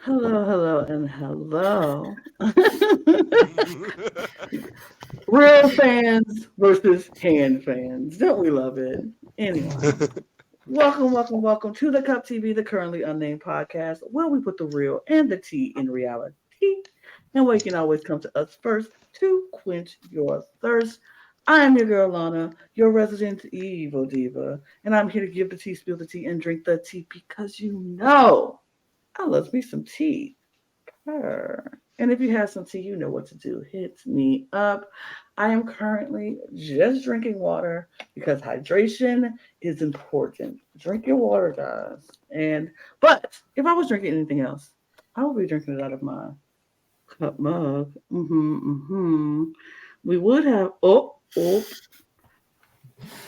Hello, and hello. Real fans versus hand fans. Don't we love it? Anyway, welcome to the Cup TV, the Currently Unnamed Podcast, where we put the real and the tea in reality. And where you can always come to us first to quench your thirst. I am your girl, Lana, your resident evil diva, and I'm here to give the tea, spill the tea, and drink the tea because you know I love me some tea. And if you have some tea, you know what to do. Hit me up. I am currently just drinking water because hydration is important. Drink your water, guys. But if I was drinking anything else, I would be drinking it out of my cup mug. We would have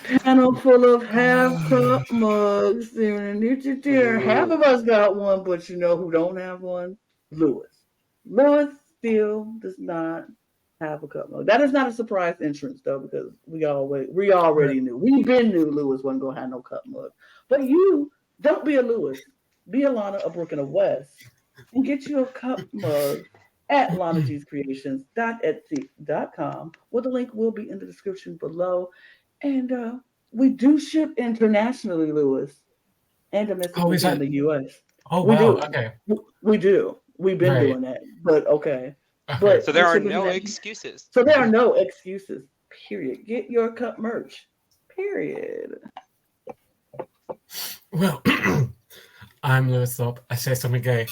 panel full of half cup mugs. Half of us got one, but you know who don't have one? Lewis. Lewis still does not have a cup mug. That is not a surprise entrance though, because we already knew. We been knew Lewis wasn't gonna have no cup mug. But you don't be a Lewis. Be a Lana, a Brooke, and a West, and get you a cup mug at LanaGsCreations.etsy.com, where the link will be in the description below. And we do ship internationally, Lewis, and domestically in the U.S. Oh, we wow. do. Okay. We do. We've been doing that, but okay. But so there are no excuses. So there are no excuses. Period. Get your cup merch. Period. Well, I'm Lewis Thorpe. I say something gay.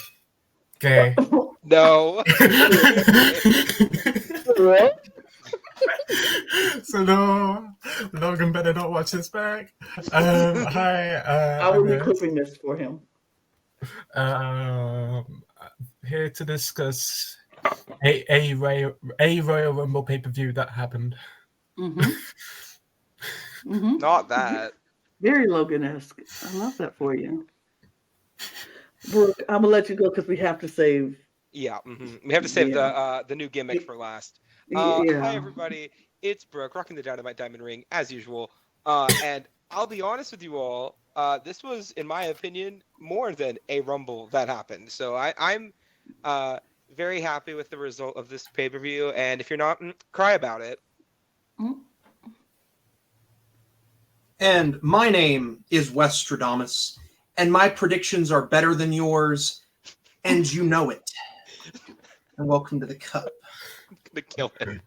Gay. No. So no, Logan better not watch this back. Hi. I will be clipping this for him. Here to discuss a Royal Rumble pay-per-view that happened. Not that. Very Logan-esque. I love that for you. Brooke, I'm gonna let you go because we have to save. Yeah, we have to save the new gimmick for last. Hi everybody, it's Brooke rocking the Dynamite Diamond Ring as usual. And I'll be honest with you all. This was, in my opinion, more than a Rumble that happened. So I'm very happy with the result of this pay-per-view. And if you're not, cry about it. And my name is Wes Stradamus, and my predictions are better than yours, and you know it. And welcome to the Cup. The kill it.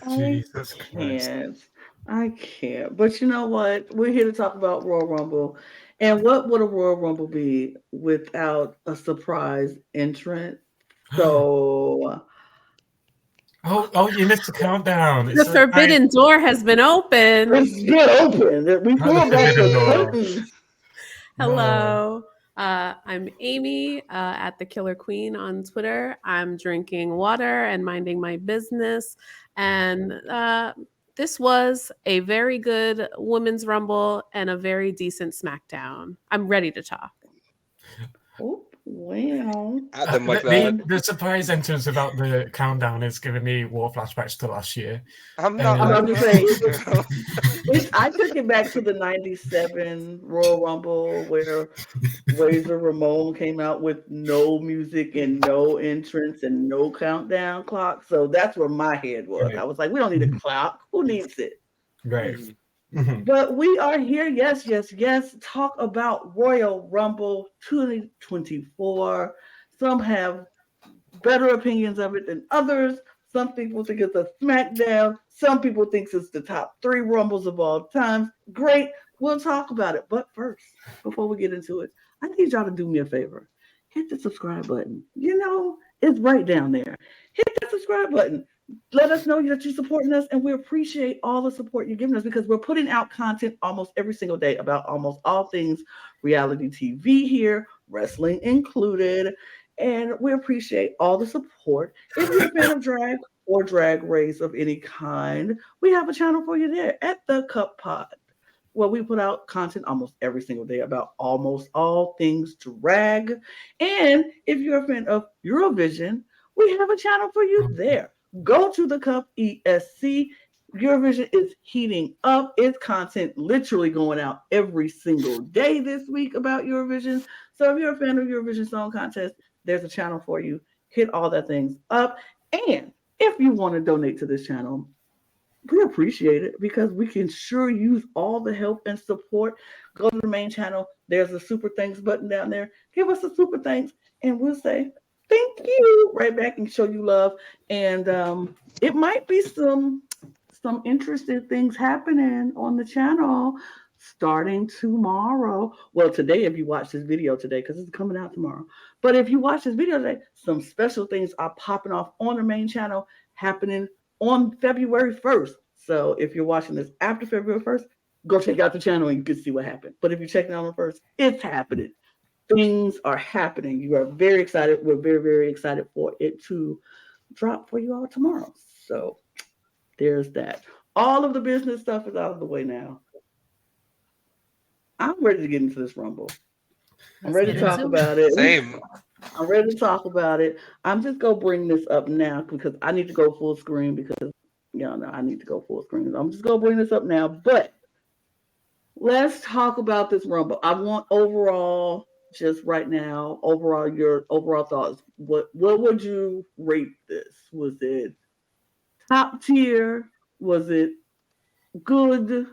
Jesus Christ. I can't. But you know what? We're here to talk about Royal Rumble. And what would a Royal Rumble be without a surprise entrant? So... Oh, you missed the countdown. The forbidden door has been opened. It's been open. We pulled back the curtains. Hello. I'm Amy at the Killer Queen on Twitter. I'm drinking water and minding my business. And this was a very good Women's Rumble and a very decent SmackDown. I'm ready to talk. Oh, wow. The surprise entrance without the countdown is giving me war flashbacks to last year. I'm not saying. I took it back to the 97 Royal Rumble where Razor Ramon came out with no music and no entrance and no countdown clock. So that's where my head was. Right. I was like, we don't need a clock. Who needs it? Right. But we are here, yes, talk about Royal Rumble 2024. Some have better opinions of it than others. Some people think it's a SmackDown. Some people think it's the top 3 Rumbles of all time. Great, we'll talk about it. But first, before we get into it, I need y'all to do me a favor. Hit the subscribe button. You know, it's right down there. Hit that subscribe button. Let us know that you're supporting us, and we appreciate all the support you're giving us because we're putting out content almost every single day about almost all things reality TV here, wrestling included, and we appreciate all the support. If you're a fan of drag, or drag race of any kind, we have a channel for you there at the Cup Pod. Well, we put out content almost every single day about almost all things drag. And if you're a fan of Eurovision, we have a channel for you there. Go to the Cup ESC. Eurovision is heating up. Its content literally going out every single day this week about Eurovision. So if you're a fan of Eurovision Song Contest, there's a channel for you. Hit all that things up. And if you want to donate to this channel, we appreciate it because we can sure use all the help and support. Go to the main channel. There's a super thanks button down there. Give us a super thanks and we'll say thank you right back and show you love. And it might be some interesting things happening on the channel starting tomorrow. Well, today, if you watch this video today, because it's coming out tomorrow. But if you watch this video today, some special things are popping off on the main channel happening on February 1st. So if you're watching this after February 1st, go check out the channel and you can see what happened. But if you're checking out on the 1st, it's happening. Things are happening. You are very excited. We're very, very excited for it to drop for you all tomorrow. So there's that. All of the business stuff is out of the way now. I'm ready to get into this Rumble. I'm ready to talk about it. Same. I'm ready to talk about it. I'm just going to bring this up now because I need to go full screen because, y'all know I need to go full screen. I'm just going to bring this up now. But let's talk about this Rumble. I want overall, just right now, your overall thoughts. What would you rate this? Was it top tier? Was it good?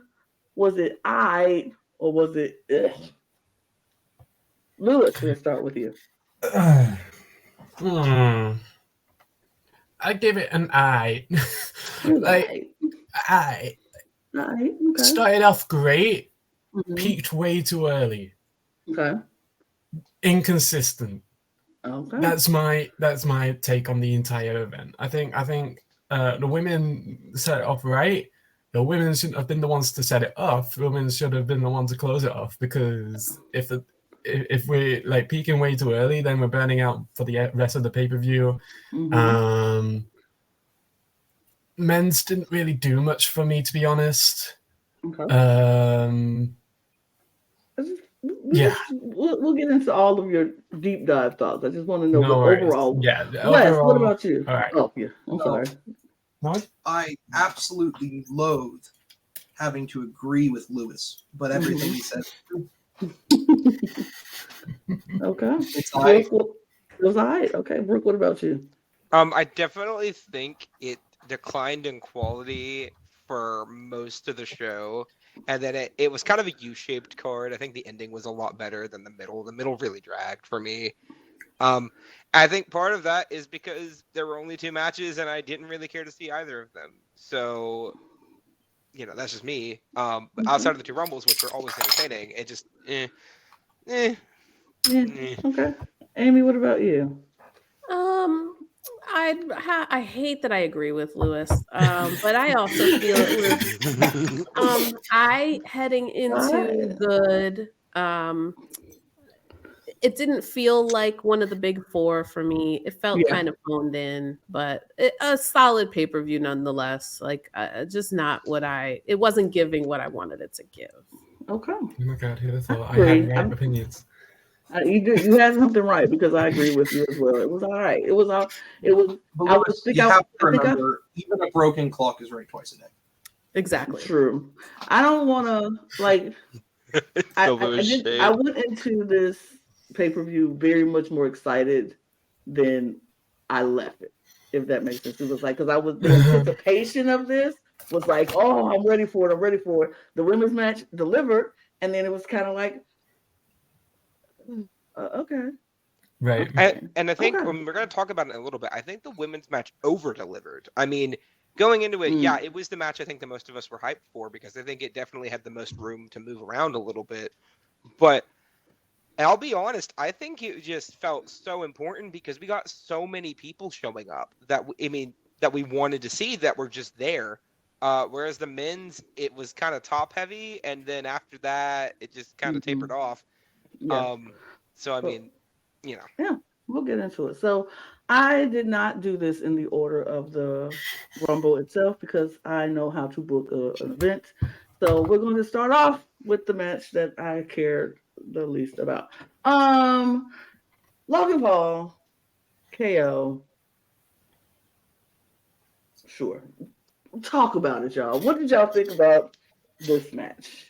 Was it aight? Or was it ugh? Lewis, let's start with you. I give it an I. I okay. started off great, Mhm. peaked way too early, Okay. inconsistent. Okay. That's my take on the entire event. I think the women set it off right. The women shouldn't have been the ones to set it off. The women should have been the ones to close it off because if we're like peaking way too early, then we're burning out for the rest of the pay-per-view. Mhm. Men's didn't really do much for me, to be honest. Okay. Yeah. We'll get into all of your deep dive thoughts. I just want to know No what worries. overall. Yeah. Wes, overall, what about you? all right. Oh, yeah. I'm sorry. No? I absolutely loathe having to agree with Lewis, but everything he said. Okay. It's like, Brooke, it was all right. Okay. Brooke, what about you? I definitely think it declined in quality for most of the show, and then it was kind of a U-shaped card. I think the ending was a lot better than the middle. The middle really dragged for me. I think part of that is because there were only 2 matches, and I didn't really care to see either of them. So, that's just me. But outside of the 2 Rumbles, which were always entertaining, it just Yeah. Okay. Amy, what about you? I hate that I agree with Lewis, but I also feel it was I heading into good. It didn't feel like one of the big 4 for me. It felt kind of honed in, but a solid pay-per-view nonetheless. Like just not what it wasn't giving what I wanted it to give. Okay. Oh my God, who'd have thought I Agree. had right opinions? You had something right because I agree with you as well. It was all right. It was all. It was. but I Lewis, was think you I, have to I think I remember, even a broken clock is right twice a day. Exactly. True. I don't want to like. I went into this pay-per-view very much more excited than I left it. If that makes sense, it was like because I was the anticipation of this was like, oh, I'm ready for it. I'm ready for it. The women's match delivered, and then it was kind of like, okay. Right. And I think when we're going to talk about it in a little bit, I think the women's match over-delivered. I mean, going into it, yeah, it was the match I think the most of us were hyped for because I think it definitely had the most room to move around a little bit. But I'll be honest, I think it just felt so important because we got so many people showing up that we wanted to see that were just there. Whereas the men's, it was kind of top heavy, and then after that, it just kind of tapered off. Yeah. So I mean, Yeah. We'll get into it. So I did not do this in the order of the Rumble itself because I know how to book an event. So we're going to start off with the match that I cared the least about. Logan Paul, KO. Sure. Talk about it, y'all. What did y'all think about this match?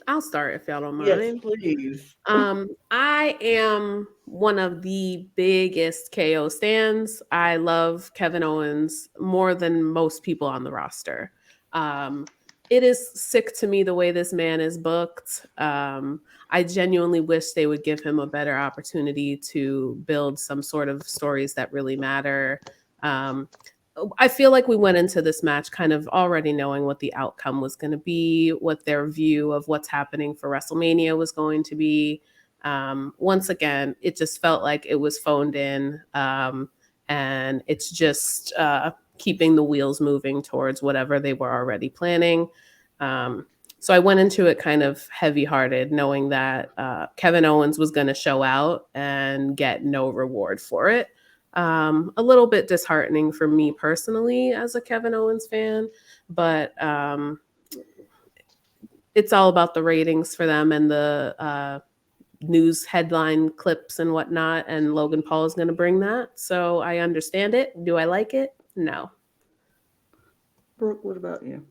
I'll start if y'all don't mind. Yes, please. I am one of the biggest KO stans. I love Kevin Owens more than most people on the roster. It is sick to me the way this man is booked. I genuinely wish they would give him a better opportunity to build some sort of stories that really matter. I feel like we went into this match kind of already knowing what the outcome was going to be, what their view of what's happening for WrestleMania was going to be. Once again, it just felt like it was phoned in, and it's just keeping the wheels moving towards whatever they were already planning. So I went into it kind of heavy-hearted, knowing that Kevin Owens was going to show out and get no reward for it. A little bit disheartening for me personally as a Kevin Owens fan, but it's all about the ratings for them and the news headline clips and whatnot, and Logan Paul is going to bring that. So I understand it. Do I like it? No. Brooke, what about you?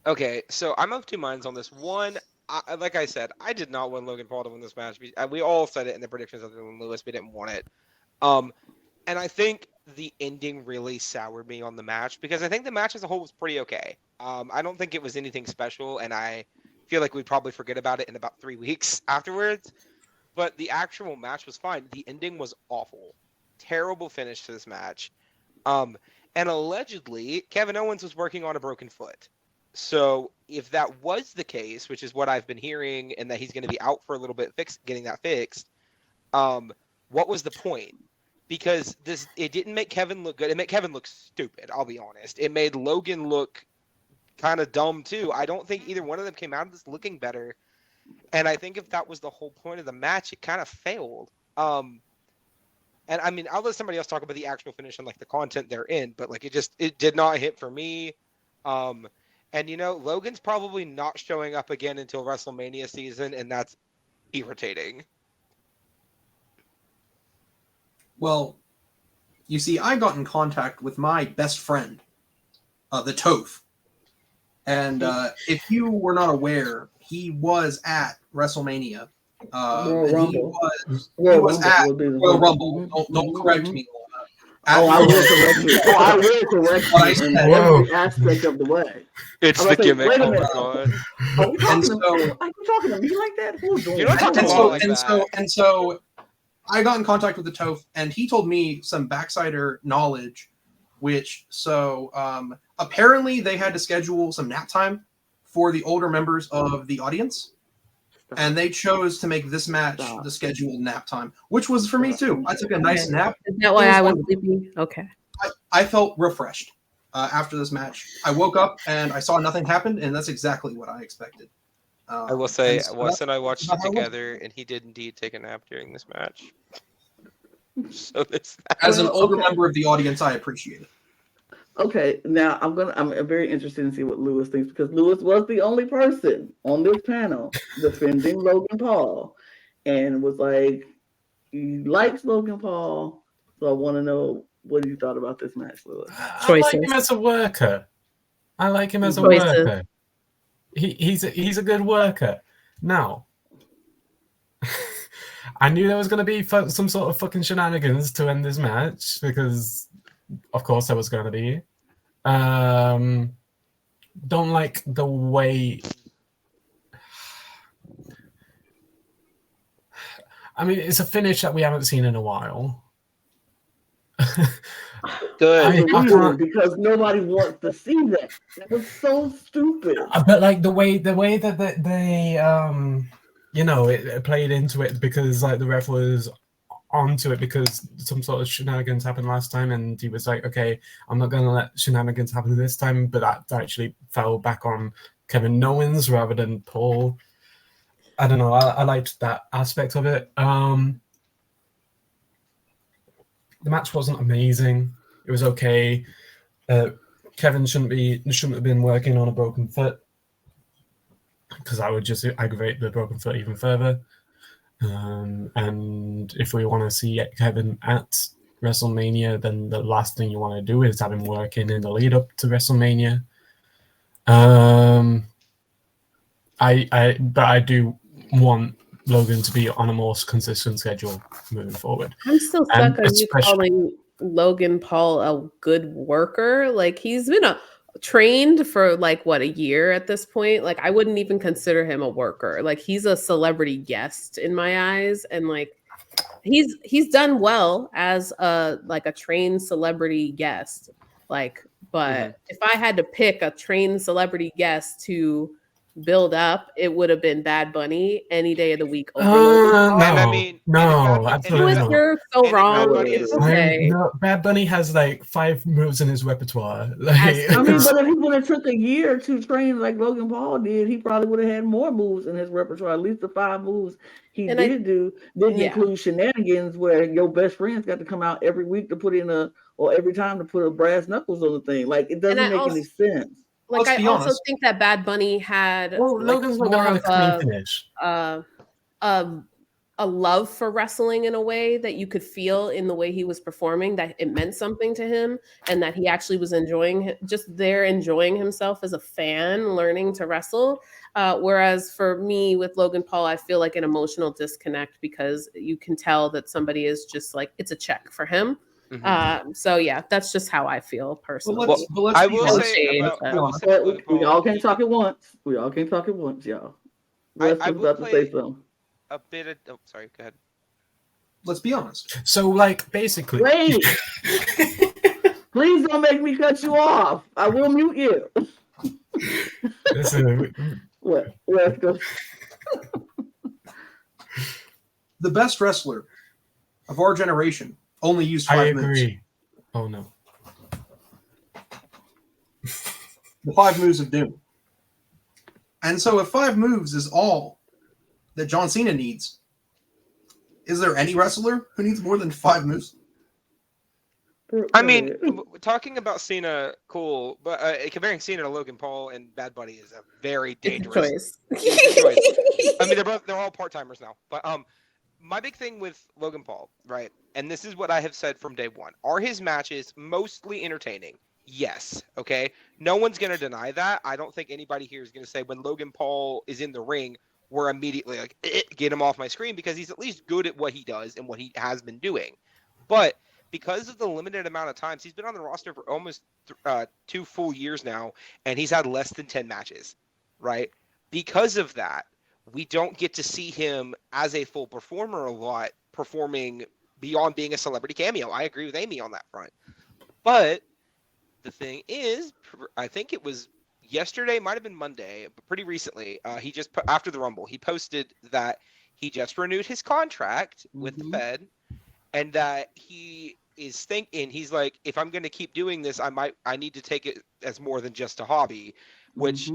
Okay, so I'm of two minds on this. One, like I said, I did not want Logan Paul to win this match. We all said it in the predictions other than Lewis. We didn't want it. And I think the ending really soured me on the match because I think the match as a whole was pretty okay. I don't think it was anything special, and I feel like we'd probably forget about it in about 3 weeks afterwards. But the actual match was fine. The ending was awful. Terrible finish to this match. And allegedly, Kevin Owens was working on a broken foot. So if that was the case, which is what I've been hearing, and that he's going to be out for a little bit getting that fixed, what was the point? Because it didn't make Kevin look good. It made Kevin look stupid, I'll be honest. It made Logan look kind of dumb, too. I don't think either one of them came out of this looking better. And I think if that was the whole point of the match, it kind of failed. And I mean, I'll let somebody else talk about the actual finish and like the content they're in, but like it did not hit for me. And, you know, Logan's probably not showing up again until WrestleMania season, and that's irritating. Well, you see, I got in contact with my best friend, the Toph. And if you were not aware, he was at WrestleMania. He was at Royal Rumble. Don't correct me. I will correct you. I will correct you in every aspect of the way. It's the gimmick. Wait a Oh minute. my god. Are you talking to me like that? Who's doing You're not talking that? to me like that. And so I got in contact with the Toph, and he told me some backsider knowledge, which apparently they had to schedule some nap time for the older members of the audience. And they chose to make this match the scheduled nap time, which was for me too. I took a nice nap. Is that why I was sleepy? Okay. I felt refreshed after this match. I woke up and I saw nothing happen, and that's exactly what I expected. I will say, Wes and I watched it together, and he did indeed take a nap during this match. So as an older member of the audience, I appreciate it. Okay, now I'm very interested in see what Lewis thinks because Lewis was the only person on this panel defending Logan Paul and was like, he likes Logan Paul, so I want to know what you thought about this match, Lewis. I like him as a worker. He's a good worker. Now, I knew there was going to be some sort of fucking shenanigans to end this match because, of course, there was going to be. Don't like the way. I mean, it's a finish that we haven't seen in a while. Good. Because nobody wants to see that. That was so stupid. But like the way that they it played into it because like the ref was onto it because some sort of shenanigans happened last time, and he was like, okay, I'm not going to let shenanigans happen this time, but that actually fell back on Kevin Owens rather than Paul. I don't know. I liked that aspect of it. The match wasn't amazing. It was okay. Kevin shouldn't have been working on a broken foot, because that would just aggravate the broken foot even further. And if we want to see Kevin at WrestleMania, then the last thing you want to do is have him working in the lead up to WrestleMania. But I do want Logan to be on a more consistent schedule moving forward. I'm still stuck on you calling Logan Paul a good worker. Like, he's been trained for like what, a year at this point. Like, I wouldn't even consider him a worker. Like, he's a celebrity guest in my eyes, and like he's done well as a trained celebrity guest. Like, but if I had to pick a trained celebrity guest to build up, it would have been Bad Bunny any day of the week over No, absolutely not. You're so wrong. Okay. Bad Bunny has like 5 moves in his repertoire. Like, I mean, but if he would have took a year to train like Logan Paul did, he probably would have had more moves in his repertoire. At least the 5 moves he didn't include shenanigans where your best friends got to come out every week to put in every time to put a brass knuckles on the thing. Like, it doesn't make any sense. Like, I also think that Bad Bunny had Logan's more of a finish. A love for wrestling in a way that you could feel in the way he was performing, that it meant something to him, and that he actually was enjoying himself as a fan, learning to wrestle. Whereas for me with Logan Paul, I feel like an emotional disconnect, because you can tell that somebody is just like, it's a check for him. So yeah, that's just how I feel personally. I will say we all can't talk at once. Y'all. I will about to say something. A bit of sorry, go ahead. Let's be honest. So, like, basically, wait. Please don't make me cut you off. I will mute you. What? Let's go. The best wrestler of our generation only used 5 moves. I agree. Oh no. The 5 moves of doom. And so if 5 moves is all that John Cena needs, is there any wrestler who needs more than 5 moves? I mean, talking about Cena, cool, but comparing Cena to Logan Paul and Bad Bunny is a very dangerous choice. I mean, they're all part-timers now. But my big thing with Logan Paul, right, and this is what I have said from day one, are his matches mostly entertaining? Yes, okay? No one's going to deny that. I don't think anybody here is going to say when Logan Paul is in the ring, we're immediately like, get him off my screen, because he's at least good at what he does and what he has been doing. But because of the limited amount of times, he's been on the roster for almost 2 full years now, and he's had less than 10 matches, right? Because of that, we don't get to see him as a full performer a lot, performing beyond being a celebrity cameo. I agree with Amy on that front. But the thing is, I think it was yesterday, might have been Monday, but pretty recently, he just after the Rumble, he posted that he just renewed his contract with the Fed, and that he is thinking, he's like, if I'm going to keep doing this, I need to take it as more than just a hobby, which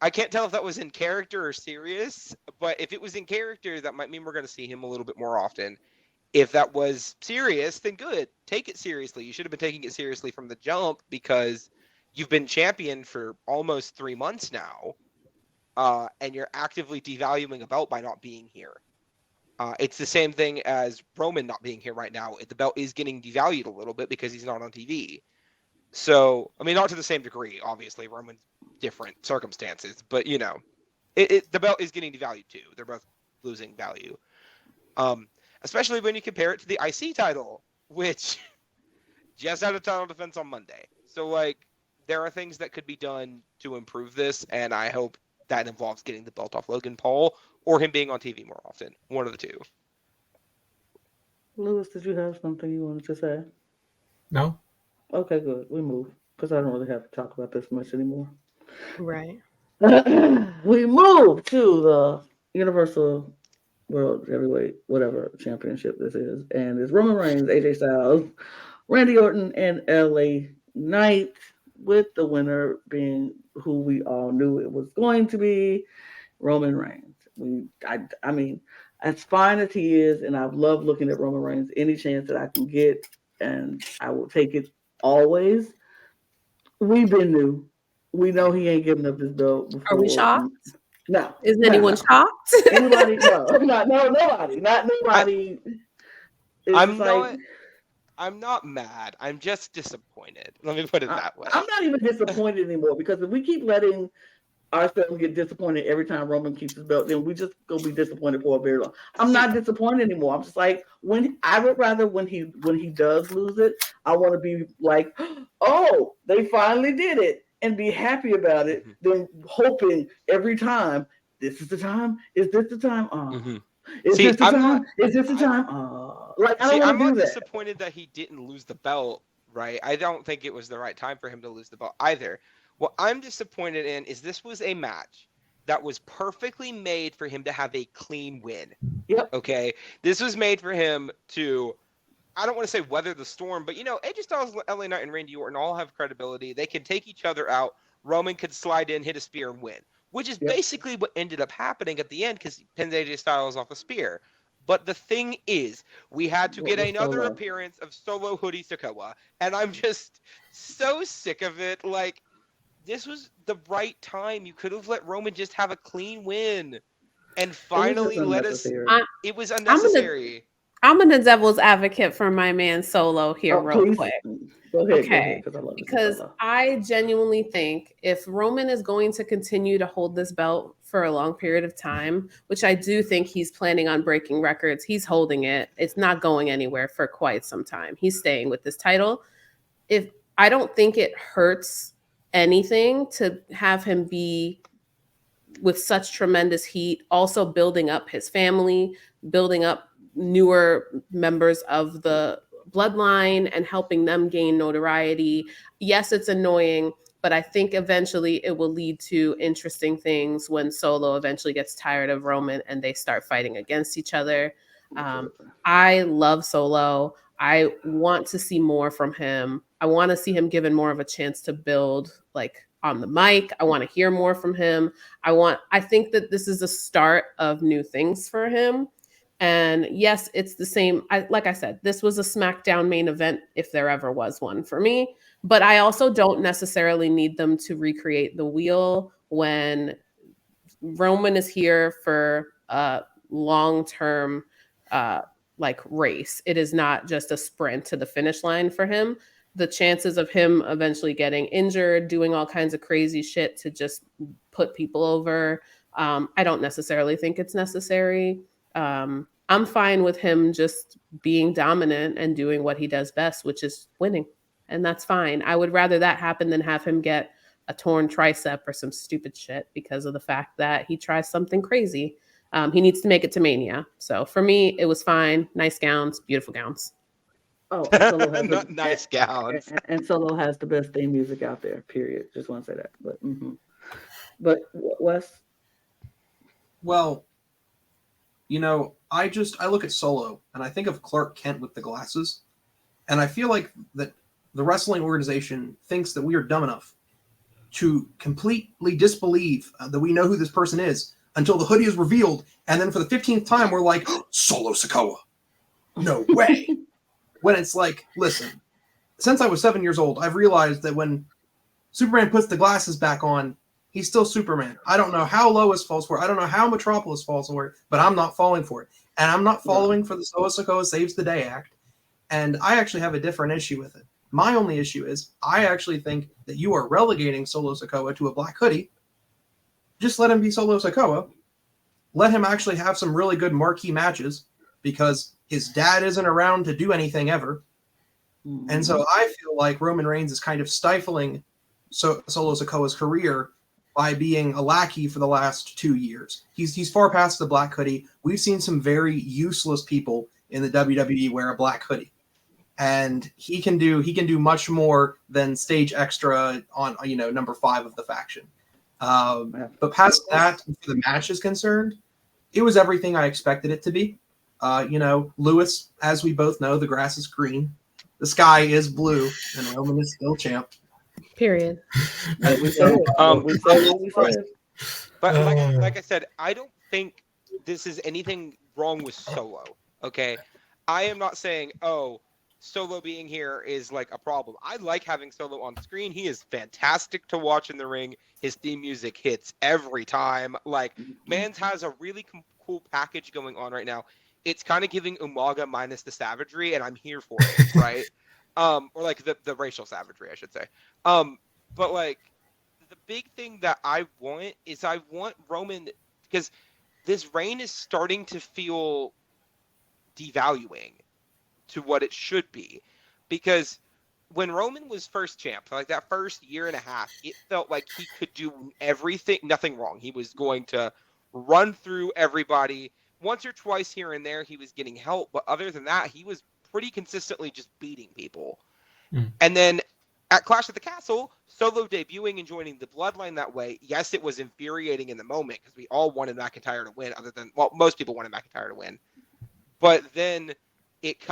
I can't tell if that was in character or serious, but if it was in character, that might mean we're going to see him a little bit more often. If that was serious, then good. Take it seriously. You should have been taking it seriously from the jump, because you've been champion for almost 3 months now, and you're actively devaluing a belt by not being here. It's the same thing as Roman not being here right now. The belt is getting devalued a little bit because he's not on TV. So, I mean, not to the same degree, obviously. Roman's different circumstances, but, you know, the belt is getting devalued too. They're both losing value. Especially when you compare it to the IC title, which just had a title defense on Monday. So, like, there are things that could be done to improve this, and I hope that involves getting the belt off Logan Paul or him being on TV more often. One of the two. Lewis, did you have something you wanted to say? No. Okay, good. We move, because I don't really have to talk about this much anymore. Right. We move to the Universal World Heavyweight, whatever championship this is, and it's Roman Reigns, AJ Styles, Randy Orton, and LA Knight, with the winner being who we all knew it was going to be, Roman Reigns. I mean, as fine as he is, and I've loved looking at Roman Reigns any chance that I can get, and I will take it always. We've been new. We know he ain't giving up his belt before. Are we shocked? No. Is anyone shocked? Anybody? No, nobody. Not nobody. I'm not mad. I'm just disappointed. Let me put it that way. I'm not even disappointed anymore, because if we keep letting ourselves get disappointed every time Roman keeps his belt, then we just gonna be disappointed for a very long. I'm not disappointed anymore. I'm just like, when I would rather when he does lose it, I want to be like, oh, they finally did it, and be happy about it, than hoping every time, this is the time. Is this the time? Is this the time? Is this the time? Like, I don't want to do that. I'm disappointed that he didn't lose the belt, right? I don't think it was the right time for him to lose the belt either. What I'm disappointed in is this was a match that was perfectly made for him to have a clean win. Yep. Okay? This was made for him to, I don't want to say weather the storm, but, AJ Styles, LA Knight, and Randy Orton all have credibility. They can take each other out. Roman could slide in, hit a spear, and win, which is basically what ended up happening at the end, because he pins AJ Styles off a spear. But the thing is, we had to get another appearance of Solo Hoodie Sikoa, and I'm just so sick of it. Like, this was the right time. You could have let Roman just have a clean win and finally let us. It was unnecessary. I'm in the devil's advocate for my man Solo here, real quick. Go ahead, okay, because I genuinely think if Roman is going to continue to hold this belt for a long period of time, which I do think he's planning on breaking records, he's holding it. It's not going anywhere for quite some time. He's staying with this title. I don't think it hurts anything to have him be with such tremendous heat, also building up his family, building up newer members of the bloodline and helping them gain notoriety. Yes, it's annoying, but I think eventually it will lead to interesting things when Solo eventually gets tired of Roman and they start fighting against each other. I love Solo. I want to see more from him. I want to see him given more of a chance to build, like, on the mic. I want to hear more from him. I think that this is a start of new things for him. And yes, it's the same. Like I said, this was a SmackDown main event if there ever was one for me. But I also don't necessarily need them to recreate the wheel when Roman is here for a long-term race. It is not just a sprint to the finish line for him. The chances of him eventually getting injured, doing all kinds of crazy shit to just put people over, I don't necessarily think it's necessary. I'm fine with him just being dominant and doing what he does best, which is winning. And that's fine. I would rather that happen than have him get a torn tricep or some stupid shit because of the fact that he tries something crazy. He needs to make it to Mania. So for me, it was fine. Nice gowns, beautiful gowns. Oh, Solo nice gowns. And Solo has the best theme music out there, period. Just want to say that. But Wes? Well, I look at Solo and I think of Clark Kent with the glasses. And I feel like that the wrestling organization thinks that we are dumb enough to completely disbelieve that we know who this person is until the hoodie is revealed. And then for the 15th time, we're like, oh, Solo Sikoa. No way. When it's like, listen, since I was 7 years old, I've realized that when Superman puts the glasses back on, he's still Superman. I don't know how Lois falls for it. I don't know how Metropolis falls for it, but I'm not falling for it. And I'm not following for the Solo Sikoa Saves the Day act. And I actually have a different issue with it. My only issue is I actually think that you are relegating Solo Sikoa to a black hoodie. Just let him be Solo Sikoa. Let him actually have some really good marquee matches because his dad isn't around to do anything ever. Mm-hmm. And so I feel like Roman Reigns is kind of stifling Solo Sikoa's career by being a lackey for the last 2 years. He's far past the black hoodie. We've seen some very useless people in the WWE wear a black hoodie. And he can do much more than stage extra on number 5 of the faction. But past that, for the match is concerned, it was everything I expected it to be. Lewis, as we both know, the grass is green, the sky is blue, and Roman is still champ. Period. But like I said, I don't think this is anything wrong with Solo. Okay, I am not saying Solo being here is like a problem. I like having Solo on screen. He is fantastic to watch in the ring. His theme music hits every time. Like, Mans has a really cool package going on right now. It's kind of giving Umaga minus the savagery, and I'm here for it, right? Or like the racial savagery, I should say. But like, the big thing that I want is I want Roman, because this reign is starting to feel devaluing to what it should be, because when Roman was first champ, like that first year and a half, it felt like he could do everything, nothing wrong. He was going to run through everybody. Once or twice here and there, he was getting help, but other than that, he was pretty consistently just beating people. And then at Clash at the Castle, Solo debuting and joining the Bloodline that way, yes, it was infuriating in the moment because we all wanted McIntyre to win, most people wanted McIntyre to win. But then it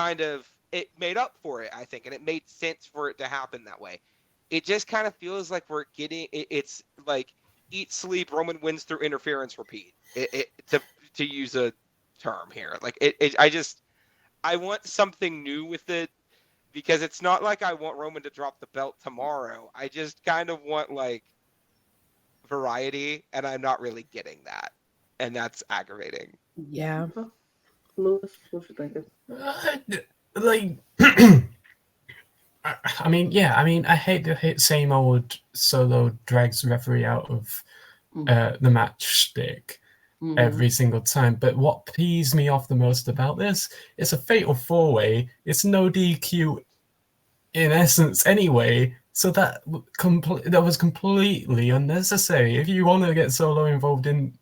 made up for it, I think, and it made sense for it to happen that way. It just kind of feels like we're getting, it's like eat, sleep, Roman wins through interference, repeat. To use a term here, like I want something new with it, because it's not like I want Roman to drop the belt tomorrow. I just kind of want like variety, and I'm not really getting that, and that's aggravating. Yeah. Lewis, what you thinking? Like, I hate the same old Solo drags referee out of the match stick every single time. But what pees me off the most about this, it's a fatal 4-way. It's no DQ in essence anyway. So that was completely unnecessary. If you want to get Solo involved in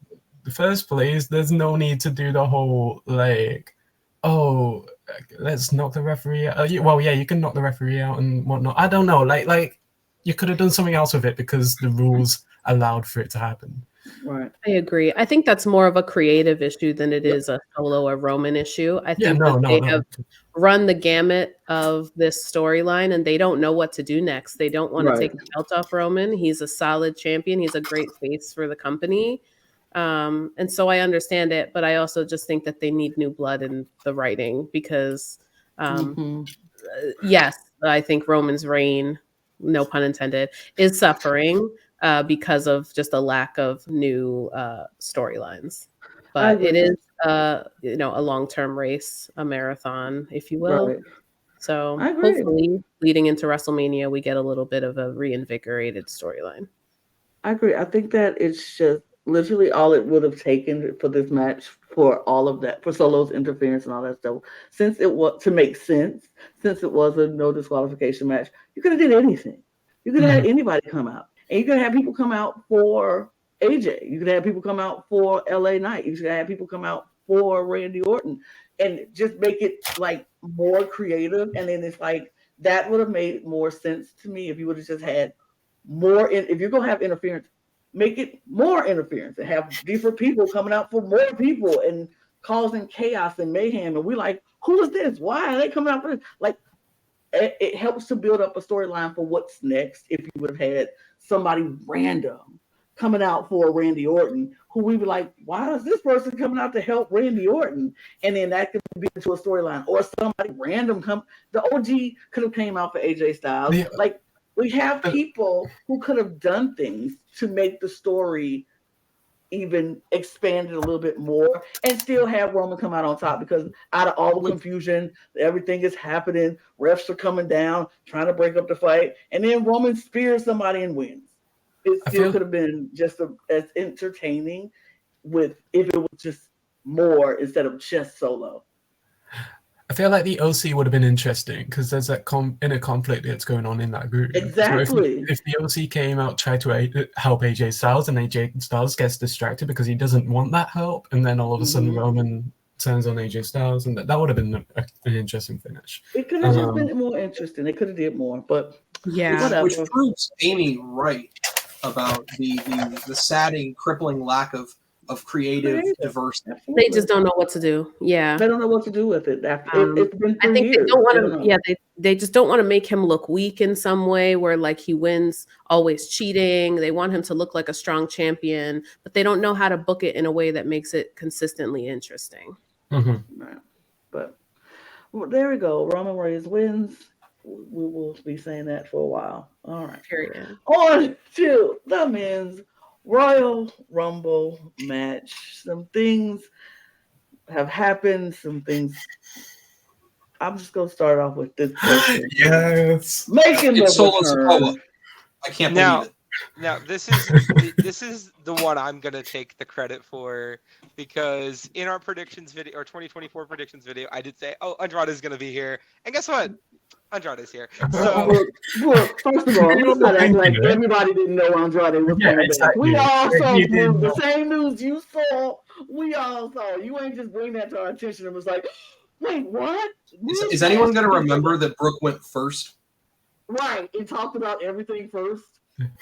the first place, there's no need to do the whole like, let's knock the referee out. You can knock the referee out and whatnot. I don't know, like you could have done something else with it because the rules allowed for it to happen. Right. I agree. I think that's more of a creative issue than it is a Solo or Roman issue. I think they have run the gamut of this storyline, and they don't know what to do next. They don't want to take the belt off Roman. He's a solid champion. He's a great face for the company. And so I understand it, but I also just think that they need new blood in the writing, because yes, I think Roman's reign, no pun intended, is suffering because of just a lack of new storylines. But it is a long-term race, a marathon, if you will. Right. So hopefully leading into WrestleMania, we get a little bit of a reinvigorated storyline. I agree. I think that it's just literally all it would have taken for this match, for all of that, for Solo's interference and all that stuff, since it was to make sense, since it was a no disqualification match, you could have did anything. You could have had anybody come out, and you could have people come out for AJ. You could have people come out for LA Knight. You could have people come out for Randy Orton, and just make it like more creative. And then it's like that would have made more sense to me if you would have just had more. If you're gonna have interference, make it more interference and have different people coming out for more people and causing chaos and mayhem. And we're like, who is this? Why are they coming out for this? Like, it helps to build up a storyline for what's next. If you would have had somebody random coming out for Randy Orton, who we were like, why is this person coming out to help Randy Orton? And then that could be into a storyline. Or somebody random the OG could have came out for AJ Styles. Yeah. Like, we have people who could have done things to make the story even expanded a little bit more, and still have Roman come out on top, because out of all the confusion, everything is happening, refs are coming down, trying to break up the fight, and then Roman spears somebody and wins. It still could have been just as entertaining if it was just more instead of just Solo. I feel like the OC would have been interesting, because there's that inner conflict that's going on in that group. Exactly. So if the OC came out, tried to help AJ Styles, and AJ Styles gets distracted because he doesn't want that help, and then all of a sudden Roman turns on AJ Styles, and that would have been an interesting finish. It could have just been more interesting. They could have did more, but whatever. Which proves Amy right about the saddening, crippling lack of creative diversity. They just don't know what to do. Yeah, they don't know what to do with it. After it's been 3 years. They don't want to. Yeah, they just don't want to make him look weak in some way where like he wins always cheating. They want him to look like a strong champion, but they don't know how to book it in a way that makes it consistently interesting. Right. But well, there we go. Roman Reigns wins. We will be saying that for a while. All right. Period. On to the men's Royal Rumble match. Some things have happened. Some things. I'm just gonna start off with this person. Yes. Making the It's Solo return. Sikoa. I can't believe it. Now this is the one I'm gonna take the credit for, because in our predictions video, or 2024 predictions video, I did say, "Oh, Andrade's gonna be here," and guess what? Andrade's here. So Look, first of all, let's not act like everybody didn't know Andrade was coming back. We all saw the same news you saw. We all saw. You ain't just bring that to our attention and was like, wait, what? Is anyone going to remember that Brooke went first? Right, and talked about everything first.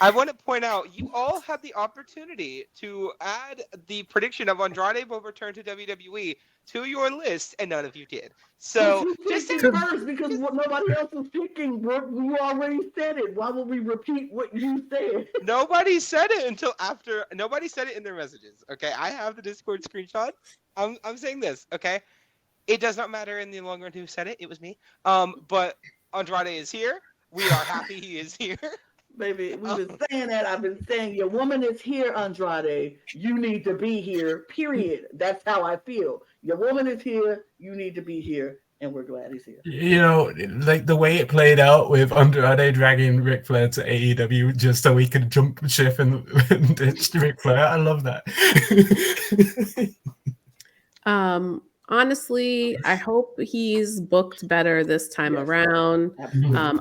I want to point out, you all had the opportunity to add the prediction of Andrade will return to WWE to your list, and none of you did. So just first, because nobody else was picking, Brooke. You already said it. Why would we repeat what you said? Nobody said it until after. Nobody said it in their messages. Okay, I have the Discord screenshot. I'm saying this. Okay, it does not matter in the long run who said it. It was me. But Andrade is here. We are happy he is here. Baby, we've been saying that. I've been saying your woman is here, Andrade. You need to be here, period. That's how I feel. Your woman is here. You need to be here. And we're glad he's here. You know, like the way it played out with Andrade dragging Ric Flair to AEW just so he could jump ship and ditch Ric Flair. I love that. Honestly, I hope he's booked better this time around.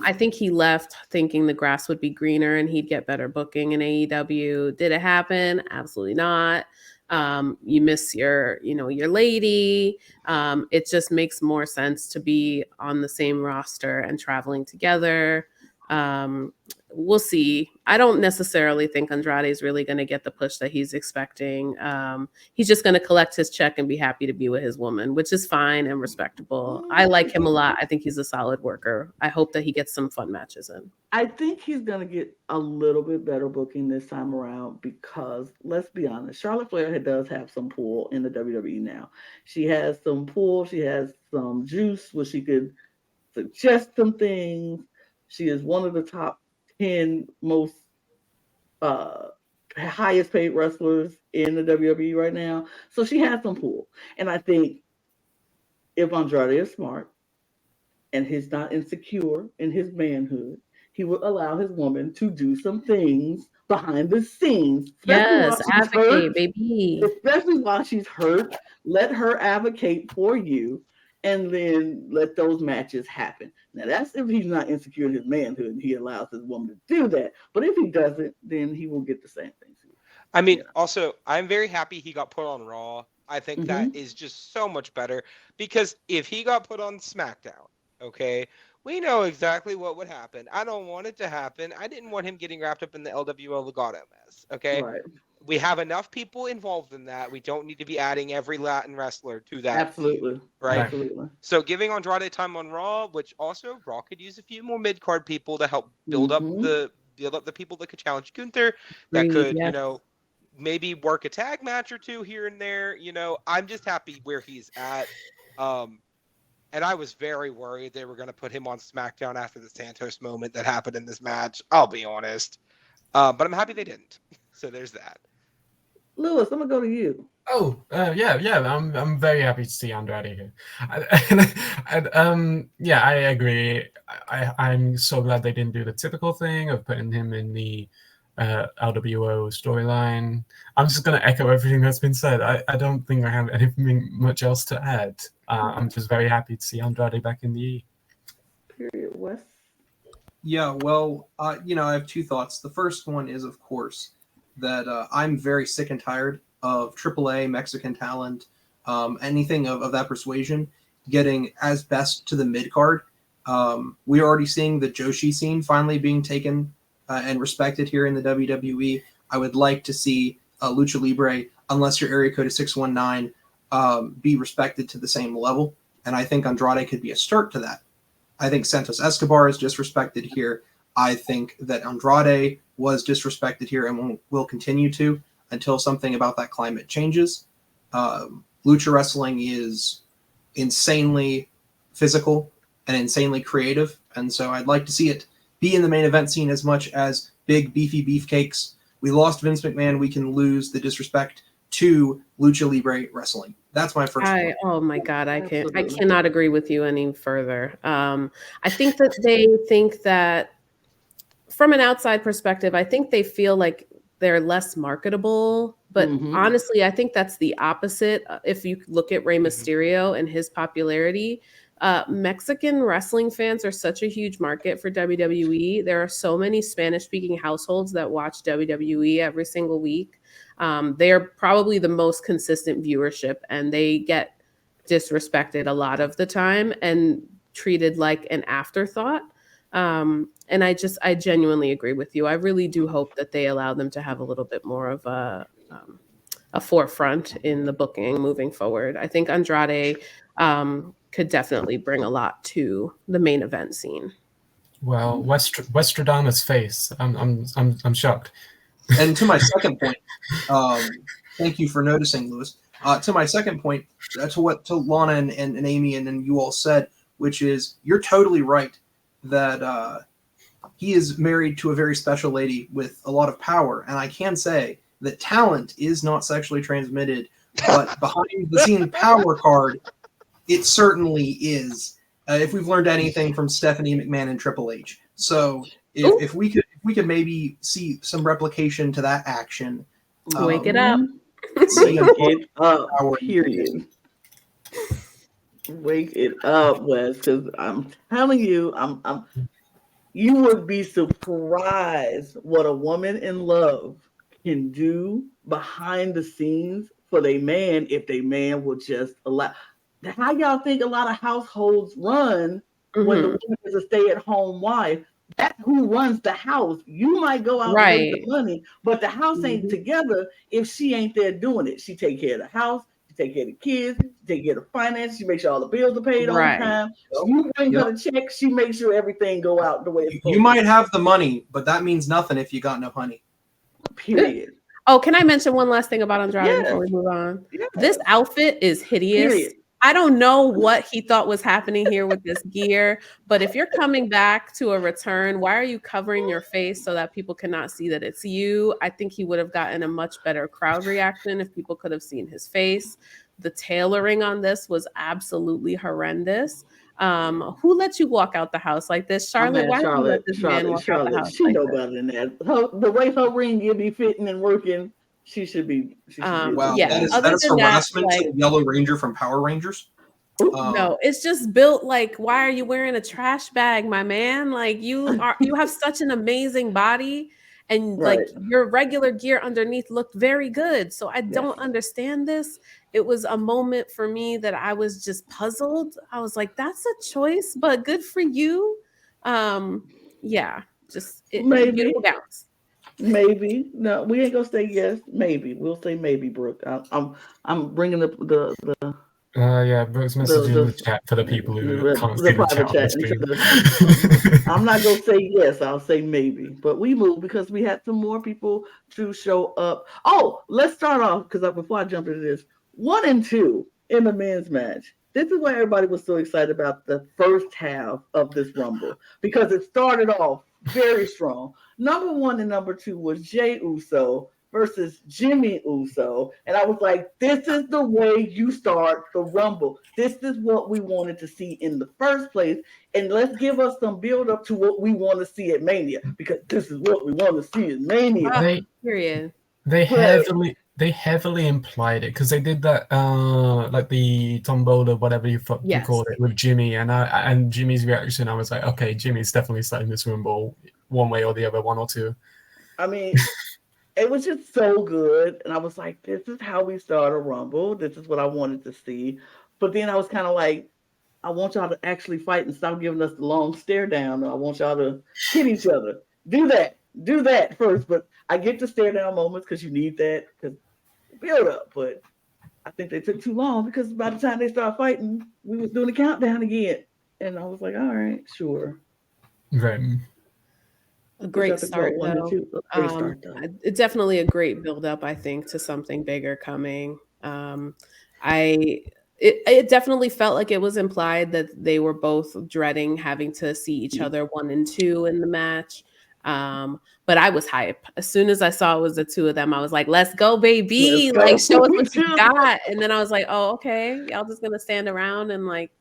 I think he left thinking the grass would be greener and he'd get better booking in AEW. Did it happen? Absolutely not. You miss your lady. It just makes more sense to be on the same roster and traveling together. We'll see. I don't necessarily think Andrade is really going to get the push that he's expecting. He's just going to collect his check and be happy to be with his woman, which is fine and respectable. I like him a lot. I think he's a solid worker. I hope that he gets some fun matches in. I think he's going to get a little bit better booking this time around because, let's be honest, Charlotte Flair does have some pull in the WWE now. She has some pull. She has some juice where she could suggest some things. She is one of the top 10 most highest paid wrestlers in the WWE right now. So she has some pull. And I think if Andrade is smart and he's not insecure in his manhood, he will allow his woman to do some things behind the scenes. Yes, advocate, baby. Especially while she's hurt. Let her advocate for you. And then let those matches happen. Now, that's if he's not insecure in his manhood and he allows his woman to do that. But if he doesn't, then he will get the same thing. I mean, also, I'm very happy he got put on Raw. I think that is just so much better. Because if he got put on SmackDown, okay, we know exactly what would happen. I don't want it to happen. I didn't want him getting wrapped up in the LWO Legato mess, okay? Right. We have enough people involved in that. We don't need to be adding every Latin wrestler to that. Absolutely. Right? Absolutely. So giving Andrade time on Raw, which also Raw could use a few more mid-card people to help build up the people that could challenge Gunther, that could, maybe work a tag match or two here and there. I'm just happy where he's at. And I was very worried they were going to put him on SmackDown after the Santos moment that happened in this match. I'll be honest. But I'm happy they didn't. So there's that. Lewis, I'm gonna go to you. Oh, yeah. I'm very happy to see Andrade here. I agree. I'm so glad they didn't do the typical thing of putting him in the LWO storyline. I'm just gonna echo everything that's been said. I don't think I have anything much else to add. I'm just very happy to see Andrade back in the E. Period. Wes? Yeah, well, I have two thoughts. The first one is, of course, that I'm very sick and tired of AAA Mexican talent, anything of that persuasion, getting as best to the mid-card. We're already seeing the Joshi scene finally being taken and respected here in the WWE. I would like to see Lucha Libre, unless your area code is 619, be respected to the same level. And I think Andrade could be a start to that. I think Santos Escobar is disrespected here. I think that Andrade was disrespected here and will continue to until something about that climate changes. Lucha wrestling is insanely physical and insanely creative, and so I'd like to see it be in the main event scene as much as big beefy beefcakes. We lost Vince McMahon. We can lose the disrespect to Lucha Libre wrestling. That's my first point. Oh my God, I cannot agree with you any further. I think that they think that from an outside perspective, I think they feel like they're less marketable, but honestly, I think that's the opposite. If you look at Rey Mysterio and his popularity, Mexican wrestling fans are such a huge market for WWE. There are so many Spanish-speaking households that watch WWE every single week. They are probably the most consistent viewership, and they get disrespected a lot of the time and treated like an afterthought. And I genuinely agree with you. I really do hope that they allow them to have a little bit more of a forefront in the booking moving forward. I think Andrade could definitely bring a lot to the main event scene. Well, Westradana's face. I'm shocked. And to my second point, thank you for noticing, Lewis. To my second point, to Lana and Amy and you all said, which is you're totally right that he is married to a very special lady with a lot of power, and I can say that talent is not sexually transmitted, but behind the scene power card, it certainly is. If we've learned anything from Stephanie McMahon and Triple H, so if we could maybe see some replication to that action, wake it up. Wake it up. Period. Wake it up, Wes, because I'm telling you, you would be surprised what a woman in love can do behind the scenes for their man if their man will just allow. How y'all think a lot of households run when the woman is a stay-at-home wife? That's who runs the house. You might go out and make the money, but the house ain't together if she ain't there doing it. She take care of the house, she take care of the kids, she take care of the finances, she makes sure all the bills are paid on time. You bring her the check, she makes sure everything go out the way it's supposed to. You might have the money, but that means nothing if you got no honey. Period. Oh, can I mention one last thing about Andrade before we move on? This outfit is hideous. Period. I don't know what he thought was happening here with this gear, but if you're coming back to a return, why are you covering your face so that people cannot see that it's you? I think he would have gotten a much better crowd reaction if people could have seen his face. The tailoring on this was absolutely horrendous. Who let you walk out the house like this? Charlotte, why did you let this man walk out the house she like know this? better than that. The way her ring will be fitting and working, she should be. Wow, yeah. that is harassment to the Yellow Ranger from Power Rangers. No, it's just built like, why are you wearing a trash bag, my man? Like you have such an amazing body, and like your regular gear underneath looked very good. So I don't understand this. It was a moment for me that I was just puzzled. I was like, that's a choice, but good for you. Maybe beautiful gowns. Maybe. No, we ain't gonna say yes. Maybe we'll say maybe, Brooke. I'm bringing the Brooke's messaging the chat for the people who can't see the chat on the screen. I'm not gonna say yes. I'll say maybe. But we move because we had some more people to show up. Oh, let's start off because before I jump into this, 1 and 2 in the men's match. This is why everybody was so excited about the first half of this Rumble because it started off very strong. Number 1 and number 2 was Jey Uso versus Jimmy Uso. And I was like, this is the way you start the Rumble. This is what we wanted to see in the first place. And let's give us some build up to what we want to see at Mania because this is what we want to see at Mania. Period. They heavily implied it because they did that like the tombola, whatever you call it, with Jimmy and Jimmy's reaction. I was like, okay, Jimmy's definitely starting this Rumble one way or the other, 1 or 2. I mean, it was just so good, and I was like, this is how we start a Rumble. This is what I wanted to see. But then I was kind of like, I want y'all to actually fight and stop giving us the long stare down. I want y'all to hit each other. Do that first. But I get the stare down moments because you need that because build up. But I think they took too long because by the time they started fighting, we was doing the countdown again. and I was like, all right, sure. Right. A great start, though. Great start, though. Definitely a great build up, I think, to something bigger coming. It definitely felt like it was implied that they were both dreading having to see each other 1 and 2 in the match. But I was hype. As soon as I saw it was the two of them, I was like, let's go, baby. Let's go. Like, show us what you got. And then I was like, oh, okay. Y'all just gonna stand around and like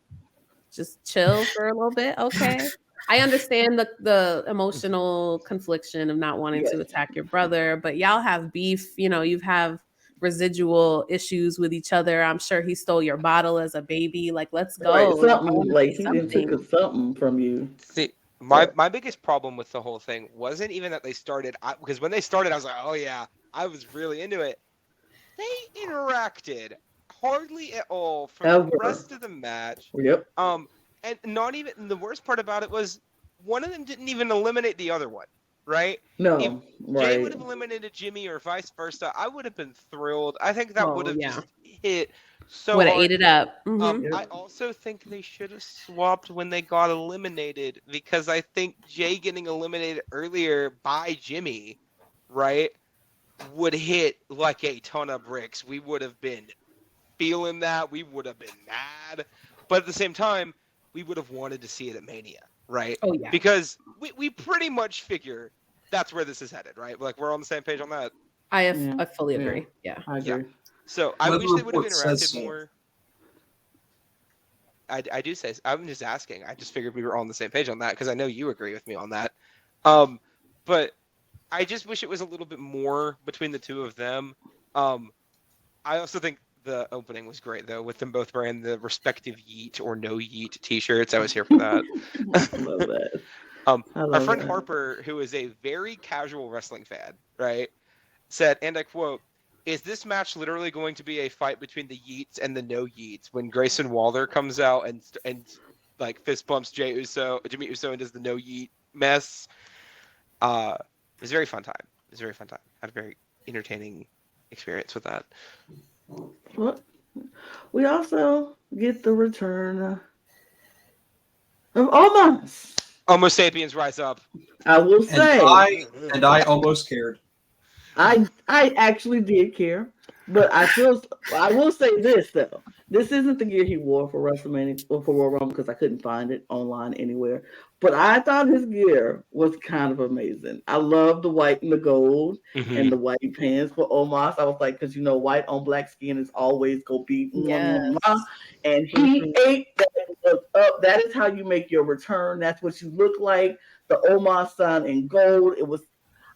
just chill for a little bit. Okay. I understand the emotional confliction of not wanting to attack your brother, but y'all have beef. You know, you have residual issues with each other. I'm sure he stole your bottle as a baby. Like, let's go. Right, something like he didn't took something from you. See, my biggest problem with the whole thing wasn't even that they started, because when they started, I was like, oh yeah, I was really into it. They interacted hardly at all for the rest of the match. Yep. And not even, the worst part about it was one of them didn't even eliminate the other one, right? No, if Jay would have eliminated Jimmy or vice versa, I would have been thrilled. I think that would have just hit so would have hard. ate it up. Mm-hmm. I also think they should have swapped when they got eliminated, because I think Jay getting eliminated earlier by Jimmy, right, would hit like a ton of bricks. We would have been feeling that. We would have been mad. But at the same time, we would have wanted to see it at Mania, right? Oh, yeah. Because we pretty much figure that's where this is headed, right? Like, we're on the same page on that. I fully agree. Yeah. I agree. So I wish they would have interacted more. I do say, I'm just asking. I just figured we were all on the same page on that, because I know you agree with me on that. But I just wish it was a little bit more between the two of them. I also think the opening was great, though, with them both wearing the respective yeet or no yeet t-shirts. I was here for that. I love that. Our friend Harper, who is a very casual wrestling fan, right, said, and I quote, "Is this match literally going to be a fight between the yeets and the no yeets when Grayson Waller comes out and like fist bumps Jimmy Uso and does the no yeet mess?" It was a very fun time. I had a very entertaining experience with that. Well, we also get the return of Omos. Homo sapiens rise up. I will say, and I almost cared. I actually did care, but I will say this though. This isn't the gear he wore for WrestleMania or for Royal Rumble, because I couldn't find it online anywhere. But I thought his gear was kind of amazing. I love the white and the gold and the white pants for Omos. I was like, because white on black skin is always go be and he ate that look up. That is how you make your return. That's what you look like. The Omos sign in gold. It was.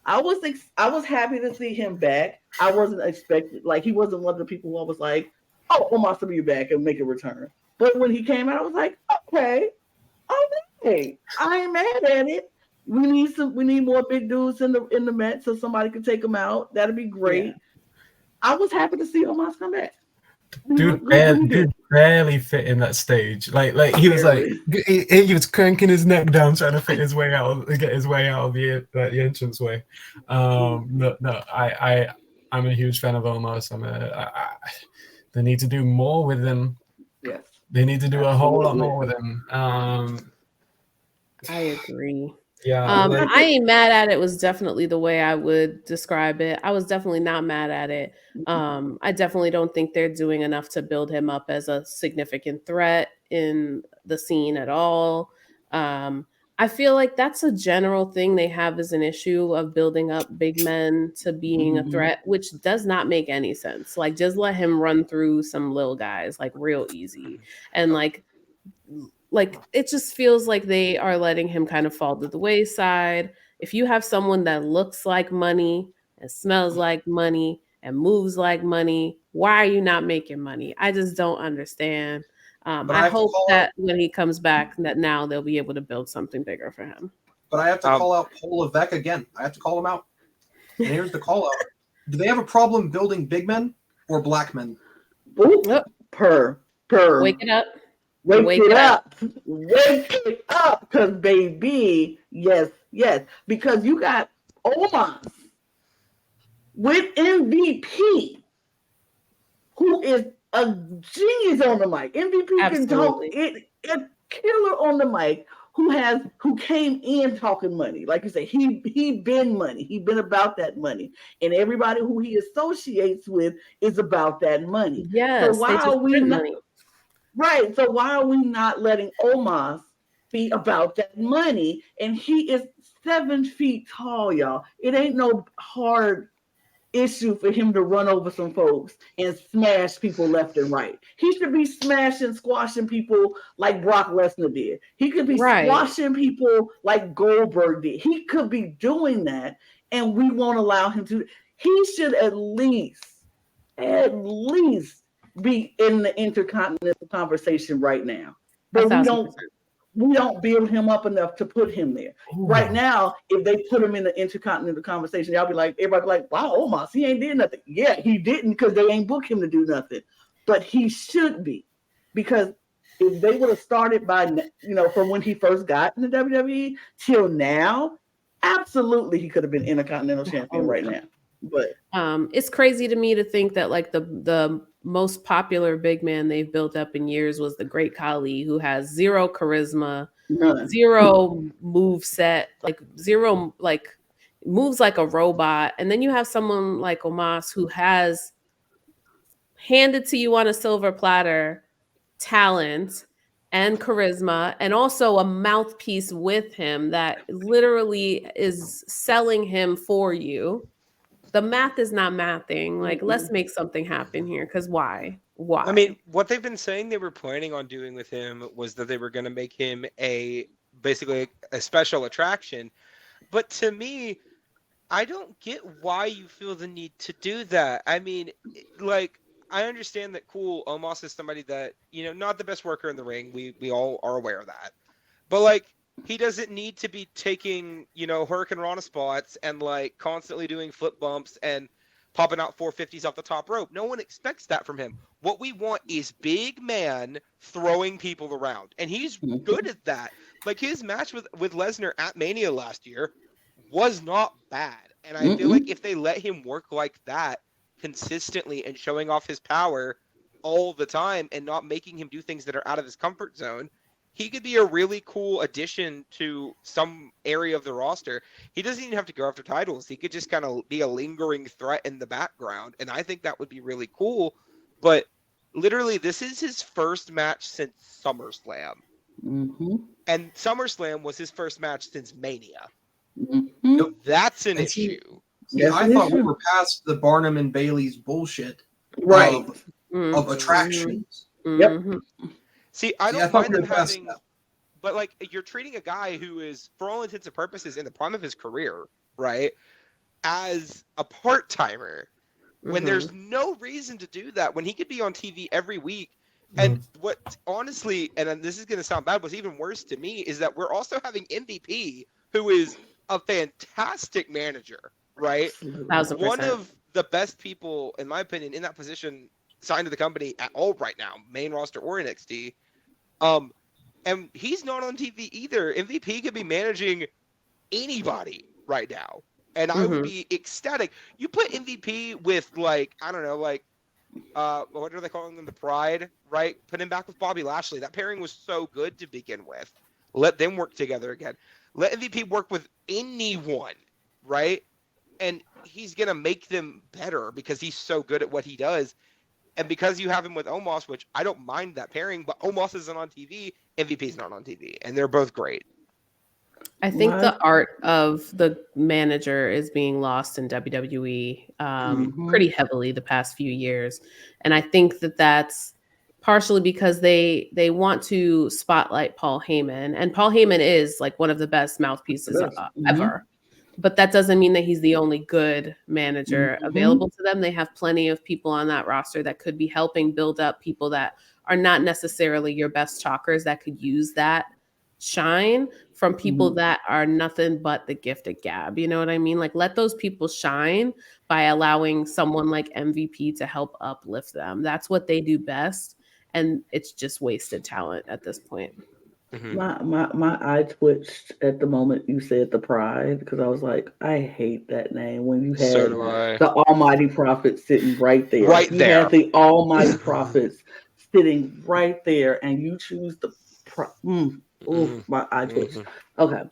I was happy to see him back. I wasn't expecting, like, he wasn't one of the people who I was like, oh, Omos will be back and make a return. But when he came out, I was like, okay, I ain't mad at it. We need more big dudes in the match so somebody can take them out. That'd be great. Yeah. I was happy to see Omos come back. Dude barely fit in that stage. Like he was like he was cranking his neck down trying to fit his way out, get his way out of the entrance way. I'm a huge fan of Omos. They need to do more with him. Yes, they need to do a whole lot more with him. I agree. Yeah, I ain't mad at it. Was definitely the way I would describe it. I was definitely not mad at it. I definitely don't think they're doing enough to build him up as a significant threat in the scene at all. I feel like that's a general thing they have as an issue of building up big men to being a threat, which does not make any sense. Like, just let him run through some little guys like real easy. And like it just feels like they are letting him kind of fall to the wayside. If you have someone that looks like money and smells like money and moves like money, why are you not making money? I just don't understand. I hope that when he comes back, that now they'll be able to build something bigger for him. But I have to call out Paul Levesque again. I have to call him out. And here's the call out. Do they have a problem building big men or black men? Per. Wake it up. Wake it up. Wake it up. Because, baby, yes. Because you got Omos with MVP, who is a genius on the mic. MVP can talk. killer on the mic who came in talking money. Like you say, he been money. He been about that money. And everybody who he associates with is about that money. Yes. So why are we not right? So why are we not letting Omos be about that money? And he is 7 feet tall, y'all. It ain't no hard issue for him to run over some folks and smash people left and right. He should be smashing, squashing people like Brock Lesnar did. He could be squashing people like Goldberg did. He could be doing that, and we won't allow him to. He should at least be in the Intercontinental conversation right now. But we don't build him up enough to put him there. Ooh. Right now, if they put him in the Intercontinental conversation, everybody be like, wow, Omos, he ain't did nothing. Yeah, he didn't because they ain't booked him to do nothing. But he should be. Because if they would have started by, from when he first got in the WWE till now, absolutely he could have been Intercontinental champion right now. But it's crazy to me to think that like the most popular big man they've built up in years was the Great Khali, who has zero charisma, zero move set, like zero like moves like a robot. And then you have someone like Omos who has handed to you on a silver platter talent and charisma, and also a mouthpiece with him that literally is selling him for you. The math is not mathing. Like, let's make something happen here. Because why? Why? I mean, what they've been saying they were planning on doing with him was that they were going to make him basically a special attraction. But to me, I don't get why you feel the need to do that. I mean, like, I understand that, cool, Omos is somebody that, not the best worker in the ring. We all are aware of that. But, like, he doesn't need to be taking, Hurricane Rana spots and like constantly doing flip bumps and popping out 450s off the top rope. No one expects that from him. What we want is big man throwing people around. And he's good at that. Like his match with Lesnar at Mania last year was not bad. And I feel like if they let him work like that consistently and showing off his power all the time and not making him do things that are out of his comfort zone, he could be a really cool addition to some area of the roster. He doesn't even have to go after titles. He could just kind of be a lingering threat in the background. And I think that would be really cool. But literally, this is his first match since SummerSlam. And SummerSlam was his first match since Mania. So that's an issue. I thought we were past the Barnum and Bailey's bullshit of attractions. Yep. See, I don't mind them having, but like you're treating a guy who is, for all intents and purposes, in the prime of his career, right, as a part-timer, when there's no reason to do that, when he could be on TV every week. And what, honestly, and this is going to sound bad, what's even worse to me is that we're also having MVP, who is a fantastic manager, right? 1,000%. One of the best people, in my opinion, in that position signed to the company at all right now, main roster or NXT. And he's not on TV either. MVP could be managing anybody right now. And I would be ecstatic. You put MVP with like, I don't know, like, what are they calling them? The Pride, right? Put him back with Bobby Lashley. That pairing was so good to begin with. Let them work together again. Let MVP work with anyone, right? And he's going to make them better because he's so good at what he does. And because you have him with Omos, which I don't mind that pairing, but Omos isn't on TV, MVP's not on TV, and they're both great. I think the art of the manager is being lost in WWE pretty heavily the past few years. And I think that that's partially because they want to spotlight Paul Heyman. And Paul Heyman is like one of the best mouthpieces ever. But that doesn't mean that he's the only good manager available to them. They have plenty of people on that roster that could be helping build up people that are not necessarily your best talkers that could use that shine from people that are nothing but the gift of gab. You know what I mean? Like, let those people shine by allowing someone like MVP to help uplift them. That's what they do best. And it's just wasted talent at this point. My eye twitched at the moment you said the Pride, because I was like, I hate that name. When you had the Almighty Prophets sitting right there. You had the Almighty Prophets sitting right there, and you choose the my eye twitched. Okay.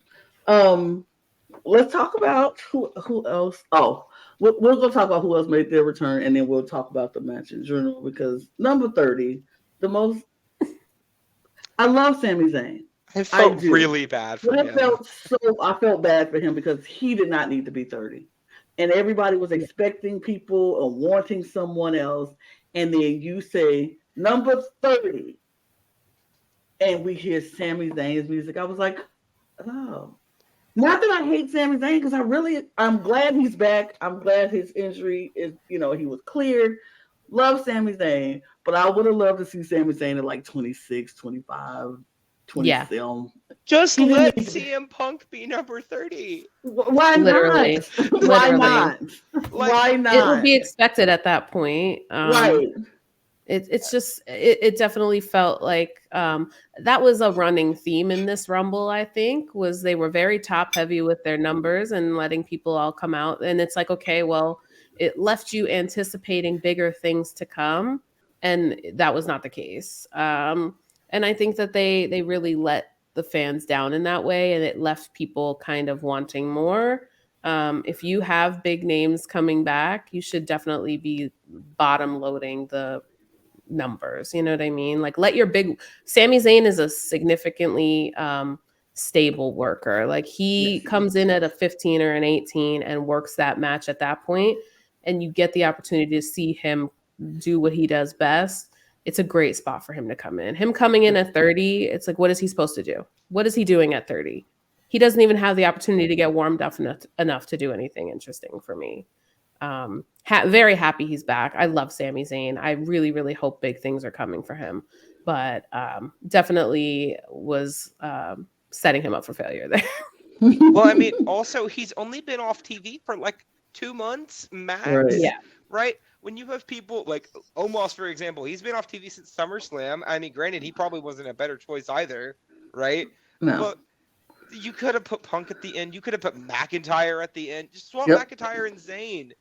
Let's talk about who else. Oh, we're gonna talk about who else made their return, and then we'll talk about the match in general. Because number 30, the most. I love Sami Zayn. I felt really bad for him. I felt bad for him because he did not need to be 30, and everybody was expecting people or wanting someone else, and then you say number 30, and we hear Sami Zayn's music. I was like, oh. Not that I hate Sami Zayn, because I'm glad he's back. I'm glad his injury is, he was cleared. Love Sami Zayn, but I would have loved to see Sami Zayn at like 26, 25, 27. Yeah. Just let CM Punk be number 30. Why Literally. not? Why not? Why not? It would be expected at that point. Right. It's just it definitely felt like that was a running theme in this Rumble. I think was they were very top heavy with their numbers and letting people all come out, and it's like, okay, well, it left you anticipating bigger things to come, and that was not the case. And I think that they really let the fans down in that way, and it left people kind of wanting more. If you have big names coming back, you should definitely be bottom loading the numbers, you know what I mean? Like, let your Sami Zayn is a significantly stable worker. Like, he comes in at a 15 or an 18 and works that match at that point, and you get the opportunity to see him do what he does best. It's a great spot for him to come in. Him coming in at 30, it's like, what is he supposed to do? What is he doing at 30? He doesn't even have the opportunity to get warmed up enough to do anything interesting for me. Very happy he's back. I love Sami Zayn. I really, really hope big things are coming for him, but definitely was setting him up for failure there. Well, I mean, also, he's only been off TV for like 2 months max. Right. Yeah. Right? When you have people like Omos, for example, he's been off TV since SummerSlam. I mean, granted, he probably wasn't a better choice either, right? No. But you could have put Punk at the end. You could have put McIntyre at the end. Just swap McIntyre and Zayn.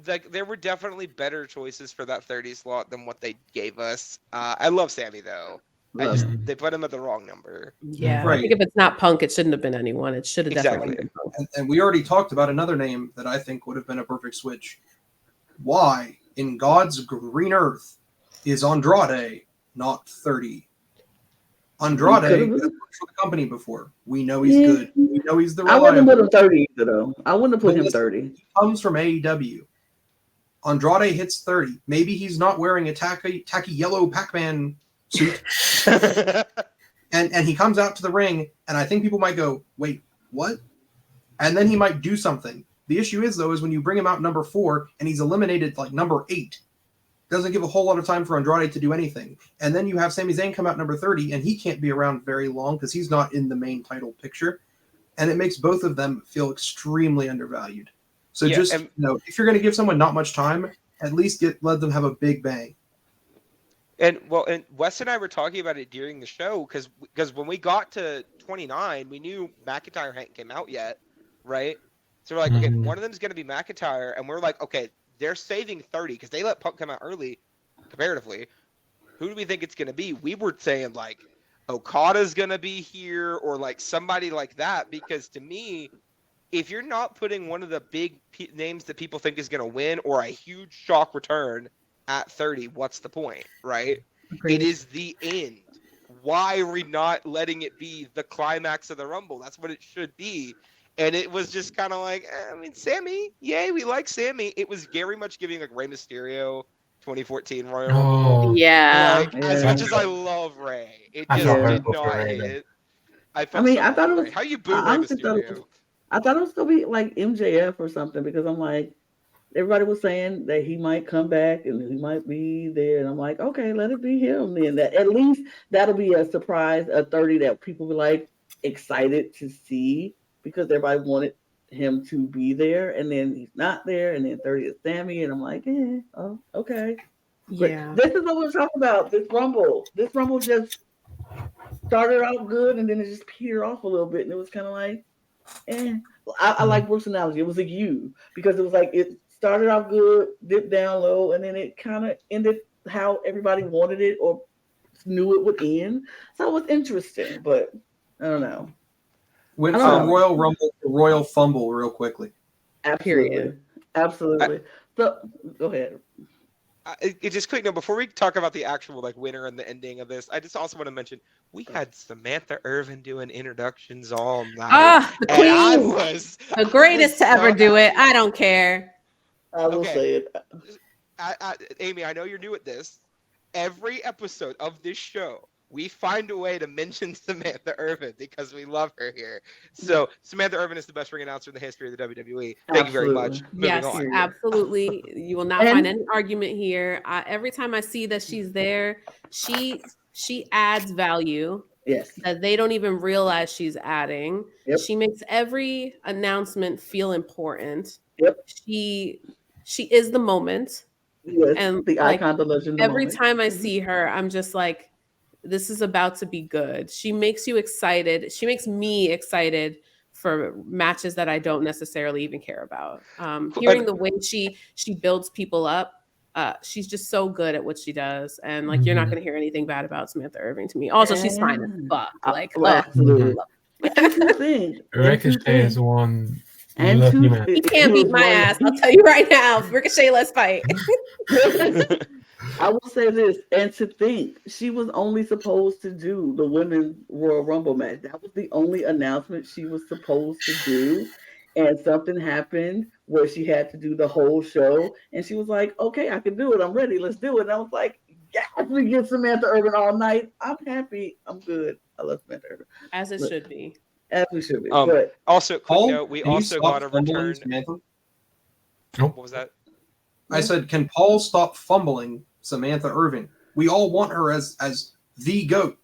Like, there were definitely better choices for that 30 slot than what they gave us. I love Sammy though. They put him at the wrong number. Yeah, Right. I think if it's not Punk, it shouldn't have been anyone. It should have definitely been Punk. And we already talked about another name that I think would have been a perfect switch. Why, in God's green earth, is Andrade not 30? Andrade has worked for the company before. We know he's good. We know he's the reliable. I wouldn't have put him 30 either, though. I wouldn't have put him 30. He comes from AEW. Andrade hits 30. Maybe he's not wearing a tacky yellow Pac-Man suit. and he comes out to the ring, and I think people might go, wait, what? And then he might do something. The issue is, though, is when you bring him out number 4 and he's eliminated like number 8, doesn't give a whole lot of time for Andrade to do anything. And then you have Sami Zayn come out number 30, and he can't be around very long because he's not in the main title picture. And it makes both of them feel extremely undervalued. So if you're going to give someone not much time, at least let them have a big bang. And Wes and I were talking about it during the show because when we got to 29, we knew McIntyre hadn't came out yet, right? So we're like, okay, one of them is going to be McIntyre, and we're like, okay, they're saving 30 because they let Punk come out early, comparatively. Who do we think it's going to be? We were saying like Okada's going to be here or like somebody like that, because to me, if you're not putting one of the big names that people think is going to win or a huge shock return at 30, what's the point, right? Agreed. It is the end. Why are we not letting it be the climax of the Rumble? That's what it should be. And it was just kind of like, Sammy, yay, we like Sammy. It was very much giving like Rey Mysterio 2014 Royal Rumble. Yeah. As much as I love Rey, it just did not hit. I thought it was. How you boo Rey Mysterio? I thought it was gonna be like MJF or something, because I'm like, everybody was saying that he might come back and he might be there, and I'm like, okay, let it be him then. That at least that'll be a surprise, a 30 that people were like excited to see, because everybody wanted him to be there, and then he's not there, and then 30 is Sammy, and I'm like, oh, okay. Yeah. But this is what we're talking about. This Rumble just started out good, and then it just petered off a little bit, and it was kind of like, I like Brooks' analogy. It was a U, because it was like it started out good, dipped down low, and then it kind of ended how everybody wanted it, or knew it would end. So it was interesting, but I don't know. Went from Royal Rumble to Royal Fumble real quickly. Absolutely. Absolutely. So go ahead. It just quick. No, before we talk about the actual like winner and the ending of this, I just also want to mention we had Samantha Irvin doing introductions all night. The queen, I was the greatest to ever do it. I don't care. I will say it. Amy, I know you're new at this. Every episode of this show, we find a way to mention Samantha Irvin because we love her here. So Samantha Irvin is the best ring announcer in the history of the WWE. Thank you very much. Yes, absolutely. You will not find any argument here. Every time I see that she's there, she adds value. Yes. That they don't even realize she's adding. Yep. She makes every announcement feel important. Yep. She is the moment. Yes, and the icon, the legend. Every time I see her, I'm just like, this is about to be good. She makes you excited. She makes me excited for matches that I don't necessarily even care about. Hearing the way she builds people up, she's just so good at what she does. And like, you're not going to hear anything bad about Samantha Irving to me. Also, she's fine as fuck. Like, absolutely. Ricochet is one. And he can't beat my ass. I'll tell you right now. Ricochet, let's fight. I will say this, and to think she was only supposed to do the women's Royal Rumble match. That was the only announcement she was supposed to do. And something happened where she had to do the whole show. And she was like, okay, I can do it. I'm ready. Let's do it. And I was like, yes, we get Samantha Irvin all night. I'm happy. I'm good. I love Samantha Irvin. As it should be. As we should be. But also, quick note, we also got a return. What was that? I said, can Paul stop fumbling Samantha Irvin? We all want her as the GOAT.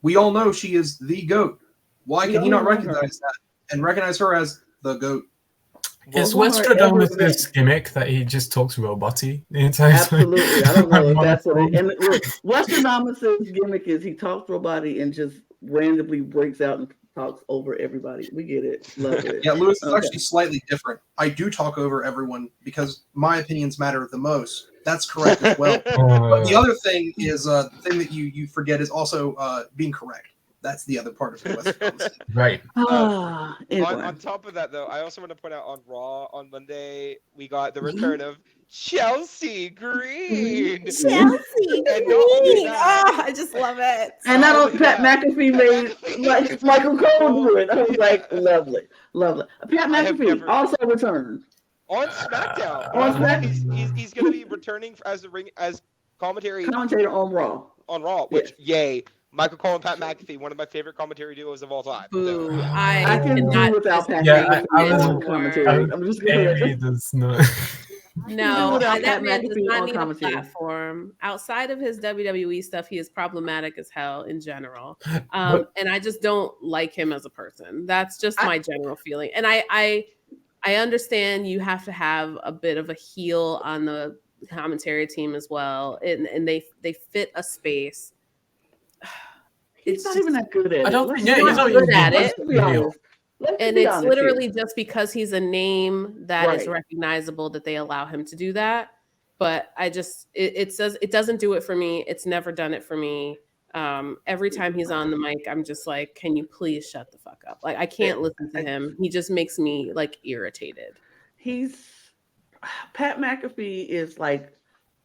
We all know she is the GOAT. Why can he not recognize that and recognize her as the GOAT? Is Westradamus' gimmick that he just talks robot-y the entire time? Absolutely. I don't know if that's what it is. And look, Westradamus' gimmick is he talks robot-y and just randomly breaks out and talks over everybody. We get it. Love it. Yeah, Lewis is actually slightly different. I do talk over everyone because my opinions matter the most. That's correct as well. But the other thing is the thing that you forget is also being correct. That's the other part of it. Right. On top of that, though, I also want to point out on Raw on Monday, we got the return of Chelsea Green. Chelsea Green. I just love it. And not only Pat McAfee made like Michael Cole do it. I was like, lovely. Pat McAfee also returned on SmackDown. He's going to be returning as commentator on Raw. On Raw, which yay. Michael Cole and Pat McAfee, one of my favorite commentary duos of all time. Boo. So. I can do without Pat McAfee. I'm just gonna No, that man does not need a platform. Outside of his WWE stuff, he is problematic as hell in general. And I just don't like him as a person. That's just my general feeling. And I understand you have to have a bit of a heel on the commentary team as well. And they fit a space. He's not even that good at it. I don't think he's not good at it. And it's honest literally here. just because he's a name that is recognizable that they allow him to do that. But I just, it says it doesn't do it for me. It's never done it for me. Every time he's on the mic, I'm just like, can you please shut the fuck up? Like, I can't listen to him. He just makes me like irritated. Pat McAfee is like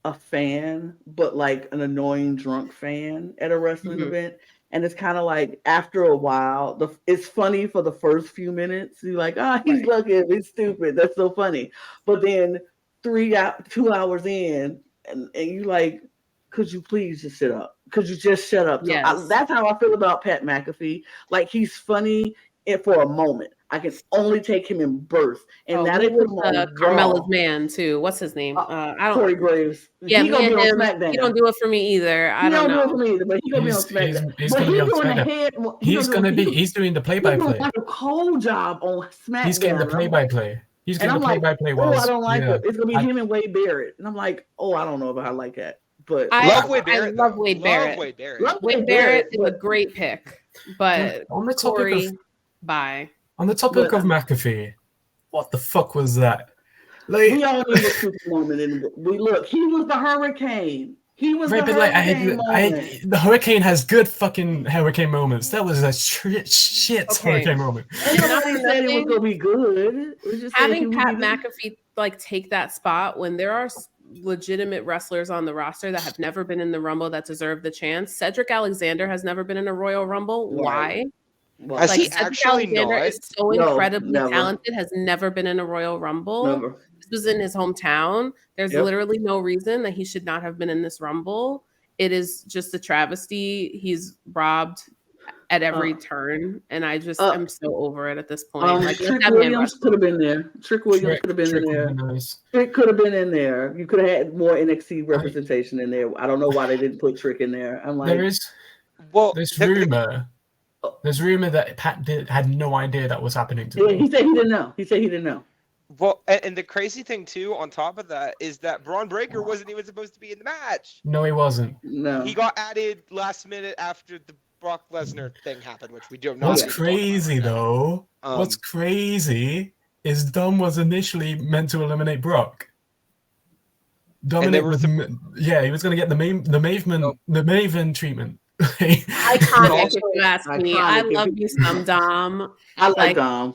a fan, but like an annoying drunk fan at a wrestling event. And it's kind of like after a while, it's funny for the first few minutes. You're like, he's lucky, he's stupid. That's so funny. But then 2 hours in, and you like, could you please just sit up? Could you just shut up? Yes. So that's how I feel about Pat McAfee. Like, he's funny for a moment. I can only take him in bursts. And now they put him on Carmella's man too. What's his name? I don't. Corey Graves. Yeah, he gonna be on SmackDown. He don't do it for me either. I don't know. Do it for me either, but he gonna be on SmackDown. He's gonna be. He's doing the play-by-play. He's doing a cold job on SmackDown. He's getting the play-by-play. He's getting the play-by-play. I don't like it. It's gonna be him and Wade Barrett, and I'm like, I don't know if I like that. But I love Wade Barrett. Wade Barrett is a great pick, but on the topic bye. On the topic of McAfee, what the fuck was that? Like, we all knew the stupid moment, and he was the Hurricane. He was Right, the but like, hurricane moment. the hurricane has good fucking hurricane moments. That was a shit Okay. hurricane moment. And Not nobody for said it was nothing, gonna be good. We just said he having would Pat be good. McAfee like take that spot when there are legitimate wrestlers on the roster that have never been in the Rumble that deserve the chance. Cedric Alexander has never been in a Royal Rumble. Right. Why? Well, Has Like he Cedric actually Alexander not? is so No, incredibly never. talented, has never been in a Royal Rumble. Never. This was in his hometown. There's Yep. literally no reason that he should not have been in this Rumble. It is just a travesty. He's robbed at every turn, and I just am so over it at this point. Like Trick that man Williams could have been there. Trick Williams could have been in Trick there. would be nice. Trick could have been in there. You could have had more NXT representation in there. I don't know why they didn't put Trick in there. I'm like, There's rumor that Pat had no idea that was happening to him. He said he didn't know. He said he didn't know. Well, and the crazy thing too, on top of that, is that Braun Breaker wasn't even supposed to be in the match. No, he wasn't. No, he got added last minute after the Brock Lesnar thing happened, which we don't know. What's crazy though? What's crazy is Dom was initially meant to eliminate Brock. Dominic was, he was going to get the Maven treatment. Iconic, if you ask me. I love you some Dom. I like Dom.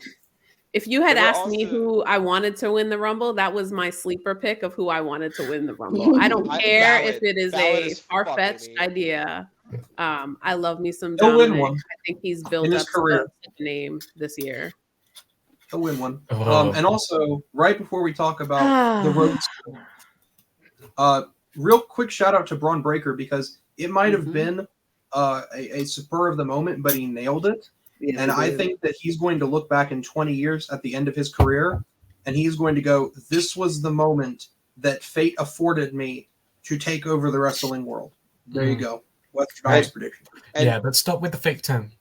If you had asked me who I wanted to win the Rumble, that was my sleeper pick of who I wanted to win the Rumble. I don't care if it is a far-fetched idea. I love me some He'll Dominic. win one. I think he's built in his up career. a name this year. He'll win one. And also, right before we talk about the road school, real quick shout out to Braun Breaker, because it might have been a spur of the moment, but he nailed it. Yes, and I think that he's going to look back in 20 years at the end of his career, and he's going to go, this was the moment that fate afforded me to take over the wrestling world. There you go. What's your guys' prediction? But stop with the fake 10.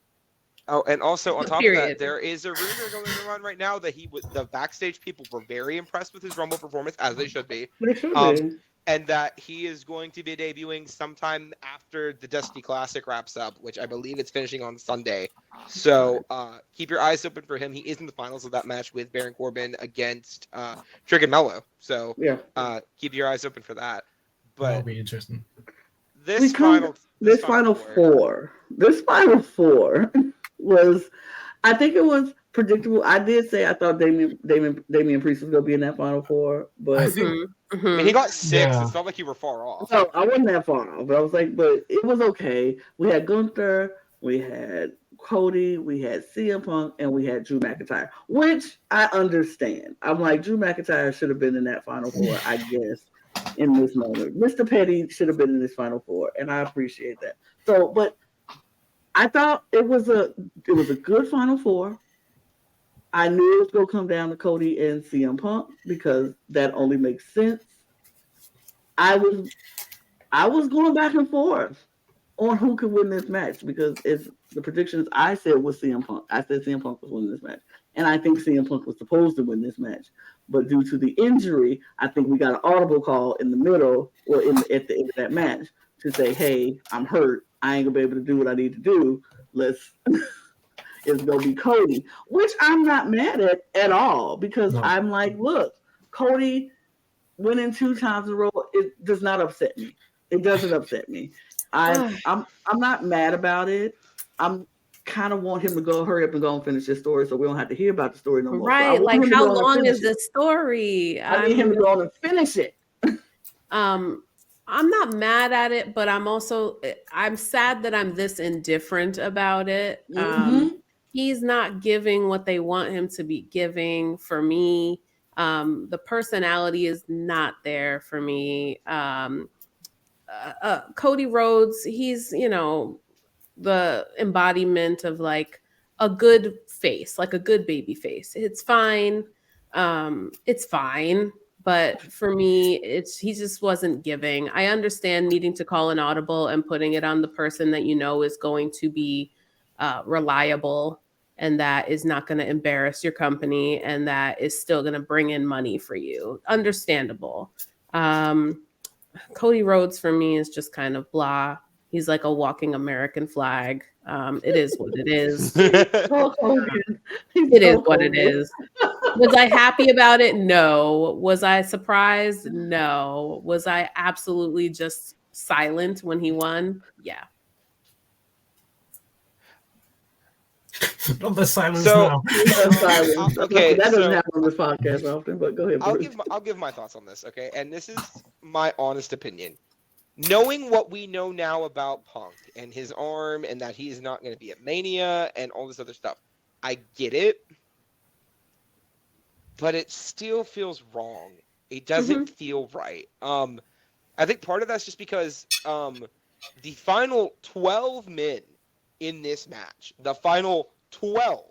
Oh, and also on top of that, there is a rumor going around right now that the backstage people were very impressed with his Rumble performance, as they should be. They should be. And that he is going to be debuting sometime after the Dusty Classic wraps up, which I believe it's finishing on Sunday. So keep your eyes open for him. He is in the finals of that match with Baron Corbin against Trick and Mello. So keep your eyes open for that. But that'll be interesting. This final four was, I think it was predictable. I did say I thought Damian Priest was going to be in that final four, but I mean, he got 6. Yeah. It's not like you were far off. No, I wasn't that far off, but I was like, but it was okay. We had Gunther, we had Cody, we had CM Punk, and we had Drew McIntyre, which I understand. I'm like, Drew McIntyre should have been in that final four, I guess, in this moment. Mr. Petty should have been in this final four, and I appreciate that. So, but I thought it was a good final four. I knew it was going to come down to Cody and CM Punk because that only makes sense. I was going back and forth on who could win this match because it's the predictions I said was CM Punk. I said CM Punk was winning this match. And I think CM Punk was supposed to win this match. But due to the injury, I think we got an audible call in the middle or at the end of that match to say, hey, I'm hurt. I ain't going to be able to do what I need to do. It's going to be Cody, which I'm not mad at all because I'm like, look, Cody winning 2 times in a row, it does not upset me. It doesn't upset me. I'm not mad about it. I'm kind of want him to hurry up and go and finish his story so we don't have to hear about the story no more. Right, so like how long is the story? I need him to go on and finish it. I'm not mad at it, but I'm sad that I'm this indifferent about it. He's not giving what they want him to be giving for me. The personality is not there for me. Cody Rhodes, he's, the embodiment of like a good face, like a good baby face. It's fine. It's fine. But for me, he just wasn't giving. I understand needing to call an audible and putting it on the person that is going to be reliable and that is not going to embarrass your company and that is still going to bring in money for you. Understandable. Cody Rhodes for me is just kind of blah. He's like a walking American flag. It is what it is. It is what it is. Was I happy about it? No. Was I surprised? No. Was I absolutely just silent when he won. Yeah. Not the silence So- now. Silence. Okay, that doesn't so- happen on this podcast often, but go ahead. Bruce. I'll give my thoughts on this, okay? And this is my honest opinion. Knowing what we know now about Punk and his arm and that he's not going to be at Mania and all this other stuff, I get it, but it still feels wrong. It doesn't feel right. I think part of that's just because the final 12 men in this match, the final 12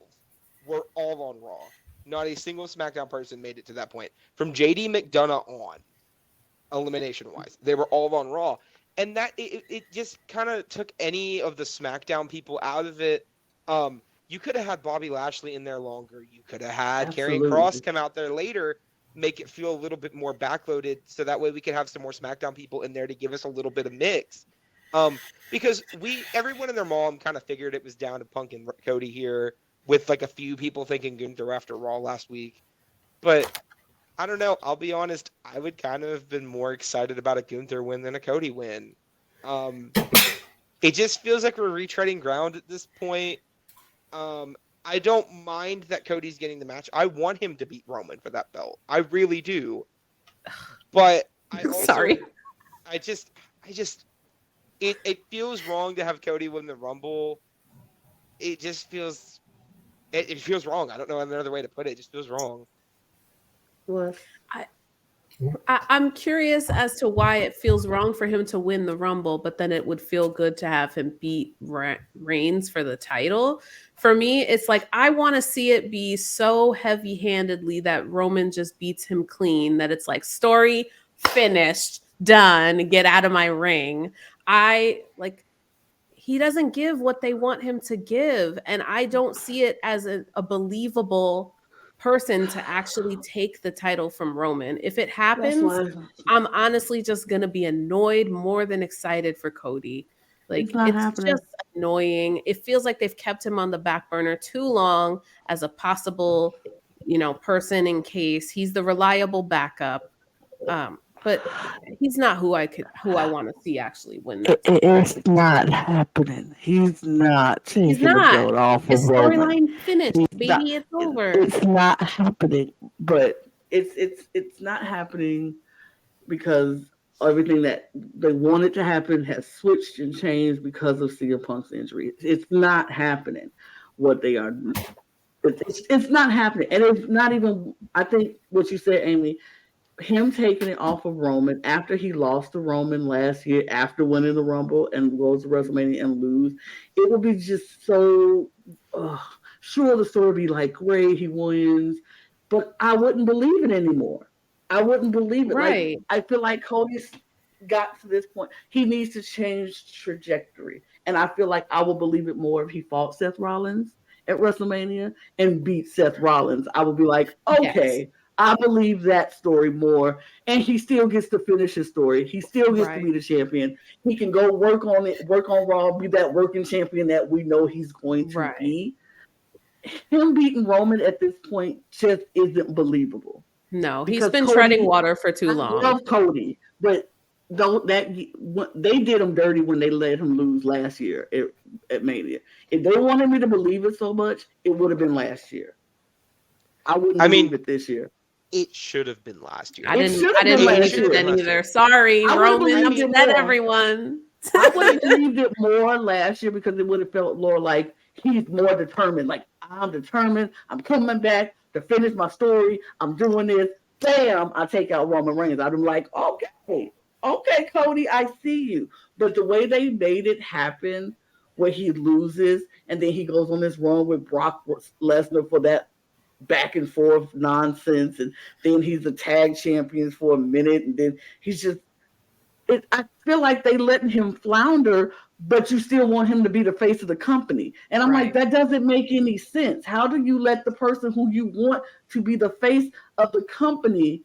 were all on Raw. Not a single SmackDown person made it to that point. From JD McDonough on, elimination-wise, they were all on Raw. And that it just kind of took any of the SmackDown people out of it. You could have had Bobby Lashley in there longer. You could have had Karrion Kross come out there later, make it feel a little bit more backloaded, so that way we could have some more SmackDown people in there to give us a little bit of mix. Because everyone and their mom kind of figured it was down to Punk and Cody here, with like a few people thinking Gunther after Raw last week. But I don't know. I'll be honest. I would kind of have been more excited about a Gunther win than a Cody win. It just feels like we're retreading ground at this point. I don't mind that Cody's getting the match. I want him to beat Roman for that belt. I really do. But I also, It feels wrong to have Cody win the Rumble. It just feels... It feels wrong. I don't know another way to put it. It just feels wrong. What? I'm curious as to why it feels wrong for him to win the Rumble, but then it would feel good to have him beat Reigns for the title. For me, it's like I want to see it be so heavy-handedly that Roman just beats him clean, that it's like story finished, done, get out of my ring. He doesn't give what they want him to give, and I don't see it as a believable person to actually take the title from Roman. If it happens, I'm honestly just gonna be annoyed more than excited for Cody. It's just annoying. It feels like they've kept him on the back burner too long as a possible, person in case. He's the reliable backup. But he's not who I want to see actually win that. It's not happening. He's not taking the belt off His of Roman. storyline finished, baby. It's over. It's not happening. But it's not happening because everything that they wanted to happen has switched and changed because of CM Punk's injury. It's not happening. What they are, it's not happening, and it's not even. I think what you said, Amy. Him taking it off of Roman after he lost to Roman last year, after winning the Rumble and goes to WrestleMania and lose, it would be just so. Sure, the story would be like, great, he wins, but I wouldn't believe it anymore. I wouldn't believe it. Right. I feel like Cody's got to this point. He needs to change trajectory, and I feel like I will believe it more if he fought Seth Rollins at WrestleMania and beat Seth Rollins. I would be like, okay. Yes. I believe that story more, and he still gets to finish his story. He still gets to be the champion. He can go work on Raw, be that working champion that we know he's going to be. Him beating Roman at this point just isn't believable. No, he's been treading water for too long. I love Cody, but they did him dirty when they let him lose last year at Mania. If they wanted me to believe it so much, it would have been last year. I wouldn't believe it this year. It should have been last year. I didn't believe it then either. Sorry, Roman upset everyone. I would have believed it more last year because it would have felt more like he's more determined. Like, I'm determined. I'm coming back to finish my story. I'm doing this. Bam! I take out Roman Reigns. I'd be like, okay, Cody, I see you. But the way they made it happen, where he loses and then he goes on this run with Brock Lesnar for that back and forth nonsense, and then he's the tag champions for a minute, and then he's just I feel like they letting him flounder, but you still want him to be the face of the company. And I'm like, that doesn't make any sense. How do you let the person who you want to be the face of the company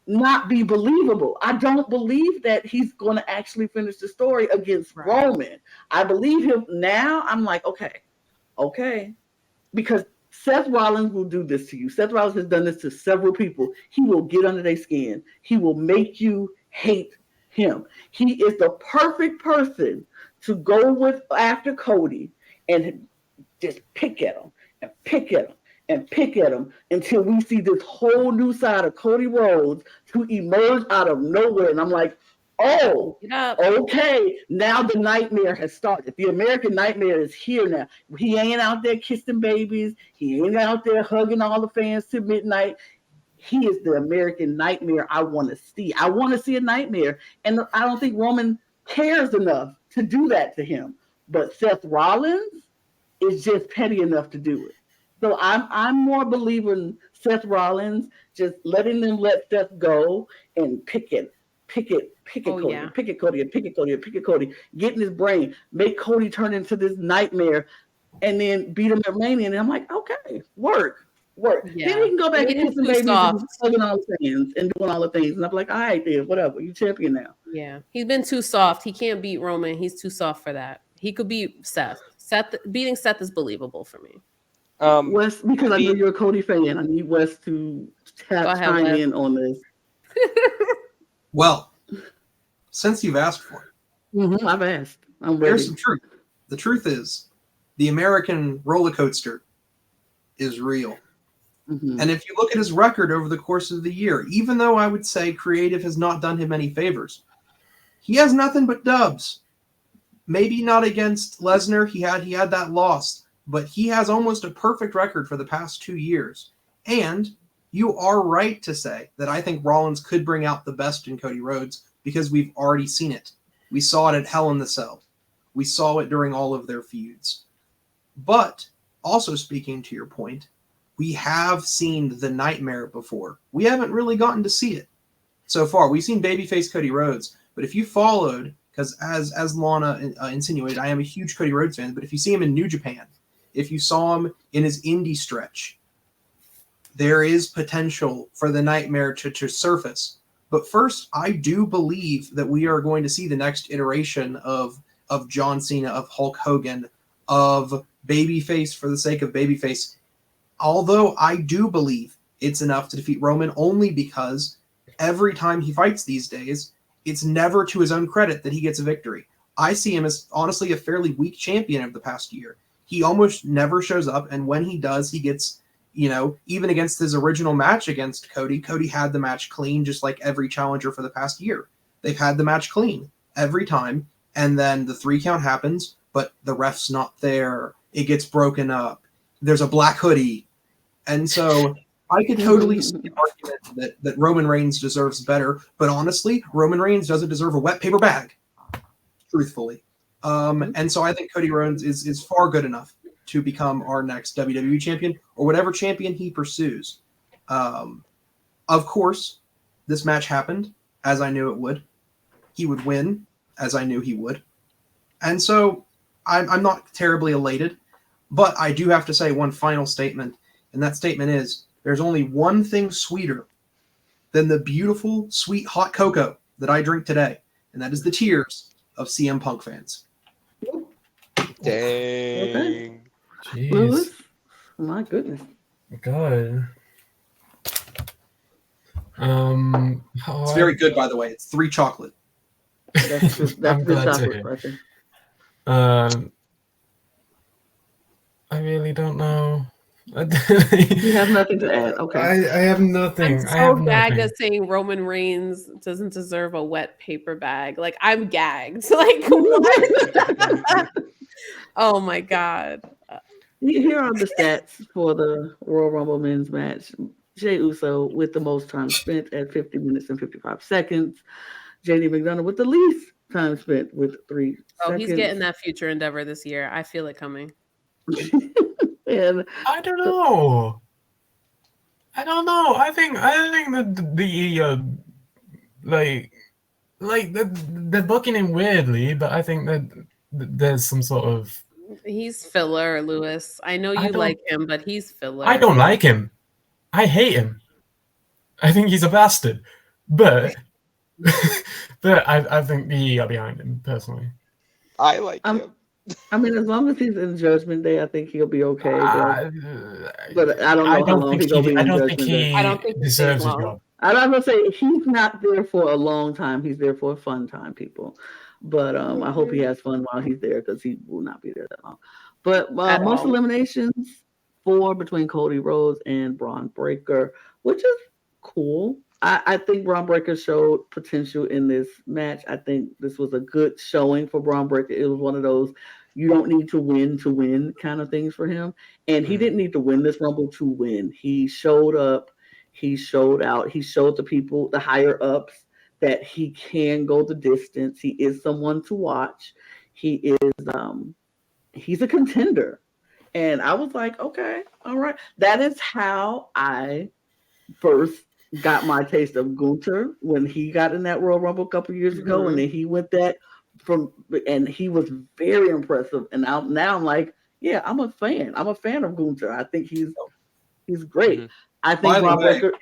not be believable? I don't believe that he's going to actually finish the story against Roman. I believe him now. I'm like, okay, because Seth Rollins will do this to you. Seth Rollins has done this to several people. He will get under their skin. He will make you hate him. He is the perfect person to go with after Cody and just pick at him and pick at him and pick at him until we see this whole new side of Cody Rhodes to emerge out of nowhere. And I'm like, oh, okay, now the nightmare has started. The American nightmare is here now. He ain't out there kissing babies. He ain't out there hugging all the fans to midnight. He is the American nightmare I want to see. I want to see a nightmare. And I don't think Roman cares enough to do that to him. But Seth Rollins is just petty enough to do it. So I'm more a believer in Seth Rollins just letting them let Seth go and pick it Cody, pick it Cody, get in his brain, make Cody turn into this nightmare, and then beat him at Mania. And I'm like, okay, work. Yeah. Then he can go back and kiss some babies and hugging all the fans and doing all the things. And I'm like, all right, then, whatever, you champion now. Yeah, he's been too soft. He can't beat Roman. He's too soft for that. He could beat Seth. Beating Seth is believable for me. Wes, because I know you're a Cody fan, I need Wes to chime in on this. Well, since you've asked for it, I've asked. I'm ready. Here's some truth. The truth is, the American roller coaster is real. And if you look at his record over the course of the year, even though I would say creative has not done him any favors, he has nothing but dubs. Maybe not against Lesnar. He had that loss, but he has almost a perfect record for the past 2 years. And you are right to say that I think Rollins could bring out the best in Cody Rhodes because we've already seen it. We saw it at Hell in the Cell. We saw it during all of their feuds. But also speaking to your point, we have seen the nightmare before. We haven't really gotten to see it so far. We've seen babyface Cody Rhodes, but if you followed, because as Lana insinuated, I am a huge Cody Rhodes fan, but if you see him in New Japan, if you saw him in his indie stretch, there is potential for the nightmare to surface. But first, I do believe that we are going to see the next iteration of John Cena, of Hulk Hogan, of babyface for the sake of babyface. Although I do believe it's enough to defeat Roman only because every time he fights these days, it's never to his own credit that he gets a victory. I see him as honestly a fairly weak champion of the past year. He almost never shows up, and when he does, he gets, even against his original match against Cody, Cody had the match clean just like every challenger for the past year. They've had the match clean every time, and then the 3 count happens, but the ref's not there. It gets broken up. There's a black hoodie. And so I could totally see the argument that Roman Reigns deserves better, but honestly, Roman Reigns doesn't deserve a wet paper bag, truthfully. And so I think Cody Rhodes is far good enough to become our next WWE champion or whatever champion he pursues. Of course, this match happened as I knew it would. He would win as I knew he would. And so I'm not terribly elated, but I do have to say one final statement. And that statement is, there's only one thing sweeter than the beautiful, sweet, hot cocoa that I drink today. And that is the tears of CM Punk fans. Dang. Jeez. Lewis? My goodness. God. It's very good, by the way. It's 3 chocolate. That's good chocolate right there. I really don't know. You have nothing to add. Okay. I have nothing. I'm so gagged at saying Roman Reigns doesn't deserve a wet paper bag. Like, I'm gagged. Like, what? Oh my God. Here are the stats for the Royal Rumble men's match. Jey Uso with the most time spent at 50 minutes and 55 seconds. JD McDonough with the least time spent with 3 seconds. He's getting that future endeavor this year. I feel it coming. And I don't know. I think that they're booking him weirdly, but I think that there's some sort of. He's filler, Lewis. I know you like him, but he's filler. I don't like him. I hate him. I think he's a bastard. But I think the are behind him personally. I like him. I mean, as long as he's in Judgment Day, I think he'll be okay. But I don't know how long he's going to be in Judgment Day. I don't think he deserves stays a long. job. I'm gonna say he's not there for a long time. He's there for a fun time, people. But I hope he has fun while he's there because he will not be there that long. But At most all. eliminations 4 between Cody Rhodes and Braun Breaker, which is cool. I think Braun Breaker showed potential in this match. I think this was a good showing for Braun Breaker. It was one of those you don't need to win kind of things for him. And he didn't need to win this Rumble to win. He showed up, he showed out, he showed the people, the higher ups, that he can go the distance. He is someone to watch. He is he's a contender. And I was like, okay, all right. That is how I first got my taste of Gunther when he got in that Royal Rumble a couple years ago, and then he went that from, and he was very impressive. And now I'm like, yeah, I'm a fan. I'm a fan of Gunther. I think he's great. I think By the Rob way, Breaker.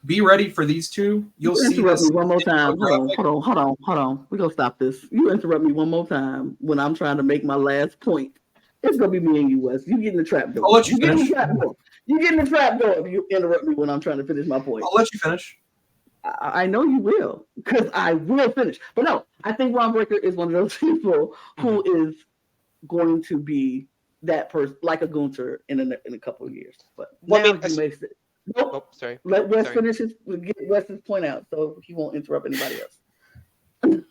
be ready for these two. You'll see Interrupt this me one more time. infographic. Hold on. We're gonna stop this. You interrupt me one more time when I'm trying to make my last point. It's gonna be me and you, Wes. You get in the trap door. I'll let you get in the finish. trap door. You get in the trap door if you interrupt me when I'm trying to finish my point. I'll let you finish. I know you will, because I will finish. But no, I think Ron Breaker is one of those people who is going to be that person, like a Gunther in a couple of years. But Well, now I mean, you makes it. Nope. Oh, sorry. Let Wes Sorry. finish get Wes's point out so he won't interrupt anybody else.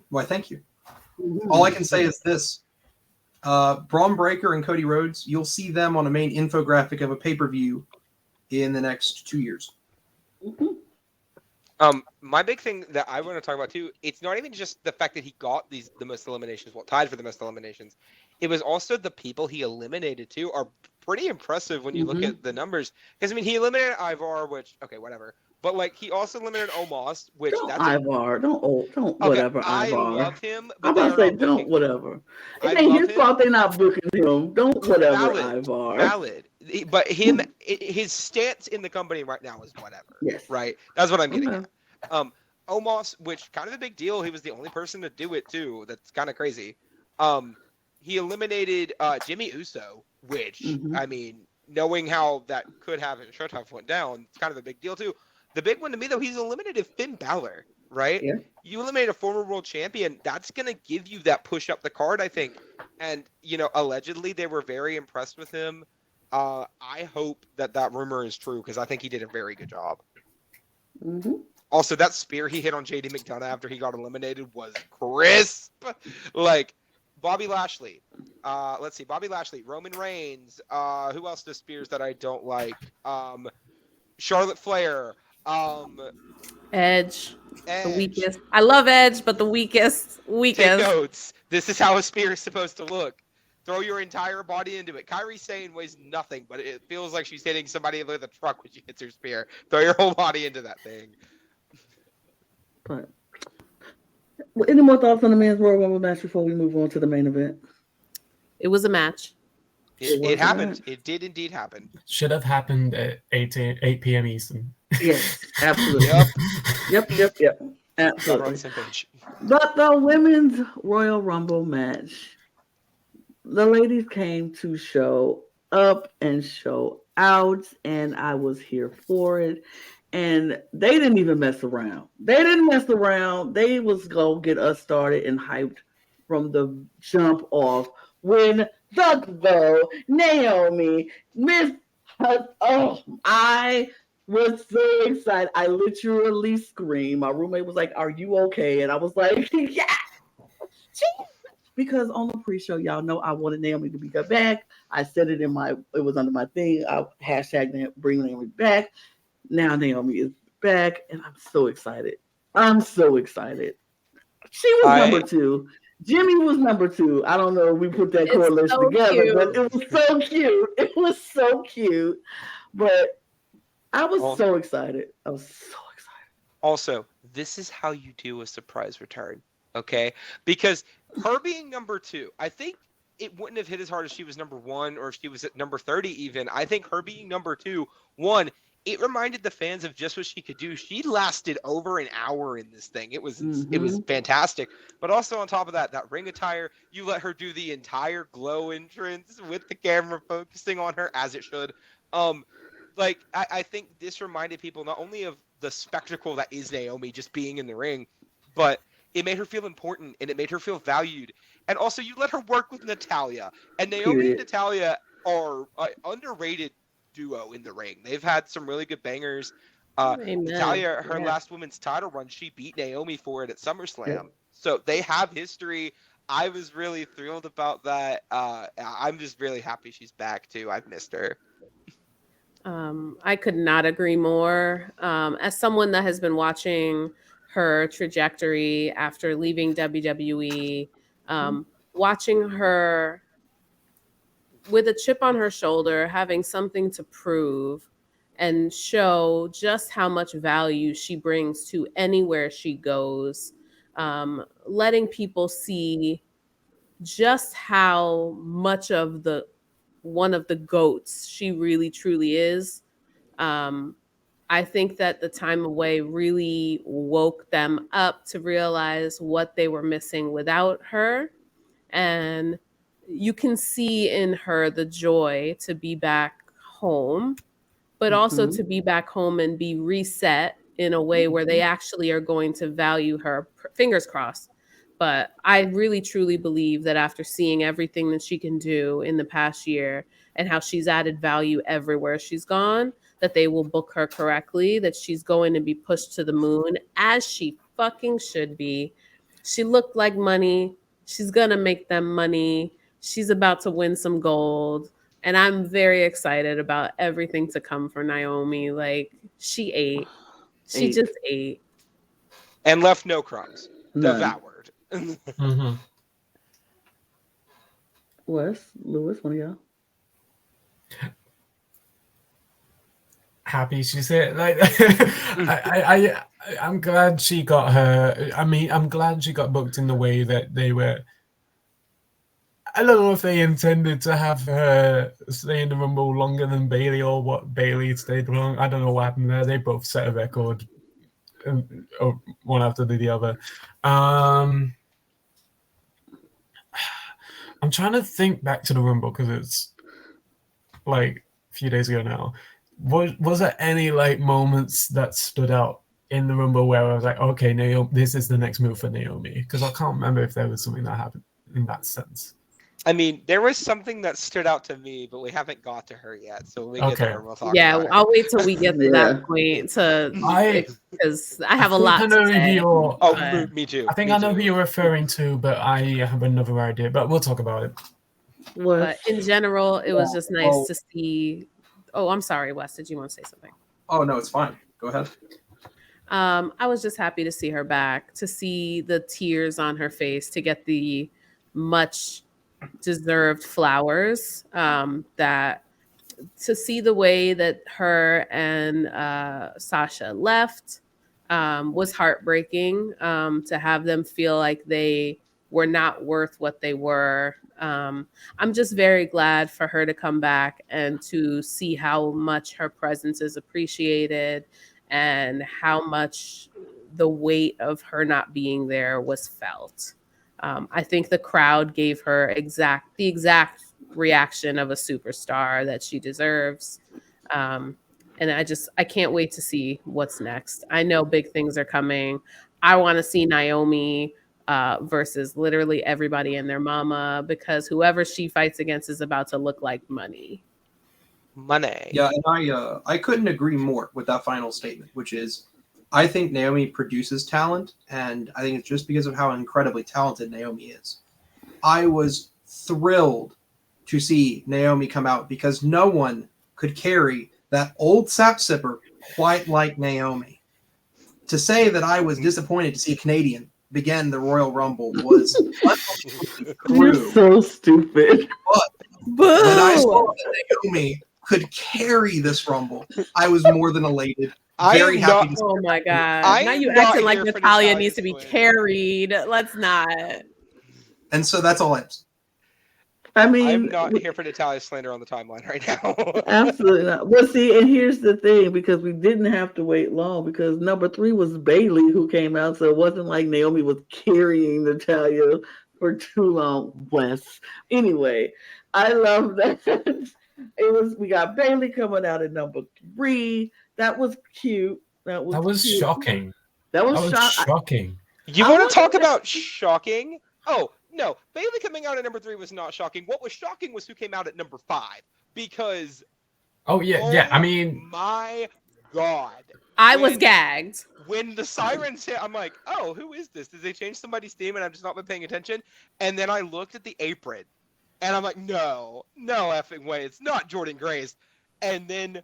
Why, thank you. All I can say is this. Braun Breaker and Cody Rhodes, you'll see them on a main infographic of a pay-per-view in the next 2 years. My big thing that I want to talk about too, it's not even just the fact that he got the most eliminations, tied for the most eliminations. It was also the people he eliminated too are pretty impressive when you look at the numbers. Because I mean, he eliminated Ivar, which okay, whatever. But like he also eliminated Omos, which that's Ivar. Don't okay, whatever. I Ivar. love him, I'm but about to say don't whatever. It I ain't love his him. fault they're not booking him. Don't whatever, Ivar. Valid. But his stance in the company right now is whatever. Yes. Right. That's what I'm getting Okay. at. Omos, which kind of a big deal. He was the only person to do it too. That's kind of crazy. He eliminated Jimmy Uso, which I mean, knowing how that could have and should have went down, it's kind of a big deal too. The big one to me though, he's eliminated Finn Balor. Right? Yeah. You eliminate a former world champion, that's gonna give you that push up the card, I think. And you know, allegedly they were very impressed with him. I hope that rumor is true because I think he did a very good job. Also, that spear he hit on JD McDonough after he got eliminated was crisp. Like Bobby Lashley. Let's see, Bobby Lashley, Roman Reigns. Who else does spears that I don't like? Charlotte Flair. Edge. The weakest. I love Edge, but the weakest. Take notes. This is how a spear is supposed to look. Throw your entire body into it. Kairi Sane weighs nothing, but it feels like she's hitting somebody with a truck when she hits her spear. Throw your whole body into that thing. But any more thoughts on the men's Royal Rumble match before we move on to the main event? It was a match. It happened. It did indeed happen. Should have happened at 8 p.m. Eastern. Yes, absolutely. Yep. Absolutely. But the women's Royal Rumble match, the ladies came to show up and show out, and I was here for it. And they didn't even mess around. They was gonna get us started and hyped from the jump off when the Naomi, Miss, I was so excited. I literally screamed. My roommate was like, "Are you okay?" And I was like, "Yeah." Because on the pre-show, y'all know I wanted Naomi to be back. I said it it was under my thing. I hashtag bring Naomi back. Now Naomi is back, and I'm so excited. She was number 2. Jimmy was number 2. I don't know if we put that correlation together, cute. but it was so cute. But I was so excited. Also, this is how you do a surprise return, okay? Because her being number 2, I think it wouldn't have hit as hard if she was number 1 or if she was at number 30 even. I think her being number 2, one, it reminded the fans of just what she could do. She lasted over an hour in this thing. It was fantastic. But also on top of that ring attire, you let her do the entire glow entrance with the camera focusing on her as it should. like I think this reminded people not only of the spectacle that is Naomi just being in the ring, but it made her feel important and it made her feel valued. And also, you let her work with Natalya, and Naomi and Natalya are an underrated duo in the ring. They've had some really good bangers. Natalya, her last women's title run, she beat Naomi for it at SummerSlam. Yeah. So they have history. I was really thrilled about that. I'm just really happy she's back too. I've missed her. I could not agree more. As someone that has been watching her trajectory after leaving WWE, watching her with a chip on her shoulder, having something to prove and show just how much value she brings to anywhere she goes, letting people see just how much of one of the GOATs she really truly is. I think that the time away really woke them up to realize what they were missing without her. And you can see in her the joy to be back home, but also to be back home and be reset in a way where they actually are going to value her. Fingers crossed. But I really, truly believe that after seeing everything that she can do in the past year and how she's added value everywhere she's gone, that they will book her correctly, that she's going to be pushed to the moon, as she fucking should be. She looked like money. She's going to make them money. She's about to win some gold. And I'm very excited about everything to come for Naomi. Like, she ate. She just ate. And left no crumbs. None. Devoured. Wes, Lewis, one of y'all? Happy she's here. Like, I'm glad she got her. I mean, I'm glad she got booked in the way that they were. I don't know if they intended to have her stay in the Rumble longer than Bayley or what Bayley stayed long. I don't know what happened there. They both set a record, one after the other. I'm trying to think back to the Rumble because it's like a few days ago now. Was there any like moments that stood out in the Rumble where I was like, okay, Naomi, this is the next move for Naomi? Because I can't remember if there was something that happened in that sense. I mean, there was something that stood out to me, but we haven't got to her yet. So when we get there, we'll talk about it. I'll wait till we get to that point because I have a lot to say. Me too. I think I know who you're referring to, but I have another idea. But we'll talk about it. But in general, it was just nice to see. Oh, I'm sorry, Wes. Did you want to say something? Oh, no, it's fine. Go ahead. I was just happy to see her back, to see the tears on her face, to get the much deserved flowers, that to see the way that her and Sasha left was heartbreaking, to have them feel like they were not worth what they were. I'm just very glad for her to come back and to see how much her presence is appreciated and how much the weight of her not being there was felt. I think the crowd gave her the exact reaction of a superstar that she deserves. And I can't wait to see what's next. I know big things are coming. I want to see Naomi versus literally everybody and their mama, because whoever she fights against is about to look like money. Yeah, and I couldn't agree more with that final statement, which is, I think Naomi produces talent, and I think it's just because of how incredibly talented Naomi is. I was thrilled to see Naomi come out because no one could carry that old sap sipper quite like Naomi. To say that I was disappointed to see a Canadian begin the Royal Rumble was You're so stupid. But when I saw that Naomi could carry this Rumble, I was more than elated. Very happy. Oh my god! Now you acting like Natalya needs to be carried. Let's not. And so that's all I'm saying. I mean, I'm not here for Natalya slander on the timeline right now. Absolutely not. Well, see, and here's the thing, because we didn't have to wait long, because number 3 was Bayley who came out, so it wasn't like Naomi was carrying Natalya for too long. Bless. Anyway, I love that. We got Bailey coming out at number 3. That was cute. That was cute. shocking. That That was was shocking. You I want wanted to talk to- about shocking? Oh, no. Bailey coming out at number 3 was not shocking. What was shocking was who came out at number 5. Because, Oh yeah. I mean, my God. I was gagged. When the sirens hit, I'm like, oh, who is this? Did they change somebody's theme and I've just not been paying attention? And then I looked at the apron and I'm like, no effing way. It's not Jordan Grace. And then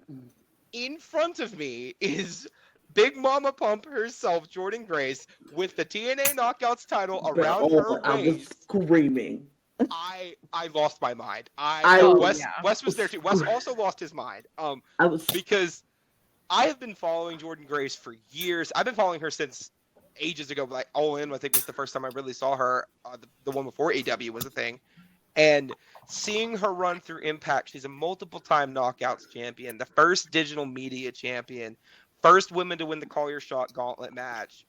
in front of me is Big Mama Pump herself, Jordan Grace, with the TNA Knockouts title around her I was waist. screaming. I lost my mind. Wes was there too. Wes also lost his mind. Because I have been following Jordan Grace for years. I've been following her since ages ago. Like All In, I think was the first time I really saw her. The one before AW was a thing. And seeing her run through Impact, she's a multiple-time Knockouts champion, the first digital media champion, first woman to win the Call Your Shot Gauntlet match.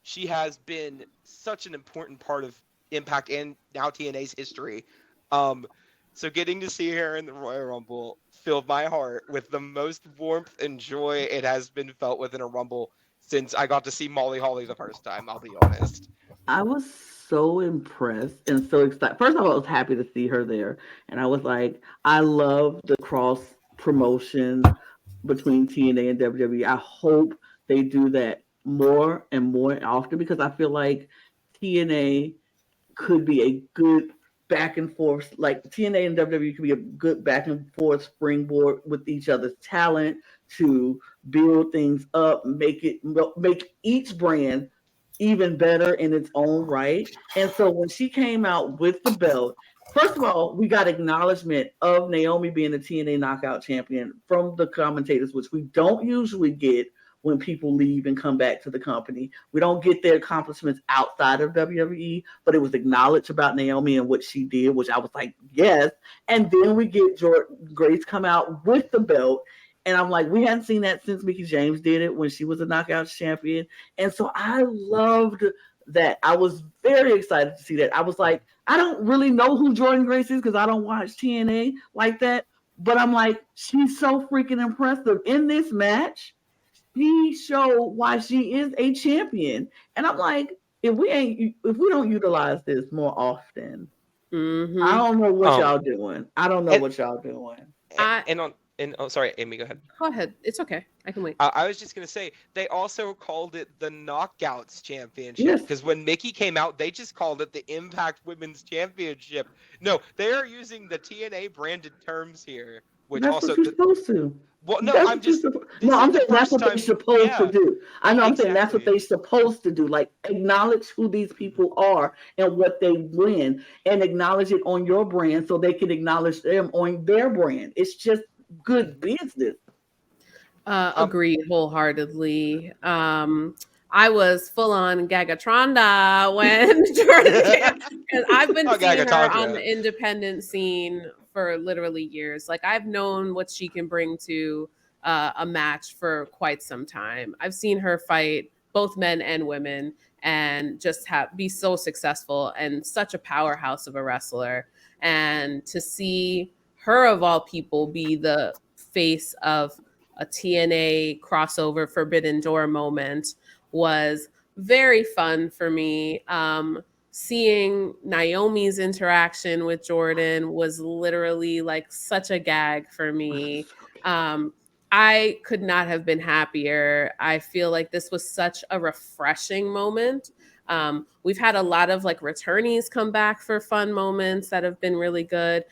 She has been such an important part of Impact and now TNA's history. So getting to see her in the Royal Rumble filled my heart with the most warmth and joy it has been felt within a Rumble since I got to see Molly Holly the first time, I'll be honest. I was so impressed and so excited. First of all, I was happy to see her there. And I was like, I love the cross promotion between TNA and WWE. I hope they do that more and more often because I feel like TNA could be a good back and forth, like TNA and WWE could be a good back and forth springboard with each other's talent to build things up, make each brand even better in its own right. And so when she came out with the belt, first of all, we got acknowledgement of Naomi being the TNA Knockout Champion from the commentators, which we don't usually get when people leave and come back to the company. We don't get their accomplishments outside of WWE, but it was acknowledged about Naomi and what she did, which I was like, yes. And then we get Jordan Grace come out with the belt. And I'm like, we hadn't seen that since Mickie James did it when she was a Knockouts champion. And so I loved that. I was very excited to see that. I was like, I don't really know who Jordan Grace is because I don't watch TNA like that. But I'm like, she's so freaking impressive. In this match, she showed why she is a champion. And I'm like, if we don't utilize this more often, I don't know what y'all doing. I don't know what y'all doing. Sorry, Amy, go ahead. Go ahead. It's okay. I can wait. I was just going to say, they also called it the Knockouts Championship because when Mickie came out, they just called it the Impact Women's Championship. No, they are using the TNA branded terms here. Which that's also what you're supposed to. Well, no, that's I'm just. I'm saying that's what they're supposed to do. I know. I'm saying that's what Exactly. they're supposed to do. Like acknowledge who these people are and what they win, and acknowledge it on your brand so they can acknowledge them on their brand. It's just good business. Agreed wholeheartedly. I was full on Gagatronda when Jordan came, because I've been seeing her on the independent scene for literally years. Like I've known what she can bring to a match for quite some time. I've seen her fight both men and women and just be so successful and such a powerhouse of a wrestler. And to see her of all people be the face of a TNA crossover Forbidden Door moment was very fun for me. Seeing Naomi's interaction with Jordan was literally like such a gag for me. I could not have been happier. I feel like this was such a refreshing moment. We've had a lot of like returnees come back for fun moments that have been really good.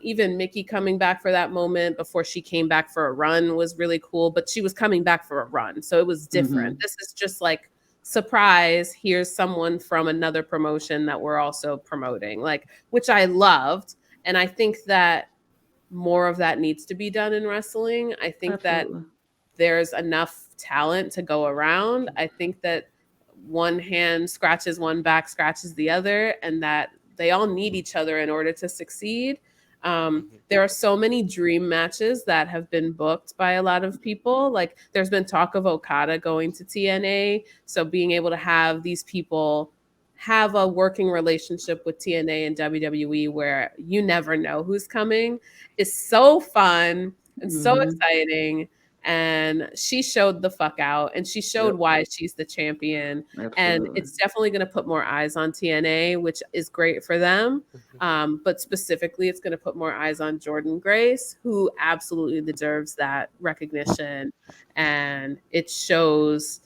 Even Mickie coming back for that moment before she came back for a run was really cool, but she was coming back for a run. So it was different. Mm-hmm. This is just like, surprise, here's someone from another promotion that we're also promoting, like, which I loved. And I think that more of that needs to be done in wrestling. I think that there's enough talent to go around. I think that one hand scratches one back, scratches the other, and that they all need each other in order to succeed. There are so many dream matches that have been booked by a lot of people. Like there's been talk of Okada going to TNA. So being able to have these people have a working relationship with TNA and WWE where you never know who's coming is so fun and so exciting. And she showed the fuck out, and she showed why she's the champion. Absolutely. And it's definitely going to put more eyes on TNA, which is great for them. But specifically, it's going to put more eyes on Jordynne Grace, who absolutely deserves that recognition. And it shows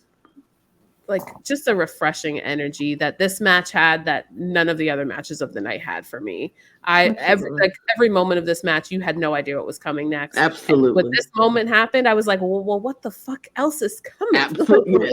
like just a refreshing energy that this match had that none of the other matches of the night had for me. Every moment of this match, you had no idea what was coming next. Absolutely. And when this moment happened, I was like, well, what the fuck else is coming? Absolutely.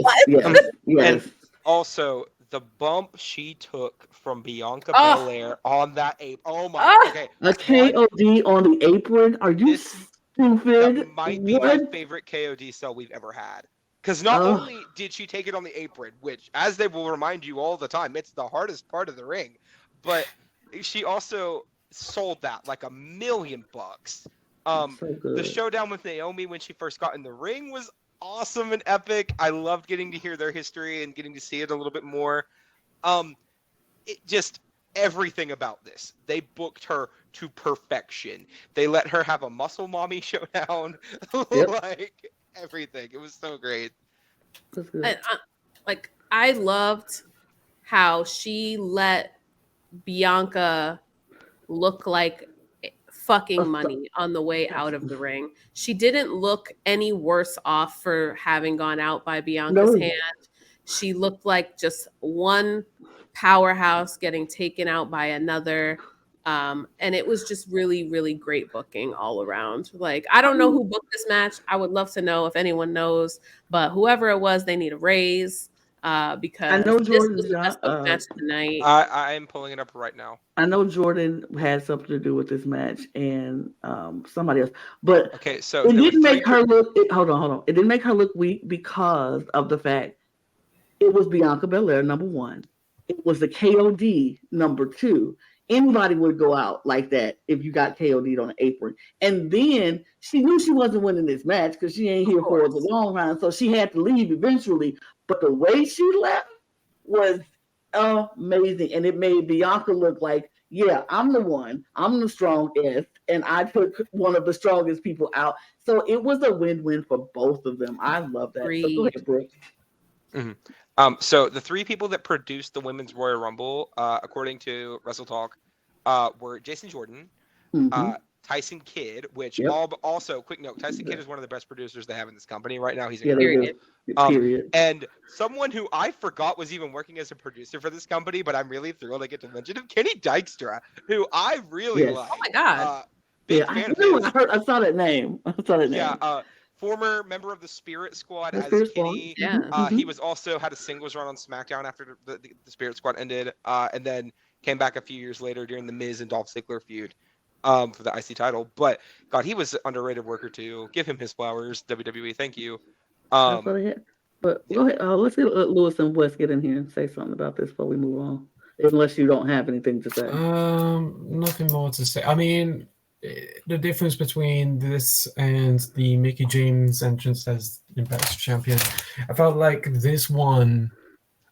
Yes. And also the bump she took from Bianca Belair on that apron. Oh my! Okay, a KOD on the apron. Are you stupid? That might be my favorite KOD cell we've ever had. Because not only did she take it on the apron, which, as they will remind you all the time, it's the hardest part of the ring, but she also sold that like $1 million. The showdown with Naomi when she first got in the ring was awesome and epic. I loved getting to hear their history and getting to see it a little bit more. It just everything about this. They booked her to perfection. They let her have a muscle mommy showdown. Like everything. It was so great. I loved how she let Bianca look like fucking money on the way out of the ring. She didn't look any worse off for having gone out by Bianca's hand. She looked like just one powerhouse getting taken out by another. And it was just really, really great booking all around. Like, I don't know who booked this match. I would love to know if anyone knows, but whoever it was, they need a raise. Because I know Jordan this was the best booked match of the night. I am pulling it up right now. I know Jordan had something to do with this match and somebody else, but okay, so it didn't make her look. Hold on. It didn't make her look weak because of the fact it was Bianca Belair, number one. It was the KOD, number two. Anybody would go out like that if you got KOD'd on an apron. And then she knew she wasn't winning this match because she ain't here for the long run, so she had to leave eventually. But the way she left was amazing, and it made Bianca look like, yeah, I'm the one. I'm the strongest, and I took one of the strongest people out. So it was a win-win for both of them. I love that. So go ahead, Brooke. Mm-hmm. So the three people that produced the Women's Royal Rumble, according to Wrestle Talk, were Jason Jordan, Tyson Kidd, which also, quick note, Tyson Kidd is one of the best producers they have in this company right now. He's period. And someone who I forgot was even working as a producer for this company, but I'm really thrilled I get to mention him, Kenny Dykstra, who I really like. Oh my God. Big fan of his. I saw that name. Yeah, former member of the Spirit Squad as Kenny. He was also had a singles run on SmackDown after the Spirit Squad ended, and then came back a few years later during the Miz and Dolph Ziggler feud for the IC title. But God, he was an underrated worker too. Give him his flowers, WWE. Thank you. But go ahead. Let's get Lewis and West get in here and say something about this before we move on. Unless you don't have anything to say. Nothing more to say. I mean, the difference between this and the Mickie James entrance as Impact Champion, I felt like this one.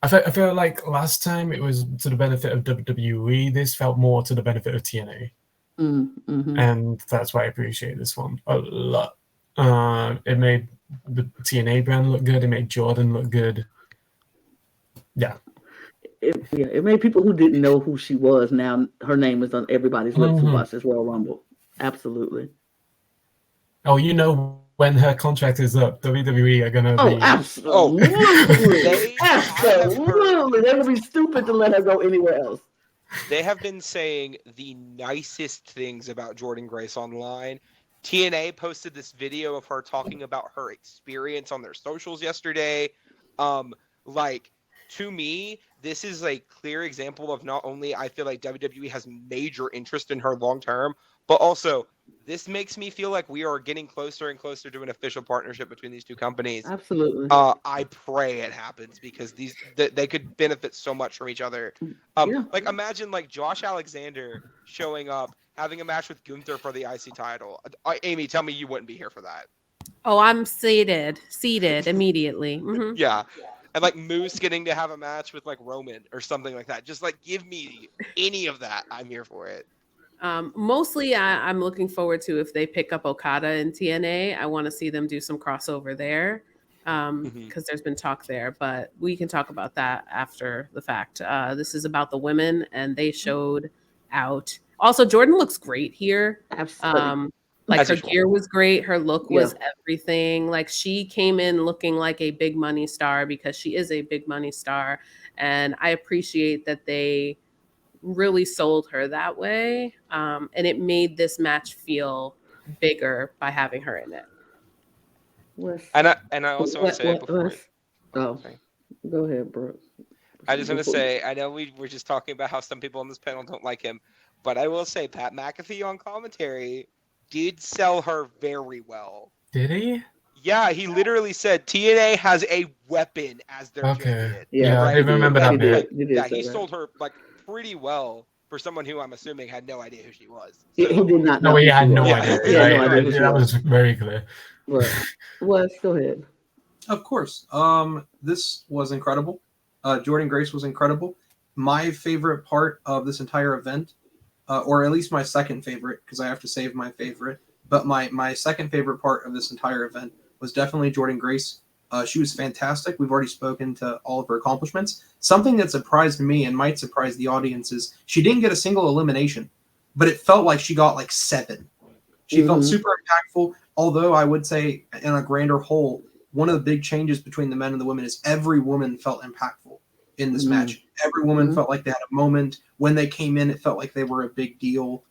I felt like last time it was to the benefit of WWE. This felt more to the benefit of TNA, and that's why I appreciate this one a lot. It made the TNA brand look good. It made Jordan look good. Yeah. It made people who didn't know who she was. Now her name is on everybody's lips who watched this Royal Rumble. Absolutely. Oh, you know when her contract is up, WWE are gonna be. Absolutely. Absolutely. They would be stupid to let her go anywhere else. They have been saying the nicest things about Jordynne Grace online. TNA posted this video of her talking about her experience on their socials yesterday. To me, this is a clear example of not only I feel like WWE has major interest in her long term, but also this makes me feel like we are getting closer and closer to an official partnership between these two companies. Absolutely. I pray it happens because they could benefit so much from each other. Like imagine like Josh Alexander showing up, having a match with Gunther for the IC title. Amy, tell me you wouldn't be here for that. Oh, I'm seated immediately. Mm-hmm. Yeah. and like Moose getting to have a match with like Roman or something like that. Just like give me any of that. I'm here for it. Mostly, I'm looking forward to if they pick up Okada in TNA. I want to see them do some crossover there because there's been talk there, but we can talk about that after the fact. This is about the women, and they showed out. Also, Jordan looks great here. Absolutely. Like As her usual. gear was great. Her look was everything. Like she came in looking like a big money star because she is a big money star. And I appreciate that they really sold her that way. And it made this match feel bigger by having her in it. And I also want to say before. Sorry. Go ahead, Brooke. I just want to say, I know we were just talking about how some people on this panel don't like him, but I will say Pat McAfee on commentary did sell her very well. Did he? Yeah, he literally said TNA has a weapon as their champion. Yeah, right? I remember that bit. He sold her like pretty well for someone who I'm assuming had no idea who she was. So, he did not know. No, he had no idea. That was very clear. Right. Well, go ahead. Of course. This was incredible. Jordan Grace was incredible. My favorite part of this entire event, or at least my second favorite, because I have to save my favorite, but my second favorite part of this entire event was definitely Jordan Grace. She was fantastic. We've already spoken to all of her accomplishments. Something that surprised me and might surprise the audience is she didn't get a single elimination, but it felt like she got like 7. She felt super impactful, although I would say in a grander whole, one of the big changes between the men and the women is every woman felt impactful in this match. Every woman felt like they had a moment. When they came in, it felt like they were a big deal.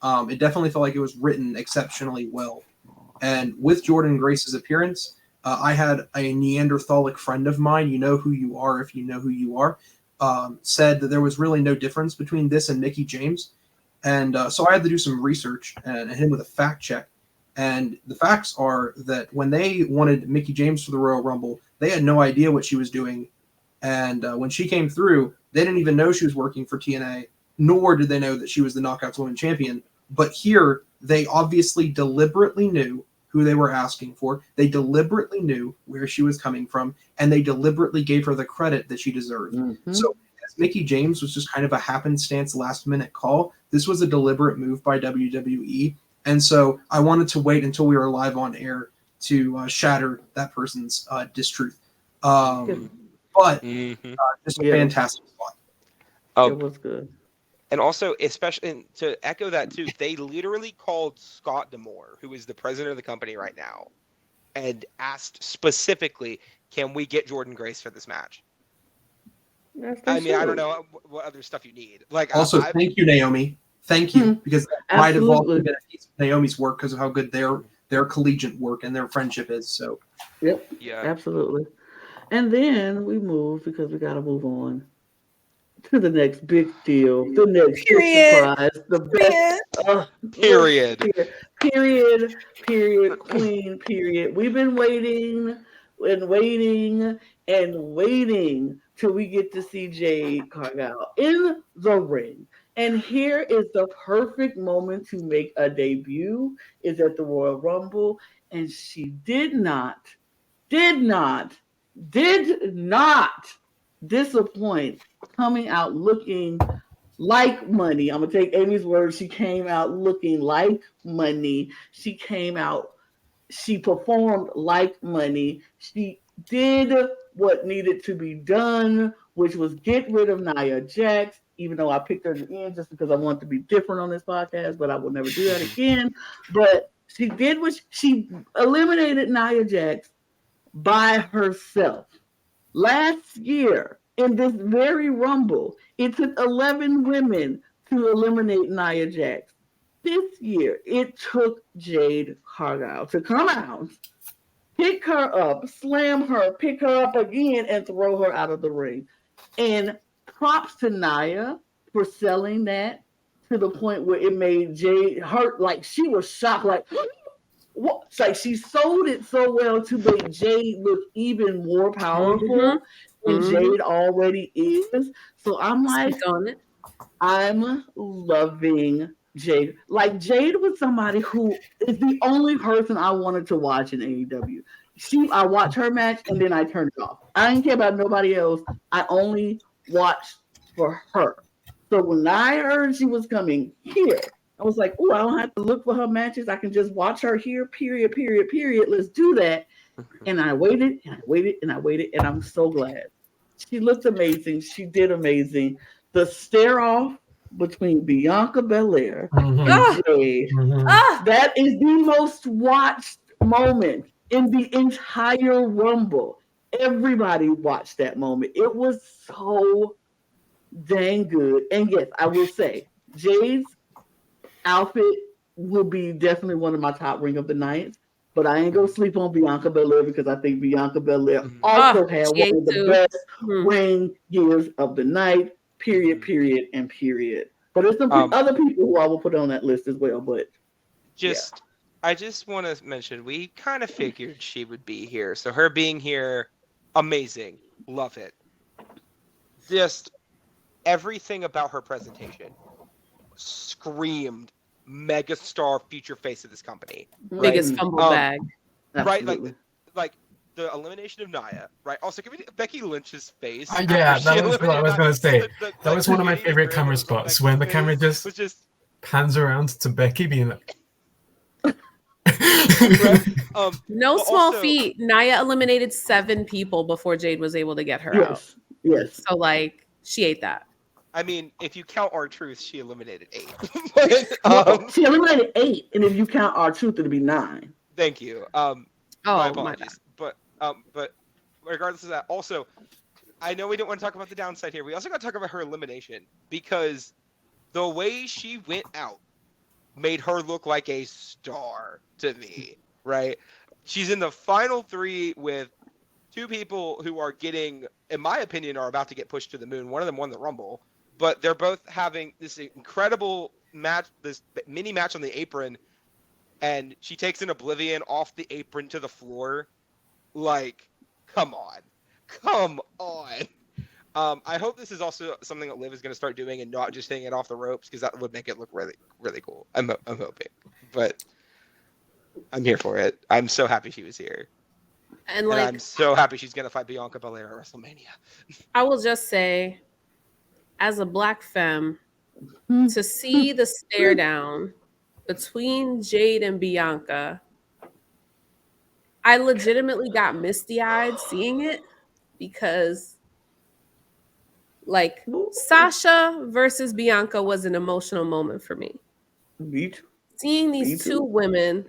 It definitely felt like it was written exceptionally well. And with Jordan Grace's appearance, I had a Neanderthalic friend of mine, you know who you are if you know who you are, said that there was really no difference between this and Mickie James. And so I had to do some research and hit him with a fact check. And the facts are that when they wanted Mickie James for the Royal Rumble, they had no idea what she was doing. And when she came through, they didn't even know she was working for TNA, nor did they know that she was the Knockouts Women Champion. But here, they obviously deliberately knew who they were asking for. They deliberately knew where she was coming from, and they deliberately gave her the credit that she deserved. So as Mickie James was just kind of a happenstance last-minute call, this was a deliberate move by WWE. And so I wanted to wait until we were live on air to shatter that person's distruth. But just a fantastic spot. It was good. And also, especially to echo that too, they literally called Scott D'Amore, who is the president of the company right now, and asked specifically, "Can we get Jordan Grace for this match?" I mean, I don't know what other stuff you need. Like, also, thank you, Naomi. Thank you, because that might have also been a piece of Naomi's work because of how good their collegiate work and their friendship is. So, absolutely. And then we move because we got to move on to the next big deal, the next big surprise, the best. Period. Queen. Period. We've been waiting and waiting and waiting till we get to see Jade Cargill in the ring. And here is the perfect moment to make a debut. Is at the Royal Rumble, and she did not disappoint, coming out looking like money. I'm gonna take Amy's word. She came out looking like money. She performed like money. She did what needed to be done, which was get rid of Nia Jax, even though I picked her in the end just because I want to be different on this podcast, but I will never do that again. But she did what she eliminated Nia Jax by herself. Last year, in this very Rumble, it took 11 women to eliminate Nia Jax. This year, it took Jade Cargill to come out, pick her up, slam her, pick her up again, and throw her out of the ring. And props to Nia for selling that to the point where it made Jade hurt. Like, she was shocked, like, what? It's like she sold it so well to make Jade look even more powerful than Jade already is. So I'm like, I'm loving Jade. Like, Jade was somebody who is the only person I wanted to watch in AEW. I watch her match and then I turn it off. I didn't care about nobody else. I only watched for her. So when I heard she was coming here, I was like, oh, I don't have to look for her matches. I can just watch her here, period. Let's do that. And I waited and I waited and I waited, and I'm so glad. She looked amazing. She did amazing. The stare off between Bianca Belair and Jade, that is the most watched moment in the entire Rumble. Everybody watched that moment. It was so dang good. And yes, I will say, Jade's outfit will be definitely one of my top ring of the night. But I ain't gonna sleep on Bianca Belair because I think Bianca Belair also had one of the best ring gears of the night. Period. But there's some other people who I will put on that list as well. But I just want to mention, we kind of figured she would be here. So her being here, amazing. Love it. Just everything about her presentation screamed megastar future face of this company. Biggest fumble bag. Right? Like the elimination of Nia, right? Also, give me Becky Lynch's face. Yeah, that was what I was going to say. That was one of my favorite camera spots, when the camera just pans around to Becky being like... No small feat. Nia eliminated 7 people before Jade was able to get her out. Yes. So, like, she ate that. I mean, if you count R-Truth, she eliminated 8. She eliminated 8, and if you count R-Truth, it'll be 9. Thank you. My apologies. But regardless of that, also, I know we didn't want to talk about the downside here. We also got to talk about her elimination, because the way she went out made her look like a star to me, right? She's in the final 3 with 2 people who are getting, in my opinion, are about to get pushed to the moon. One of them won the Rumble, but they're both having this incredible match, this mini match on the apron, and she takes an Oblivion off the apron to the floor. Like, come on. I hope this is also something that Liv is going to start doing and not just hitting it off the ropes, because that would make it look really, really cool. I'm hoping, but I'm here for it. I'm so happy she was here. And I'm so happy she's going to fight Bianca Belair at WrestleMania. I will just say, as a black femme, to see the stare down between Jade and Bianca, I legitimately got misty-eyed seeing it, because like Sasha versus Bianca was an emotional moment for me. Seeing these 2 women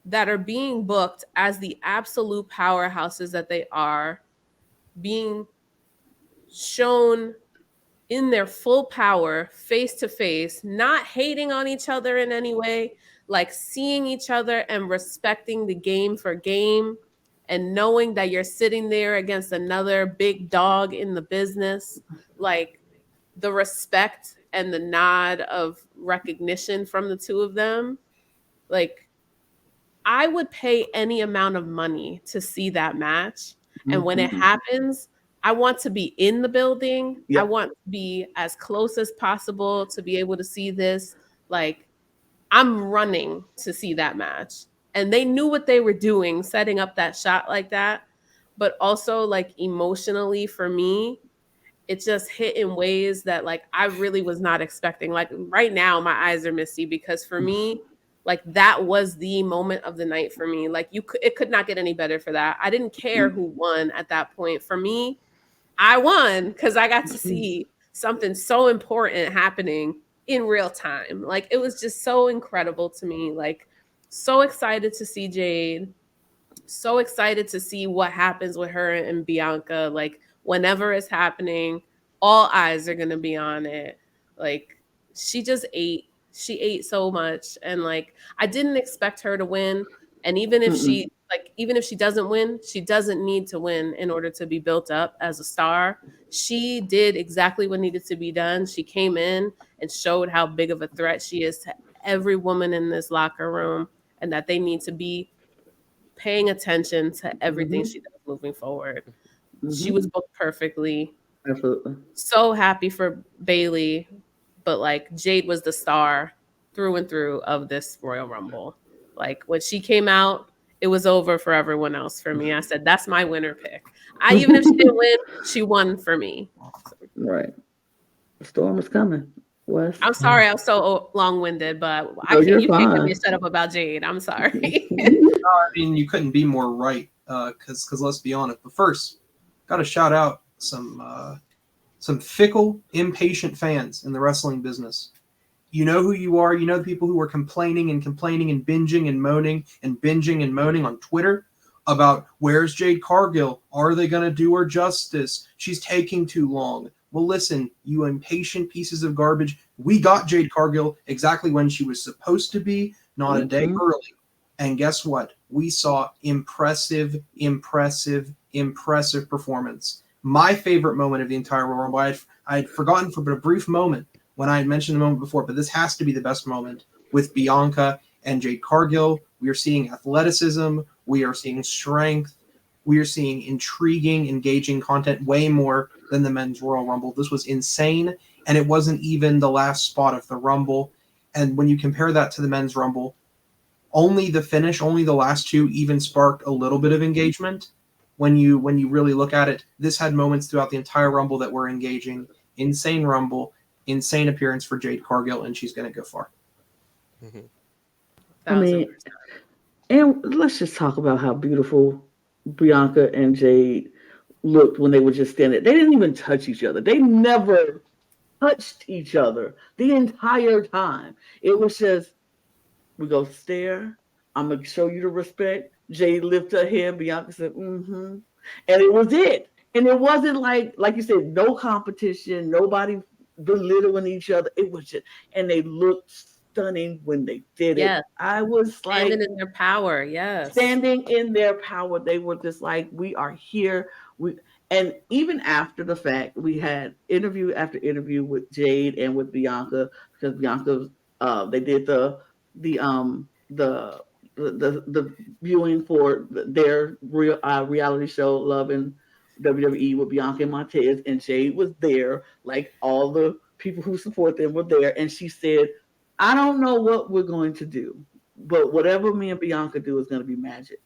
that are being booked as the absolute powerhouses that they are, being shown in their full power, face to face, not hating on each other in any way, like seeing each other and respecting the game for game, and knowing that you're sitting there against another big dog in the business, like the respect and the nod of recognition from the 2 of them. Like, I would pay any amount of money to see that match. And when it happens, I want to be in the building. Yep. I want to be as close as possible to be able to see this. Like, I'm running to see that match. And they knew what they were doing, setting up that shot like that. But also, like, emotionally for me, it just hit in ways that, like, I really was not expecting. Like, right now, my eyes are misty, because for me, like, that was the moment of the night for me. Like, it could not get any better for that. I didn't care who won at that point. For me, I won because I got to see something so important happening in real time. Like, it was just so incredible to me. Like, so excited to see Jade. So excited to see what happens with her and Bianca. Like, whenever it's happening, all eyes are going to be on it. Like, she just ate. She ate so much. And, like, I didn't expect her to win. And even if she doesn't win, she doesn't need to win in order to be built up as a star. She did exactly what needed to be done. She came in and showed how big of a threat she is to every woman in this locker room, and that they need to be paying attention to everything she does moving forward. She was booked perfectly. Absolutely. So happy for Bayley, but, like, Jade was the star through and through of this Royal Rumble. Like, when she came out it was over for everyone else for me. I said, that's my winner pick. Even if she didn't win, she won for me. Right. The storm is coming. Wes. I'm sorry I was so long-winded, but No, you you're can't give me a fine. shut up about Jade. I'm sorry. I mean, you couldn't be more right. Because let's be honest. But first, got to shout out some fickle, impatient fans in the wrestling business. You know who you are. You know the people who are complaining and binging and moaning on Twitter about where's Jade Cargill? Are they going to do her justice? She's taking too long. Well, listen, you impatient pieces of garbage. We got Jade Cargill exactly when she was supposed to be, not a day early. And guess what? We saw impressive performance. My favorite moment of the entire Royal Rumble, I had forgotten for a brief moment when I had mentioned the moment before, but this has to be the best moment with Bianca and Jade Cargill. We are seeing athleticism. We are seeing strength. We are seeing intriguing, engaging content way more than the men's Royal Rumble. This was insane, and it wasn't even the last spot of the Rumble. And when you compare that to the men's Rumble, only the finish, only the last two even sparked a little bit of engagement. When you really look at it, this had moments throughout the entire Rumble that were engaging. Insane Rumble, insane appearance for Jade Cargill, and she's going to go far. Mm-hmm. I mean, and let's just talk about how beautiful Bianca and Jade looked when they were just standing. They didn't even touch each other. They never touched each other the entire time. It was just, we go stare. I'm going to show you the respect. Jade lifted her head. Bianca said, mm-hmm. And it was it. And it wasn't like you said, no competition, nobody belittling each other. It was just, and they looked stunning when they did it. I was standing in their power. Yes. Standing in their power. They were just like, we are here. And even after the fact, we had interview after interview with Jade and with Bianca, because Bianca, they did the viewing for their reality show, Love and WWE, with Bianca and Montez, and Jade was there. Like, all the people who support them were there, and she said, I don't know what we're going to do, but whatever me and Bianca do is going to be magic.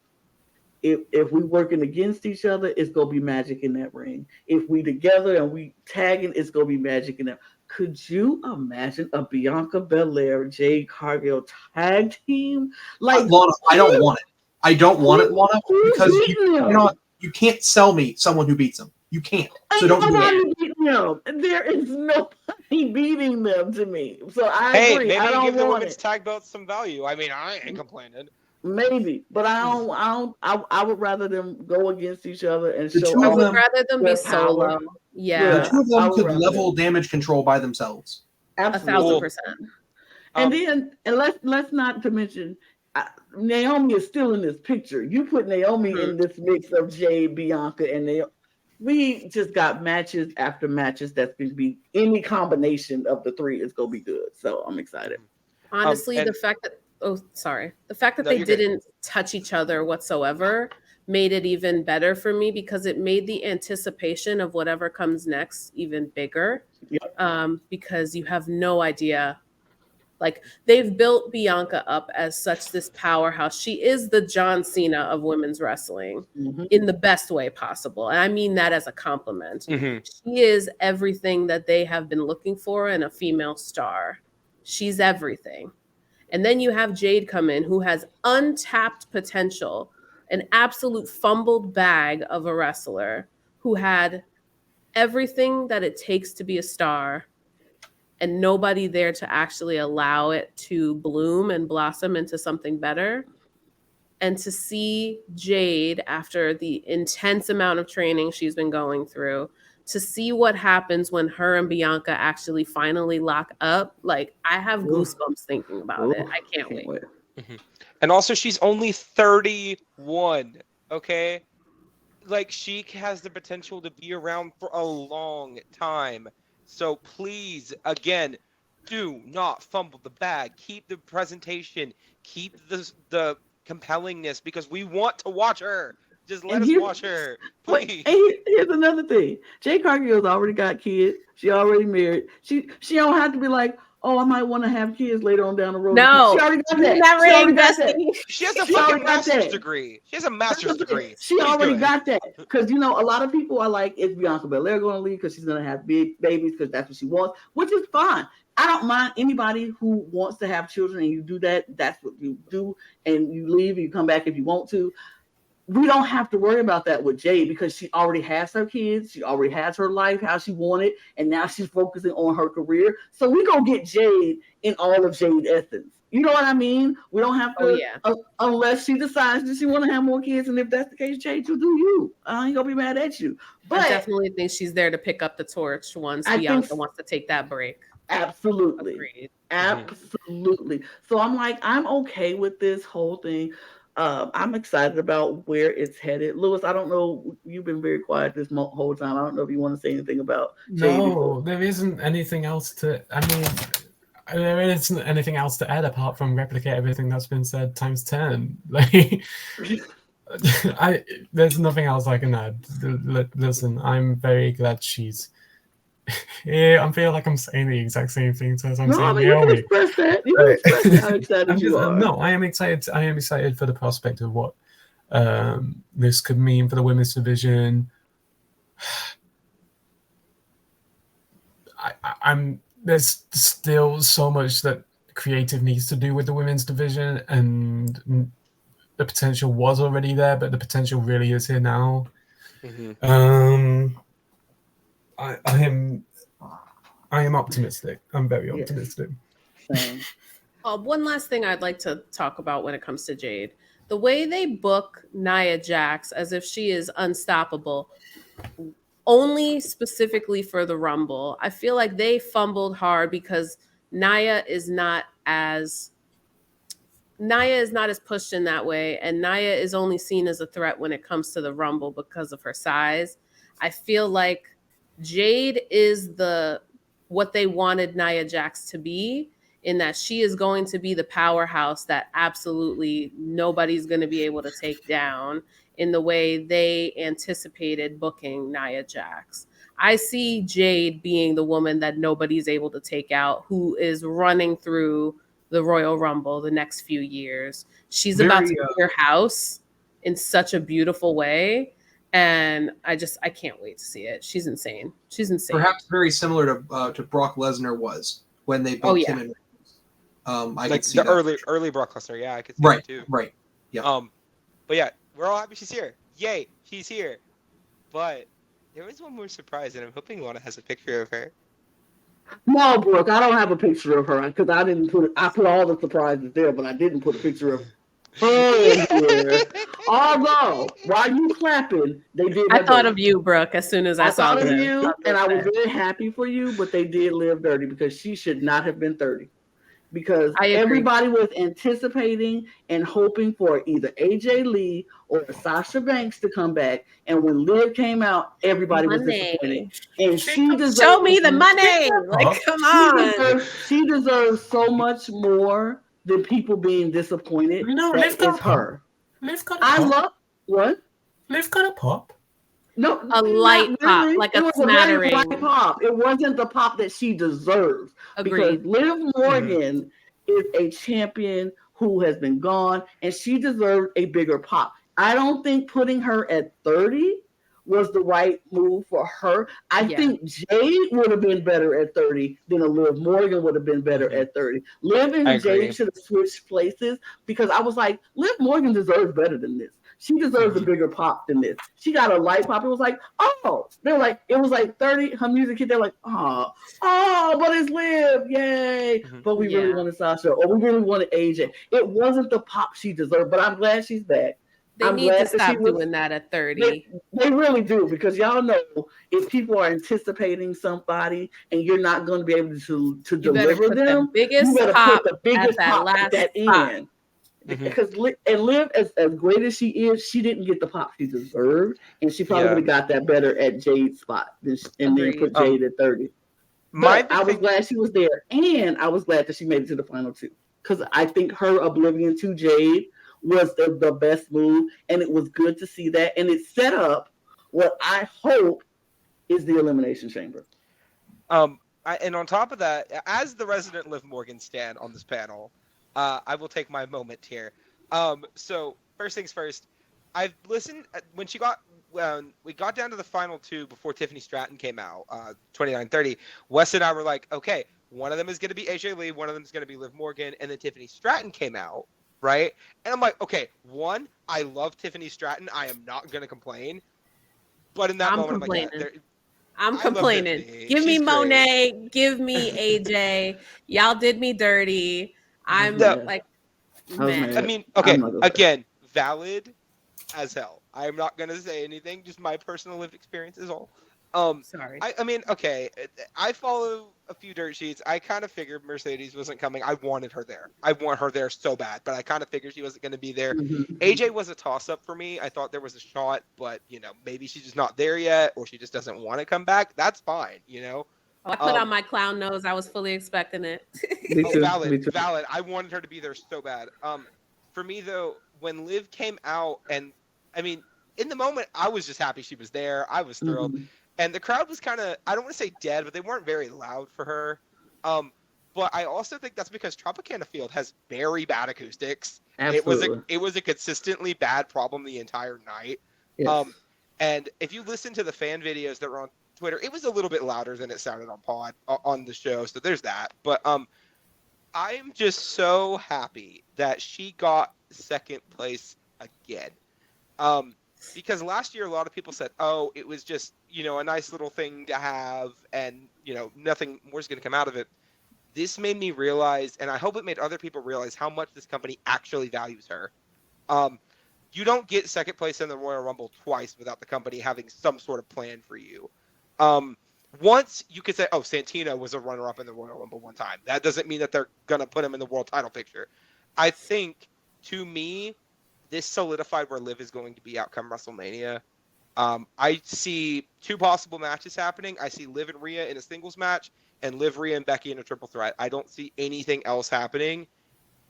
If we working against each other, it's going to be magic in that ring. If we together and we tagging, it's going to be magic in that. Could you imagine a Bianca Belair, Jade Cargill tag team? Like, Lana, I don't want it. I don't want it, Lana, because you can't sell me someone who beats them. You can't. So don't do it. There is nobody beating them to me. So I agree. Maybe I don't give the want women's tag belts some value. I mean, I ain't complaining. Maybe, but I would rather them go against each other and the show. Two I of would them, rather them be solo. Yeah, the two of them could level damage control by themselves. Absolutely. 1,000%. And then, and let's not to mention, Naomi is still in this picture. You put Naomi in this mix of Jade, Bianca, and Naomi. We just got matches after matches that's going to be any combination of the three is going to be good. So I'm excited. Honestly, the fact that they didn't touch each other whatsoever made it even better for me, because it made the anticipation of whatever comes next even bigger. Yep. Because you have no idea. Like, they've built Bianca up as such this powerhouse. She is the John Cena of women's wrestling in the best way possible. And I mean that as a compliment. She is everything that they have been looking for in a female star. She's everything. And then you have Jade come in, who has untapped potential, an absolute fumbled bag of a wrestler who had everything that it takes to be a star, and nobody there to actually allow it to bloom and blossom into something better. And to see Jade, after the intense amount of training she's been going through, to see what happens when her and Bianca actually finally lock up, like, I have goosebumps thinking about it. I can't wait. And also, she's only 31, okay? Like, she has the potential to be around for a long time. So please, again, do not fumble the bag. Keep the presentation. Keep the compellingness, because we want to watch her. Just let us watch her, please. Here's another thing. Jade Cargill's already got kids. She already married. She don't have to be like, oh, I might want to have kids later on down the road. No, she already got you that. never She already ain't got that. Destiny. She has a She fucking already got master's that. degree. She has a master's degree. She What are you already doing? got that. Because, you know, a lot of people are like, is Bianca Belair going to leave because she's going to have big babies because that's what she wants, which is fine. I don't mind anybody who wants to have children and you do that. That's what you do. And you leave and you come back if you want to. We don't have to worry about that with Jade because she already has her kids. She already has her life, how she wanted. And now she's focusing on her career. So we going to get Jade in all of Jade's essence. You know what I mean? We don't have to, unless she decides that she want to have more kids. And if that's the case, Jade, you do you. I ain't going to be mad at you. But I definitely think she's there to pick up the torch once Bianca wants to take that break. Absolutely. Agreed. Absolutely. So I'm like, I'm okay with this whole thing. I'm excited about where it's headed. Lewis, I don't know. You've been very quiet this whole time. I don't know if you want to say anything about Jade. No, there isn't anything else to. I mean, there isn't anything else to add apart from replicate everything that's been said times 10. Like, there's nothing else I can add. Listen, I'm very glad she's. Yeah, I feel like I'm saying the exact same things as I'm saying. You can express that. You can express how excited you are. No, I am excited. I am excited for the prospect of what this could mean for the women's division. There's still so much that creative needs to do with the women's division, and the potential was already there, but the potential really is here now. I am optimistic. I'm very optimistic. One last thing I'd like to talk about when it comes to Jade. The way they book Nia Jax as if she is unstoppable, only specifically for the Rumble. I feel like they fumbled hard because Nia is not as pushed in that way, and Nia is only seen as a threat when it comes to the Rumble because of her size. I feel like Jade is what they wanted Nia Jax to be, in that she is going to be the powerhouse that absolutely nobody's going to be able to take down in the way they anticipated booking Nia Jax. I see Jade being the woman that nobody's able to take out, who is running through the Royal Rumble the next few years. She's about to be her house in such a beautiful way. And I can't wait to see it. She's insane. Perhaps very similar to Brock Lesnar was when they booked him in. I could see the early Brock Lesnar. Yeah, I could see that too. Right. Yeah. But yeah, we're all happy she's here. Yay, she's here. But there is one more surprise, and I'm hoping Lana has a picture of her. No, Brooke, I don't have a picture of her because I didn't put it. I put all the surprises there, but I didn't put a picture of her here. Although, while you clapping, they did. I thought of you, Brooke, as soon as I saw thought of you, and I was very happy for you. But they did live dirty because she should not have been 30. Because everybody was anticipating and hoping for either AJ Lee or Sasha Banks to come back. And when Liv came out, everybody was disappointed. And she deserves, show me the money. Like, come on. She deserves so much more than people being disappointed. No, Liv got her. Liv got a pop. I love what? Liv got a pop. No, a light pop, really. Like a smattering. Light pop. It wasn't the pop that she deserves. Agreed. Because Liv Morgan is a champion who has been gone, and she deserved a bigger pop. I don't think putting her at 30 was the right move for her. I think Jade would have been better at 30 than a Liv Morgan would have been better at 30. Liv and Jade should have switched places because I was like, Liv Morgan deserves better than this. She deserves a bigger pop than this. She got a light pop. It was like, oh, they're like, it was like 30. Her music hit. They're like, oh, but it's Liv, yay! But we really wanted Sasha, or we really wanted AJ. It wasn't the pop she deserved, but I'm glad she's back. They need to stop doing that at 30. They really do, because y'all know if people are anticipating somebody and you're not going to be able to deliver them, you better put the biggest pop at that end. Because Liv, as great as she is, she didn't get the pop she deserved, and she probably would have got that better at Jade's spot and then put Jade at 30. But I was glad she was there, and I was glad that she made it to the final two, because I think her oblivion to Jade was the best move, and it was good to see that, and it set up what I hope is the Elimination Chamber. And on top of that, as the resident Liv Morgan stan on this panel, I will take my moment here. So first things first, I've listened when we got down to the final two before Tiffany Stratton came out, 29:30. Wes and I were like, okay, one of them is going to be AJ Lee, one of them is going to be Liv Morgan, and then Tiffany Stratton came out, right? And I'm like, okay, one, I love Tiffany Stratton. I am not going to complain. But in that moment, complaining. I'm like, yeah, I'm complaining. Give me Monet. Give me AJ. Y'all did me dirty. I'm like, man. I mean, okay, again, valid as hell. I'm not going to say anything. Just my personal lived experience is all. Sorry. I mean, okay, I follow a few dirt sheets. I kind of figured Mercedes wasn't coming. I wanted her there. I want her there so bad, but I kind of figured she wasn't going to be there. Mm-hmm. AJ was a toss-up for me. I thought there was a shot, but, maybe she's just not there yet, or she just doesn't want to come back. That's fine, I put on my clown nose. I was fully expecting it. Valid. I wanted her to be there so bad. For me, though, when Liv came out, and, I mean, in the moment, I was just happy she was there. I was thrilled. Mm-hmm. And the crowd was kind of, I don't want to say dead, but they weren't very loud for her. But I also think that's because Tropicana Field has very bad acoustics. Absolutely. It was a consistently bad problem the entire night. Yes. And if you listen to the fan videos that were on Twitter, it was a little bit louder than it sounded on the show. So there's that. But I'm just so happy that she got second place again. Because last year, a lot of people said, oh, it was just, a nice little thing to have and, nothing more is going to come out of it. This made me realize, and I hope it made other people realize how much this company actually values her. You don't get second place in the Royal Rumble twice without the company having some sort of plan for you. Once you could say, oh, Santino was a runner-up in the Royal Rumble one time. That doesn't mean that they're going to put him in the world title picture. I think, to me, this solidified where Liv is going to be out come WrestleMania. I see two possible matches happening. I see Liv and Rhea in a singles match and Liv, Rhea, and Becky in a triple threat. I don't see anything else happening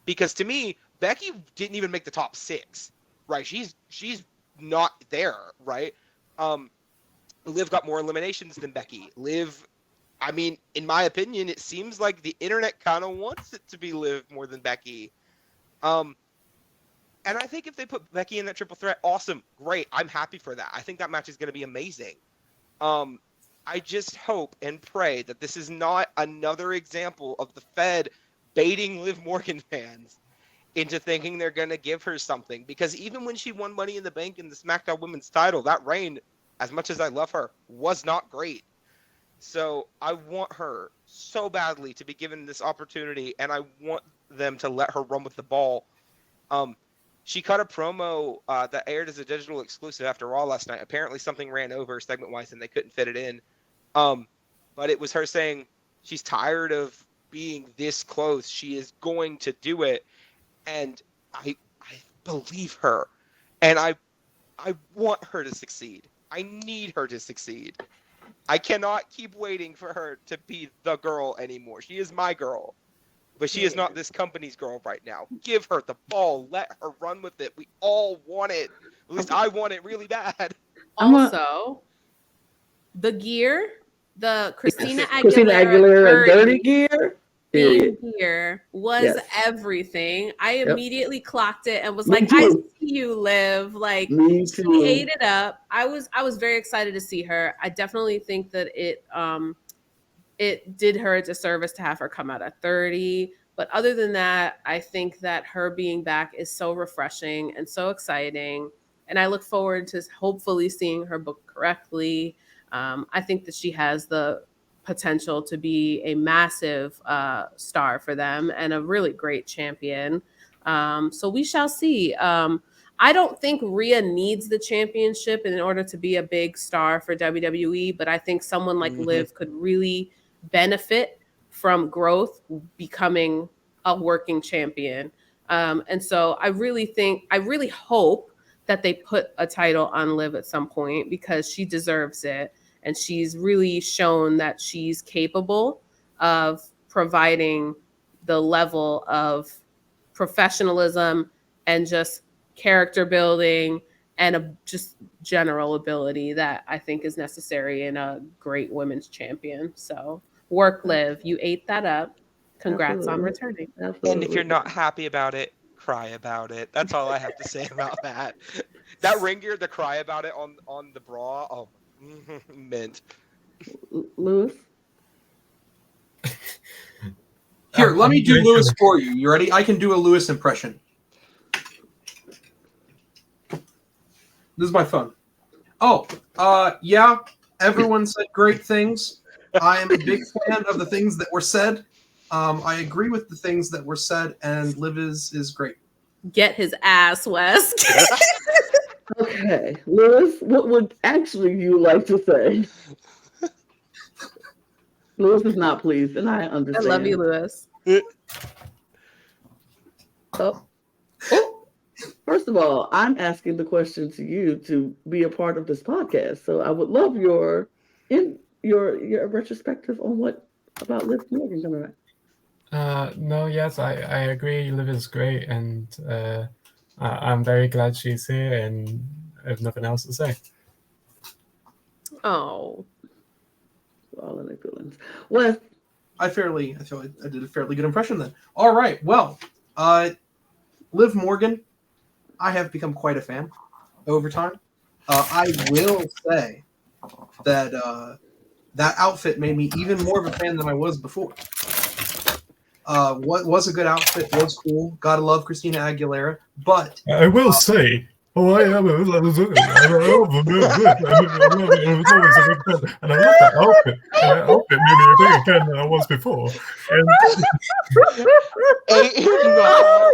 because to me, Becky didn't even make the top 6, right? She's not there, right? Liv got more eliminations than Becky. Liv, I mean, in my opinion, it seems like the internet kind of wants it to be Liv more than Becky. And I think if they put Becky in that triple threat, awesome, great. I'm happy for that. I think that match is going to be amazing. I just hope and pray that this is not another example of the Fed baiting Liv Morgan fans into thinking they're going to give her something. Because even when she won Money in the Bank in the SmackDown Women's title, that reign, as much as I love her, was not great. So I want her so badly to be given this opportunity, and I want them to let her run with the ball. She cut a promo that aired as a digital exclusive after Raw last night. Apparently something ran over segment-wise and they couldn't fit it in. But it was her saying she's tired of being this close. She is going to do it. And I believe her. And I want her to succeed. I need her to succeed. I cannot keep waiting for her to be the girl anymore. She is my girl. But she is not this company's girl right now. Give her the ball. Let her run with it. We all want it. At least I want it really bad. Also, the gear, the Christina Aguilera dirty gear. Gear was everything. I immediately clocked it and was like, I see you, Liv. Like, she ate it up. I was very excited to see her. I definitely think that it did her a disservice to have her come out at 30. But other than that, I think that her being back is so refreshing and so exciting. And I look forward to hopefully seeing her booked correctly. I think that she has the potential to be a massive star for them and a really great champion. So we shall see. I don't think Rhea needs the championship in order to be a big star for WWE, but I think someone like Liv could really benefit from growth, becoming a working champion. And so I really hope that they put a title on Liv at some point because she deserves it. And she's really shown that she's capable of providing the level of professionalism and just character building and just general ability that I think is necessary in a great women's champion. So Work, Liv. You ate that up. Congrats on Absolutely. returning. Absolutely. And if you're not happy about it, cry about it. That's all I have to say about that. That ring gear, the cry about it on the bra, oh, mint. Lewis. Here, let me do going Lewis to- for you. You ready? I can do a Lewis impression. This is my phone. Oh, yeah. Everyone said great things. I am a big fan of the things that were said. I agree with the things that were said, and Liv is great. Get his ass, Wes. Okay, Lewis, what would actually you like to say? Lewis is not pleased, and I I understand. love you, Lewis. Oh. First of all, I'm asking the question to you to be a part of this podcast. So I would love your retrospective on what about Liv Morgan coming back. No, yes, I agree. Liv is great, and I'm very glad she's here, and I have nothing else to say. Oh. All in their feelings. Wes, I feel like I did a fairly good impression then. All right, well, Liv Morgan, I have become quite a fan over time. I will say that that outfit made me even more of a fan than I was before. What was a good outfit, was cool. Gotta love Christina Aguilera, but I will say, I am and I love that outfit. And that outfit made me a bigger fan than I was before. And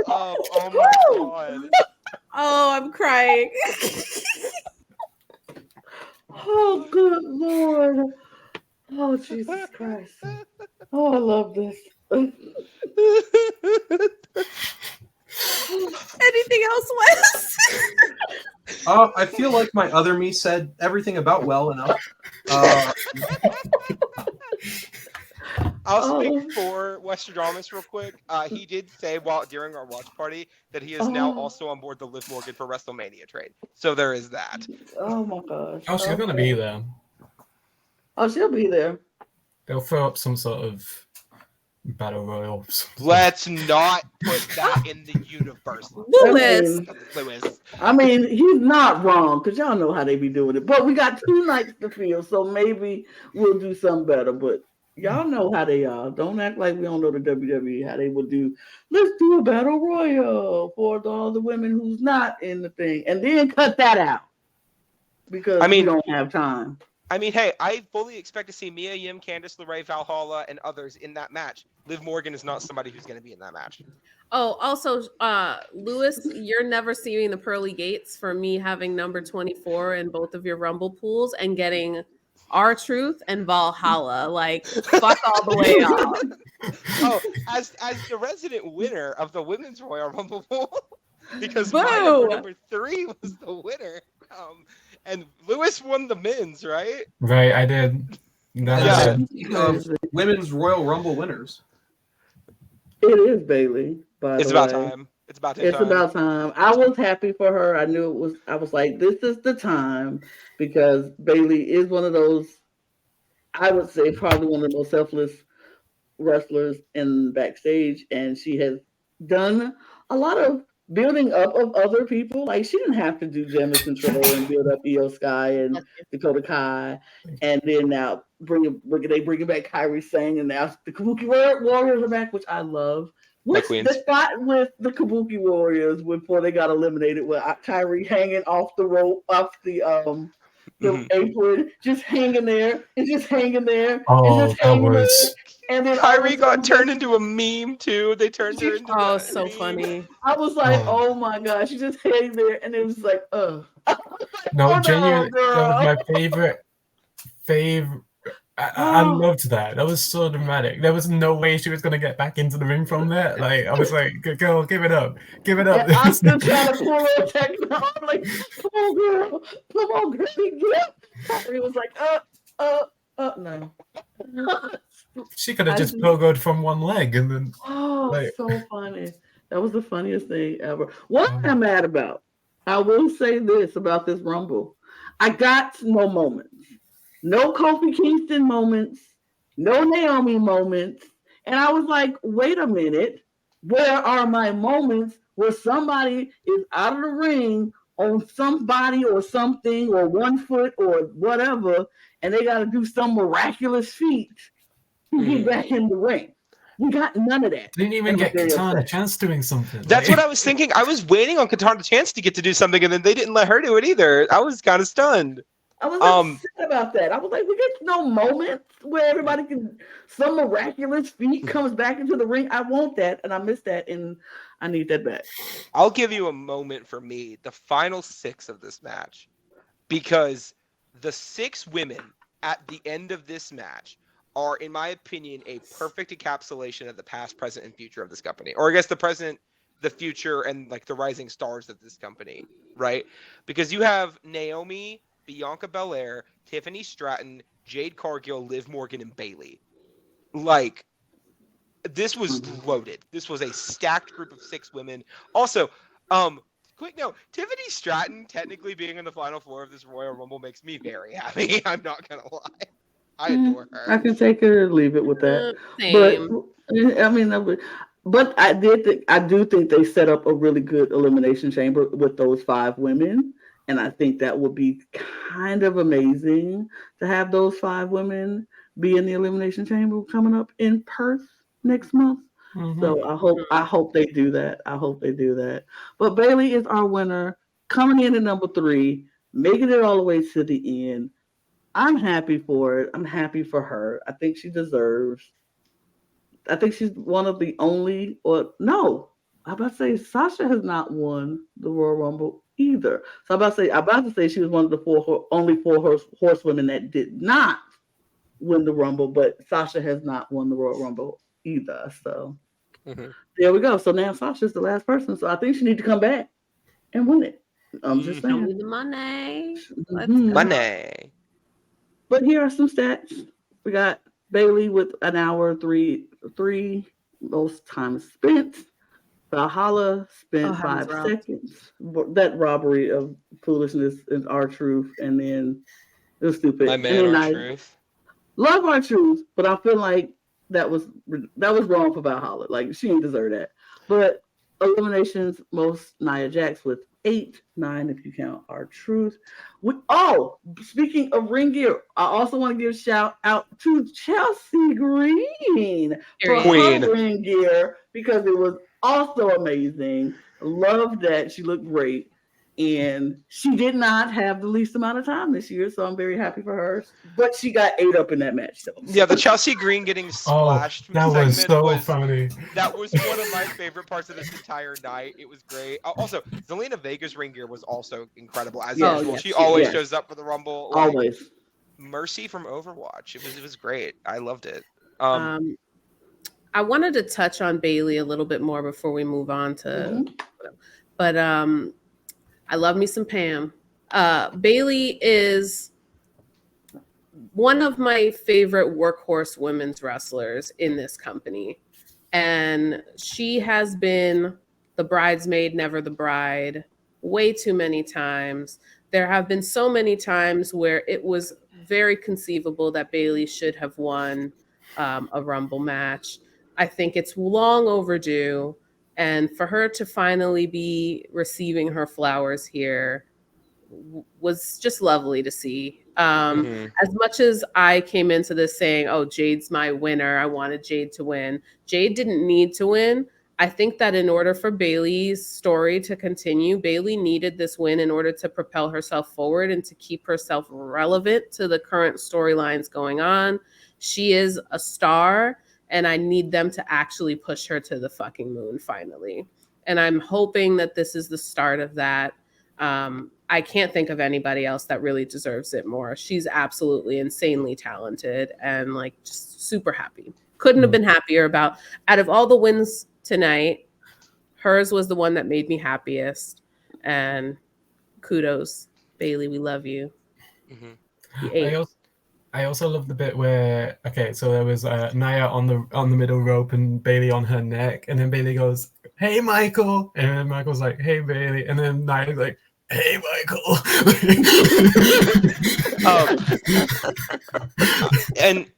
Oh my god. Oh, I'm crying. oh good Lord. Oh Jesus Christ. Oh, I love this. Anything else, Wes? I feel like my other me said everything about well enough. I'll speak for Westradamus real quick. He did say during our watch party that he is now also on board the Liv Morgan for WrestleMania train. So there is that. Oh my gosh. oh, she's gonna be there. Oh, she'll be there. They'll throw up some sort of battle royal. Let's not put that in the universe. Lewis. I mean, he's not wrong because y'all know how they be doing it. But we got 2 nights to fill, so maybe we'll do something better. But y'all know how they are. Don't act like we don't know the WWE, how they would do. Let's do a battle royal for all the women who's not in the thing. And then cut that out because we don't have time. I mean, hey, I fully expect to see Mia Yim, Candice LeRae, Valhalla, and others in that match. Liv Morgan is not somebody who's going to be in that match. Oh, also, Lewis, you're never seeing the pearly gates for me having number 24 in both of your Rumble pools and getting R-Truth and Valhalla. Like, fuck all the way off. Oh, as the resident winner of the Women's Royal Rumble pool, because my number 3 was the winner. And Lewis won the men's, right? Right, I did. Women's Royal Rumble winners. It is Bailey. It's about time. It's about time. It's about time. I was happy for her. I knew it was. I was like, this is the time because Bailey is one of those. I would say probably one of the most selfless wrestlers in backstage, and she has done a lot of building up of other people. Like she didn't have to do Damage Control and build up Io Sky and Dakota Kai, and then now they bring back Kairi Sane, and now the Kabuki Warriors are back, which I love. What's the spot with the Kabuki Warriors before they got eliminated with Kairi hanging off the rope, off the apron, just hanging there, and just hanging there, and just hanging there. And then Kairi got turned into a meme too. They turned her into so funny. I was like, oh my gosh, she just hanging there, and it was like, No, genuinely, that was my favorite. I loved that. That was so dramatic. There was no way she was gonna get back into the ring from there. Like I was like, girl, give it up. Yeah, I'm still trying to pull her techno. I'm like, come on, girl, get up. Kairi was like, no. She could have just pogoed from one leg and then. So funny. That was the funniest thing ever. What I'm mad about, I will say this about this Rumble. I got no moments. No Kofi Kingston moments no Naomi moments. And I was like, wait a minute. Where are my moments where somebody is out of the ring on somebody or something or 1 foot or whatever, and they got to do some miraculous feat to get back in the ring? We got none of that. Didn't even get Katana Chance doing something. That's what I was thinking. I was waiting on Katana Chance to get to do something, and then they didn't let her do it either. I was kind of stunned. I was upset about that. I was like, we get no moments where everybody can, some miraculous feat comes back into the ring. I want that, and I miss that, and I need that back. I'll give you a moment for me, the final 6 of this match, because the 6 women at the end of this match are, in my opinion, a perfect encapsulation of the past, present, and future of this company. Or I guess the present, the future, and like the rising stars of this company, right? Because you have Naomi, Bianca Belair, Tiffany Stratton, Jade Cargill, Liv Morgan, and Bayley. Like, this was loaded. This was a stacked group of 6 women. Also, quick note, Tiffany Stratton technically being in the final 4 of this Royal Rumble makes me very happy. I'm not going to lie. I adore her. I can take it or leave it with that. Same. But, I mean, but I do think they set up a really good elimination chamber with those 5 women. And I think that would be kind of amazing to have those 5 women be in the elimination chamber coming up in Perth next month. Mm-hmm. So I hope they do that. I hope they do that. But Bayley is our winner, coming in at number 3, making it all the way to the end. I'm happy for it. I'm happy for her. I think she deserves. I think she's one of the only, I'm about to say Sasha has not won the Royal Rumble either. So I'm about to say she was one of the only 4 horsewomen that did not win the Rumble, but Sasha has not won the Royal Rumble either. So there we go. So now Sasha's the last person. So I think she needs to come back and win it. I'm just saying. The money. Money. But here are some stats. We got Bayley with an hour 3 most time spent. Valhalla spent 5 seconds. That robbery of foolishness and R-Truth, and then it was stupid. My man, R-Truth. Love R-Truth, but I feel like that was wrong for Valhalla. Like, she didn't deserve that. But eliminations, most Nia Jax with 8, 9 if you count R-Truth. Speaking of ring gear, I also want to give a shout out to Chelsea Green for her ring gear, because it was also amazing. Love that. She looked great. And she did not have the least amount of time this year, so I'm very happy for her. But she got ate up in that match, though. Yeah, the Chelsea Green getting splashed. That was so funny. That was one of my favorite parts of this entire night. It was great. Also, Zelina Vega's ring gear was also incredible, as usual. Yes, she always shows up for the Rumble. Always. Mercy from Overwatch. It was great. I loved it. I wanted to touch on Bayley a little bit more before we move on to, but I love me some Pam. Bayley is one of my favorite workhorse women's wrestlers in this company. And she has been the bridesmaid, never the bride, way too many times. There have been so many times where it was very conceivable that Bayley should have won a Rumble match. I think it's long overdue. And for her to finally be receiving her flowers here was just lovely to see. As much as I came into this saying, oh, Jade's my winner, I wanted Jade to win. Jade didn't need to win. I think that in order for Bayley's story to continue, Bayley needed this win in order to propel herself forward and to keep herself relevant to the current storylines going on. She is a star, and I need them to actually push her to the fucking moon finally. And I'm hoping that this is the start of that. I can't think of anybody else that really deserves it more. She's absolutely insanely talented and like just super happy. Couldn't have been happier about, out of all the wins tonight, hers was the one that made me happiest. And kudos, Bayley, we love you. I also love the bit where, so there was Nia on the middle rope and Bayley on her neck, and then Bayley goes, "Hey, Michael," and then Michael's like, "Hey, Bayley," and then Nia's like, "Hey, Michael." And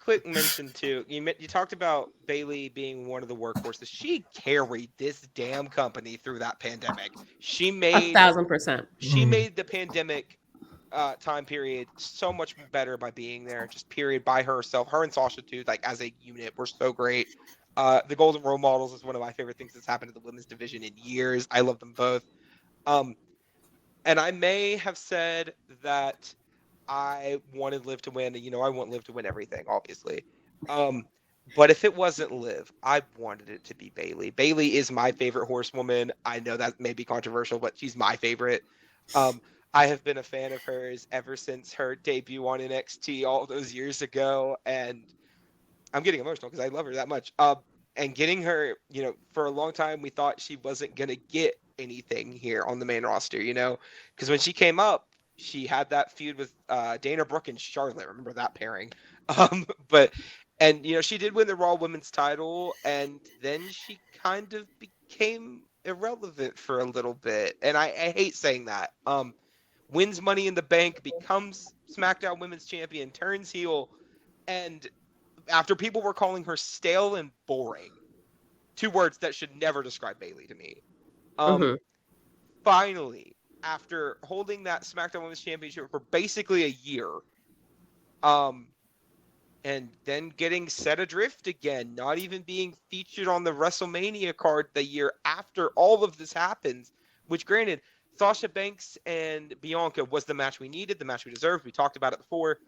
quick mention too. You talked about Bailey being one of the workhorses. She carried this damn company through that pandemic. She made 1,000%. She made the pandemic time period so much better by being there. Just period by herself. Her and Sasha too, like as a unit, were so great. The Golden Role Models is one of my favorite things that's happened to the women's division in years. I love them both. And I may have said that I wanted Liv to win. You know, I want Liv to win everything, obviously. But if it wasn't Liv, I wanted it to be Bailey. Bailey is my favorite horsewoman. I know that may be controversial, but she's my favorite. I have been a fan of hers ever since her debut on NXT all those years ago, and I'm getting emotional because I love her that much. And getting her, you know, for a long time, we thought she wasn't going to get anything here on the main roster, you know, because when she came up, she had that feud with Dana Brooke and Charlotte. Remember that pairing? And you know, she did win the Raw Women's title, and then she kind of became irrelevant for a little bit. And I hate saying that. Wins Money in the Bank, becomes SmackDown Women's Champion, turns heel, and after people were calling her stale and boring, 2 words that should never describe Bailey to me. Finally, after holding that SmackDown Women's Championship for basically a year, and then getting set adrift again, not even being featured on the WrestleMania card the year after all of this happens, which granted, Sasha Banks and Bianca was the match we needed, the match we deserved. We talked about it before,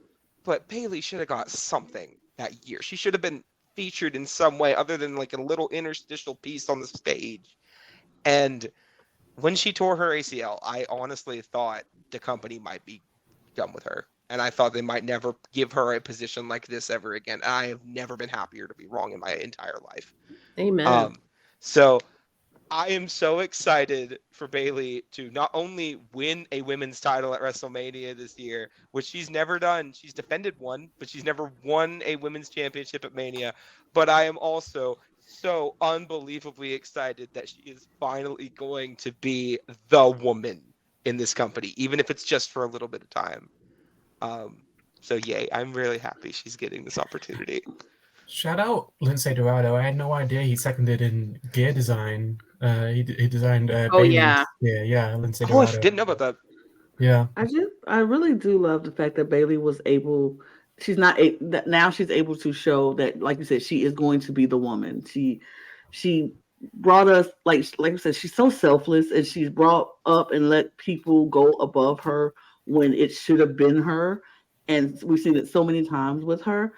but Bailey should have got something that year. She should have been featured in some way other than like a little interstitial piece on the stage. And when she tore her ACL, I honestly thought the company might be done with her. And I thought they might never give her a position like this ever again. I have never been happier to be wrong in my entire life. Amen. So I am so excited for Bailey to not only win a women's title at WrestleMania this year, which she's never done. She's defended one, but she's never won a women's championship at Mania. But I am also so unbelievably excited that she is finally going to be the woman in this company, even if it's just for a little bit of time. So yay, I'm really happy she's getting this opportunity. Shout out Lindsay Dorado. I had no idea he seconded in gear design. He designed Bailey's. Yeah. Yeah, Lindsay Oh, I Dorado. didn't know about that. Yeah. I really do love the fact that Bailey was able. Now she's able to show that, like you said, she is going to be the woman. She brought us, like I said, she's so selfless, and she's brought up and let people go above her when it should have been her. And we've seen it so many times with her.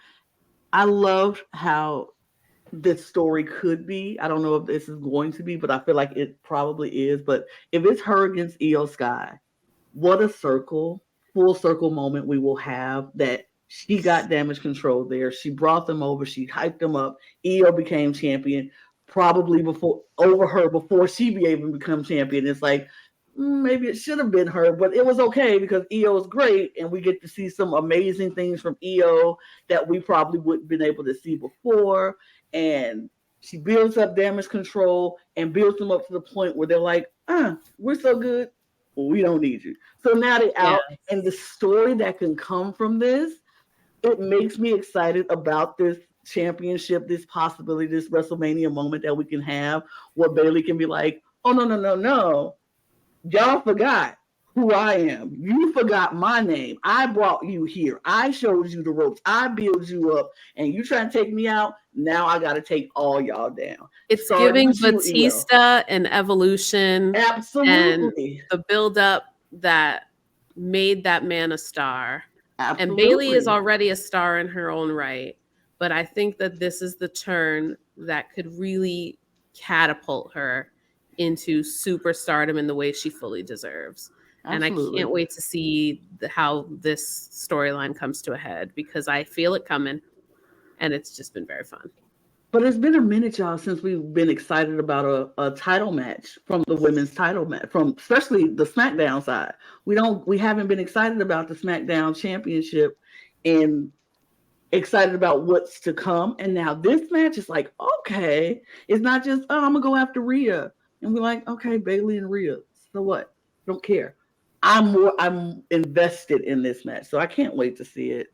I loved how this story could be. I don't know if this is going to be, but I feel like it probably is. But if it's her against Io Sky, what a full circle moment we will have, that she got Damage Control there. She brought them over. She hyped them up. Io became champion probably before she be able to become champion. It's like, maybe it should have been her, but it was okay because Io is great, and we get to see some amazing things from Io that we probably wouldn't been able to see before. And she builds up Damage Control and builds them up to the point where they're like, we're so good, we don't need you. So now they're out, and the story that can come from this, it makes me excited about this championship, this possibility, this WrestleMania moment that we can have, where Bailey can be like, oh, no. Y'all forgot who I am. You forgot my name. I brought you here. I showed you the ropes. I built you up, and you trying to take me out. Now I got to take all y'all down. It's giving Batista and Evolution. Absolutely. And the build-up that made that man a star. Absolutely. And Bailey is already a star in her own right. But I think that this is the turn that could really catapult her into superstardom in the way she fully deserves. Absolutely. And I can't wait to see how this storyline comes to a head, because I feel it coming, and it's just been very fun. But it's been a minute, y'all, since we've been excited about a title match from the women's title match, from especially the SmackDown side. We haven't been excited about the SmackDown championship and excited about what's to come. And now this match is like, okay, it's not just, I'm gonna go after Rhea. And we're like, okay, Bailey and Rhea. So what? Don't care. I'm invested in this match, so I can't wait to see it.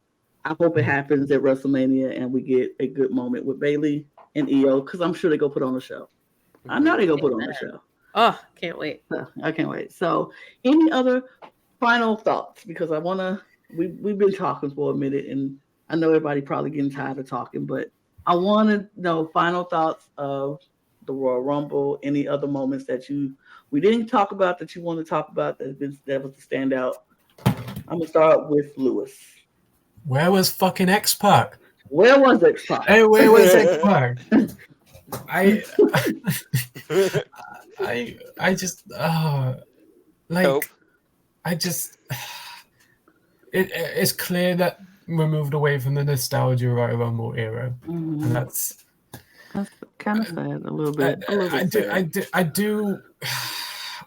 I hope it happens at WrestleMania and we get a good moment with Bailey and Io because I'm sure they go put on a show. I know they go put on a show. Oh, can't wait. So, I can't wait. So, any other final thoughts? Because I want to. We've been talking for a minute, and I know everybody probably getting tired of talking, but I want to know final thoughts of the Royal Rumble. Any other moments that we didn't talk about that you want to talk about that was the standout? I'm gonna start with Lewis. Where was fucking X-Pac? Where was X-Pac? Hey, where was X-Pac? I just like Nope. It's clear that we're moved away from the nostalgia Royal Rumble era, and that's kind of sad a little bit.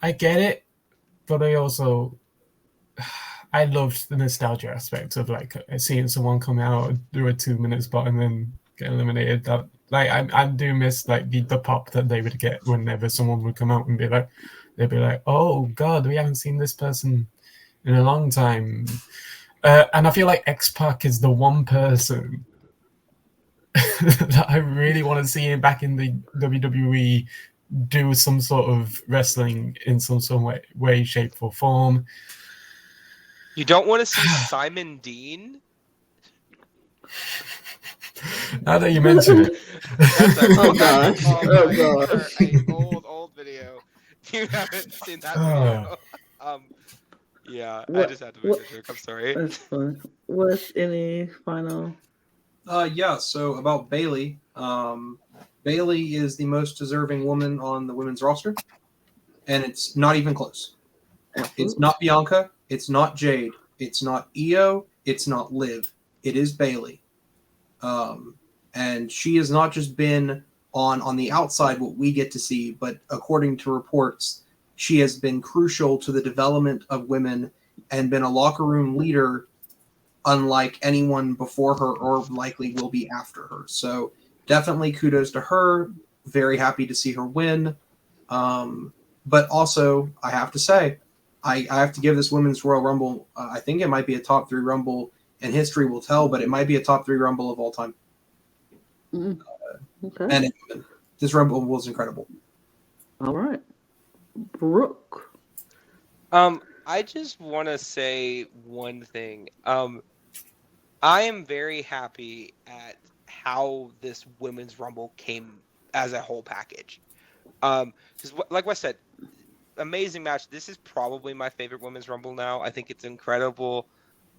I get it, but I loved the nostalgia aspect of like seeing someone come out do a 2-minute spot and then get eliminated. That I do miss like the pop that they would get whenever someone would come out and they'd be like, oh god, we haven't seen this person in a long time. And I feel like X-Pac is the one person that I really want to see back in the WWE do some sort of wrestling in some way, shape, or form. You don't want to see Simon Dean? Now that you mention it. Oh god! Oh god! An old video. You haven't seen that video. Yeah, I just had to make that joke. I'm sorry. That's fun. What's any final? Yeah. So about Bailey, Bailey is the most deserving woman on the women's roster, and it's not even close. Absolutely. It's not Bianca. It's not Jade. It's not Io. It's not Liv. It is Bailey. And she has not just been on the outside what we get to see, but according to reports, she has been crucial to the development of women and been a locker room leader unlike anyone before her or likely will be after her. So definitely kudos to her. Very happy to see her win. But also, I have to say, I have to give this Women's Royal Rumble, I think it might be a top 3 Rumble, and history will tell, but it might be a top 3 Rumble of all time. Okay. And this Rumble was incredible. All right. Brooke. I just want to say one thing. I am very happy at how this Women's Rumble came as a whole package. Because like I said, amazing match. This is probably my favorite Women's Rumble now. I think it's incredible.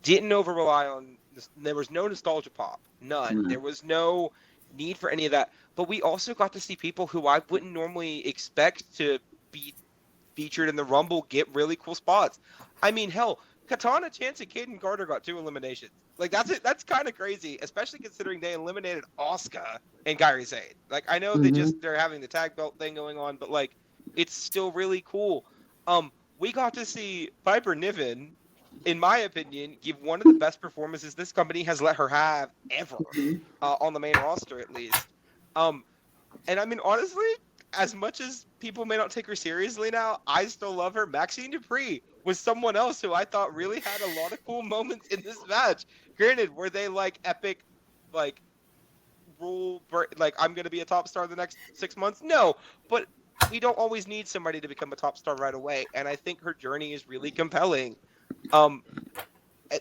Didn't over rely on this. There was no nostalgia pop. None. There was no need for any of that. But we also got to see people who I wouldn't normally expect to be featured in the Rumble get really cool spots. I mean, hell, Katana Chance and Kaden Carter got 2 eliminations. Like, that's it. That's kind of crazy, especially considering they eliminated Asuka and Kairi Sane. Like, I know they're having the tag belt thing going on, but like, it's still really cool. We got to see Piper Niven, in my opinion, give one of the best performances this company has let her have ever on the main roster, at least. And I mean, honestly, as much as people may not take her seriously now, I still love her. Maxine Dupree was someone else who I thought really had a lot of cool moments in this match. Granted, were they like epic, like like I'm going to be a top star the next 6 months? No, but we don't always need somebody to become a top star right away. And I think her journey is really compelling.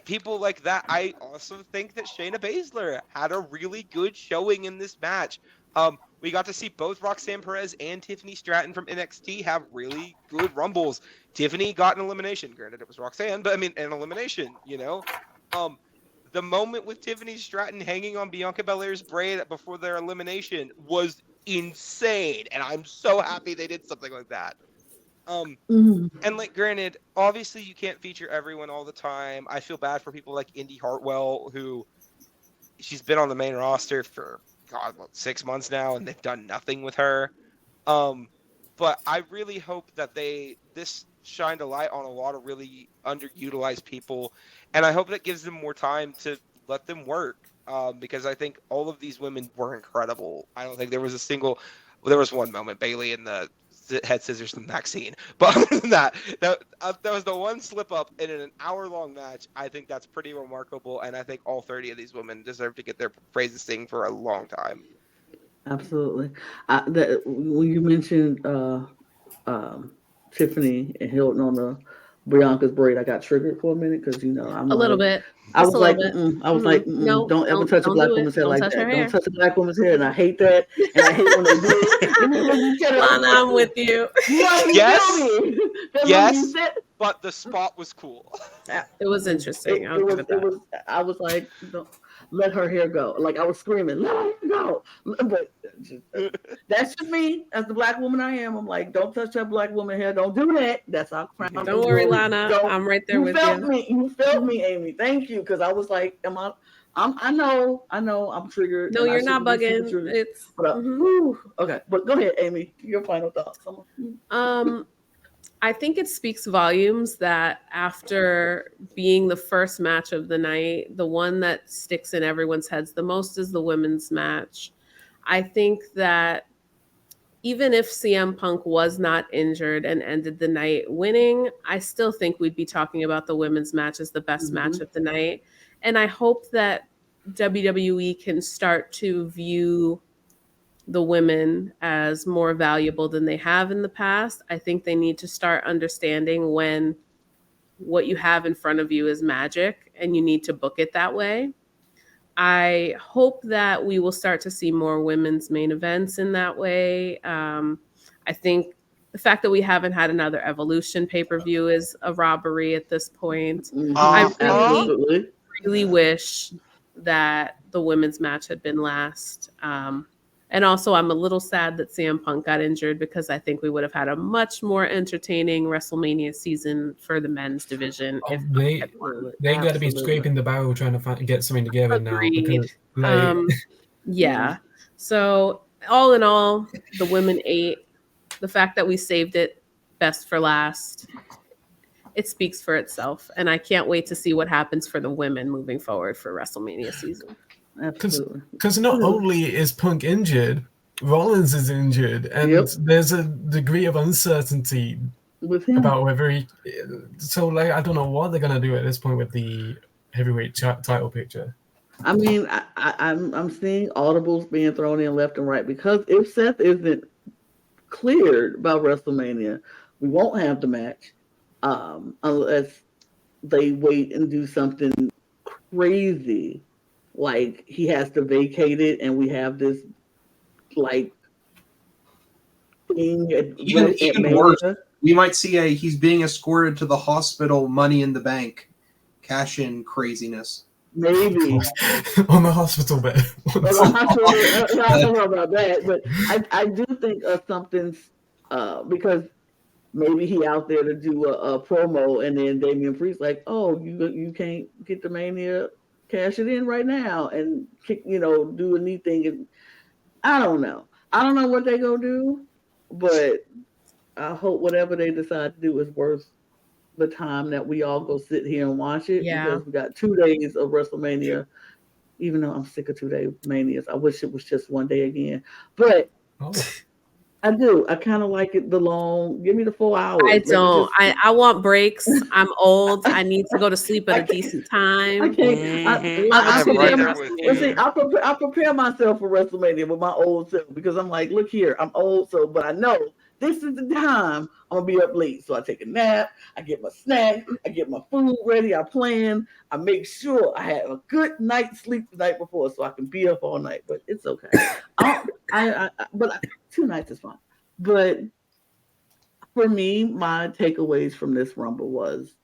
People like that. I also think that Shayna Baszler had a really good showing in this match. We got to see both Roxanne Perez and Tiffany Stratton from NXT have really good Rumbles. Tiffany got an elimination. Granted, it was Roxanne, but I mean, an elimination, you know? The moment with Tiffany Stratton hanging on Bianca Belair's braid before their elimination was insane, and I'm so happy they did something like that. And like, granted, obviously you can't feature everyone all the time. I feel bad for people like Indy Hartwell, who she's been on the main roster for 6 months now, and they've done nothing with her. But I really hope that this shined a light on a lot of really underutilized people, and I hope that gives them more time to let them work. Because I think all of these women were incredible. I don't think there was one moment, Bailey in the head scissors than Maxine. But other than that was the one slip up in an hour-long match. I think that's pretty remarkable, and I think all 30 of these women deserve to get their praises sing for a long time. Absolutely. When you mentioned Tiffany and Hilton on the Bianca's braid, I got triggered for a minute because I'm a little bit. I was like, No, don't ever touch a black woman's hair like that. Don't touch a black woman's hair, and I hate that. And I hate when they do it. Lana, I'm with you. Yes, but the spot was cool. It was interesting. I was like, let her hair go. Like I was screaming, let her go. But that's just me as the black woman I am. I'm like, don't touch that black woman hair. Don't do that. That's our crime. Don't worry, Lana. I'm right there with you. You felt me, Amy. Thank you. Because I was like, I know, I'm triggered. No, you're not bugging. It's okay. But go ahead, Amy. Your final thoughts. I think it speaks volumes that after being the first match of the night, the one that sticks in everyone's heads the most is the women's match. I think that even if CM Punk was not injured and ended the night winning, I still think we'd be talking about the women's match as the best match of the night. And I hope that WWE can start to view the women as more valuable than they have in the past. I think they need to start understanding when what you have in front of you is magic and you need to book it that way. I hope that we will start to see more women's main events in that way. I think the fact that we haven't had another Evolution pay-per-view is a robbery at this point. I really wish that the women's match had been last. And also, I'm a little sad that CM Punk got injured because I think we would have had a much more entertaining WrestleMania season for the men's division. If they got to be scraping the barrel trying to get something together now. Because, yeah. So all in all, the women ate. The fact that we saved it best for last, it speaks for itself. And I can't wait to see what happens for the women moving forward for WrestleMania season. Because not only is Punk injured, Rollins is injured, and there's a degree of uncertainty with him about whether he. So, like, I don't know what they're gonna do at this point with the heavyweight title picture. I mean, I'm seeing audibles being thrown in left and right because if Seth isn't cleared by WrestleMania, we won't have the match unless they wait and do something crazy. Like he has to vacate it, and we have this like thing. Even worse, we might see he's being escorted to the hospital, Money in the Bank, cash-in craziness. Maybe on the hospital bed. I don't know about that, but I do think something's because maybe he out there to do a promo, and then Damian Priest like, oh, you can't get the Mania. Cash it in right now and do a neat thing. And I don't know what they gonna do, but I hope whatever they decide to do is worth the time that we all go sit here and watch it. Yeah. Because we got 2 days of WrestleMania. Even though I'm sick of 2-day manias, I wish it was just 1 day again. But I do. I kind of like it the long. Give me the 4 hours. I don't. I want breaks. I'm old. I need to go to sleep at a decent time. I can't. I prepare myself for WrestleMania with my old self because I'm like, look here, I'm old, but I know this is the time I'm gonna be up late. So I take a nap. I get my snack. I get my food ready. I plan. I make sure I have a good night's sleep the night before so I can be up all night. But it's okay. But 2 nights is fine. But for me, my takeaways from this Rumble was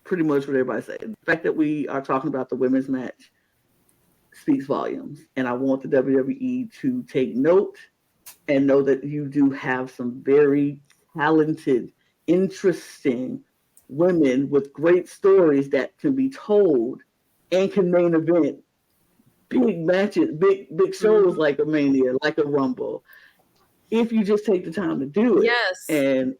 pretty much what everybody said. The fact that we are talking about the women's match speaks volumes. And I want the WWE to take note and know that you do have some very talented, interesting women with great stories that can be told and can main event big matches, big shows like a Mania, like a Rumble. If you just take the time to do it, yes, and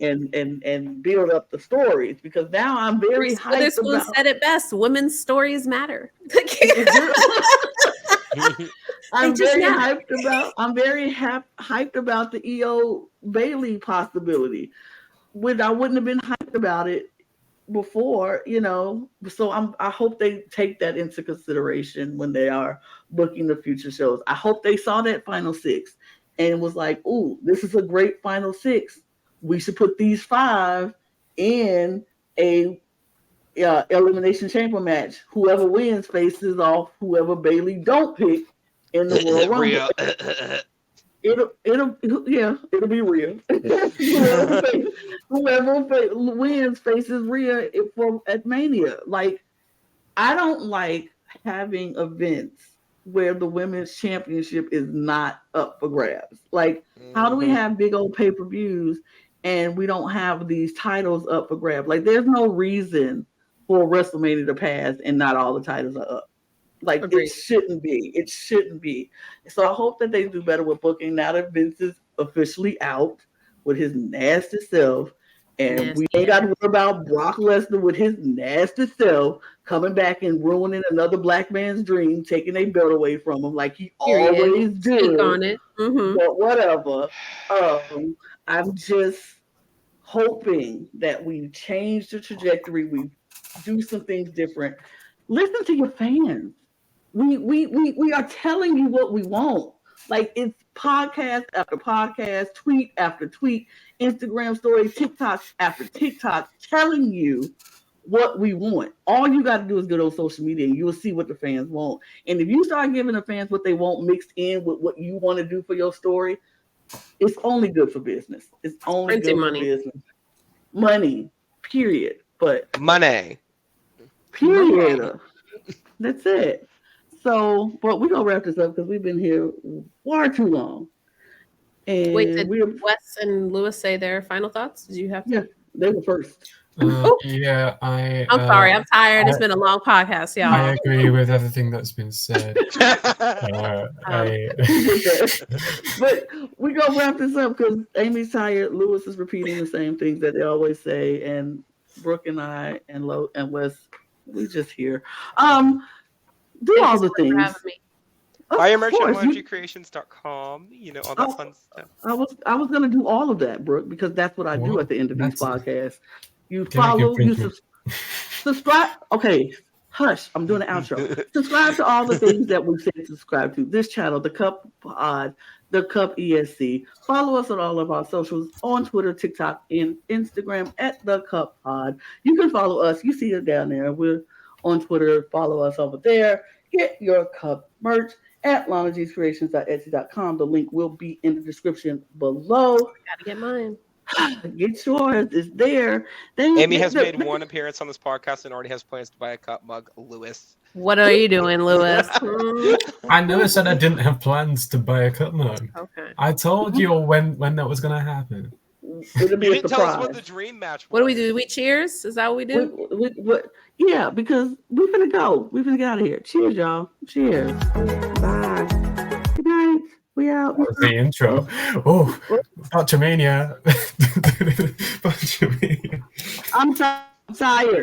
build up the stories, because now I'm very hyped about. Said it best: women's stories matter. I'm very hyped about the EO Bailey possibility. When I wouldn't have been hyped about it before, So I hope they take that into consideration when they are booking the future shows. I hope they saw that final 6 and was like, "Ooh, this is a great final 6. We should put these 5 in a elimination chamber match. Whoever wins faces off whoever Bailey don't pick in the Royal Rumble." It'll be real. whoever wins faces Rhea at Mania. Like, I don't like having events where the women's championship is not up for grabs. Like, how do we have big old pay-per-views and we don't have these titles up for grabs? Like, there's no reason for WrestleMania to pass and not all the titles are up. Like, Agreed. It shouldn't be. So I hope that they do better with booking now that Vince is officially out with his nasty self. And we ain't got to worry about Brock Lesnar with his nasty self coming back and ruining another black man's dream, taking a belt away from him like he always do. On it. Mm-hmm. But whatever. I'm just hoping that we change the trajectory. We do some things different. Listen to your fans. We are telling you what we want. Like, it's podcast after podcast, tweet after tweet, Instagram story, TikTok after TikTok, telling you what we want. All you got to do is go on social media and you'll see what the fans want. And if you start giving the fans what they want mixed in with what you want to do for your story, it's only good for business. It's only good for business. Money, period. But money. Period. Money. That's it. So, but we're going to wrap this up because we've been here far too long. And wait, did Wes and Lewis say their final thoughts? Did you have to? Yeah, they were first. I'm sorry. I'm tired. It's been a long podcast, y'all. I agree with everything that's been said. But we're going to wrap this up because Amy's tired. Lewis is repeating the same things that they always say. And Brooke and I and Wes, we just here. Do all the things. Buy your merch on OMGcreations.com. All that fun stuff. I was going to do all of that, Brooke, because that's what I do at the end of these podcasts. You follow, you subscribe. Okay, hush. I'm doing an outro. Subscribe to all the things that we say subscribe to. This channel, The Cup Pod, The Cup ESC. Follow us on all of our socials on Twitter, TikTok, and Instagram at The Cup Pod. You can follow us. You see it down there. We're on Twitter. Follow us over there. Get your cup merch at LanaGsCreations.etsy.com. The link will be in the description below. Gotta get mine. Get yours. It's there. Amy has made one appearance on this podcast and already has plans to buy a cup mug. Lewis. What are you doing, Lewis? I never said I didn't have plans to buy a cup mug. Okay. I told you when that was going to happen. It'll be you a didn't surprise. tell us what the dream match was. What do we do? Do we cheers? Is that what we do? Yeah, because we're going to go. We're going to get out of here. Cheers, y'all. Cheers. Bye. Good night. We out. That was the intro. Oh, Botchamania. Botchamania. I'm tired.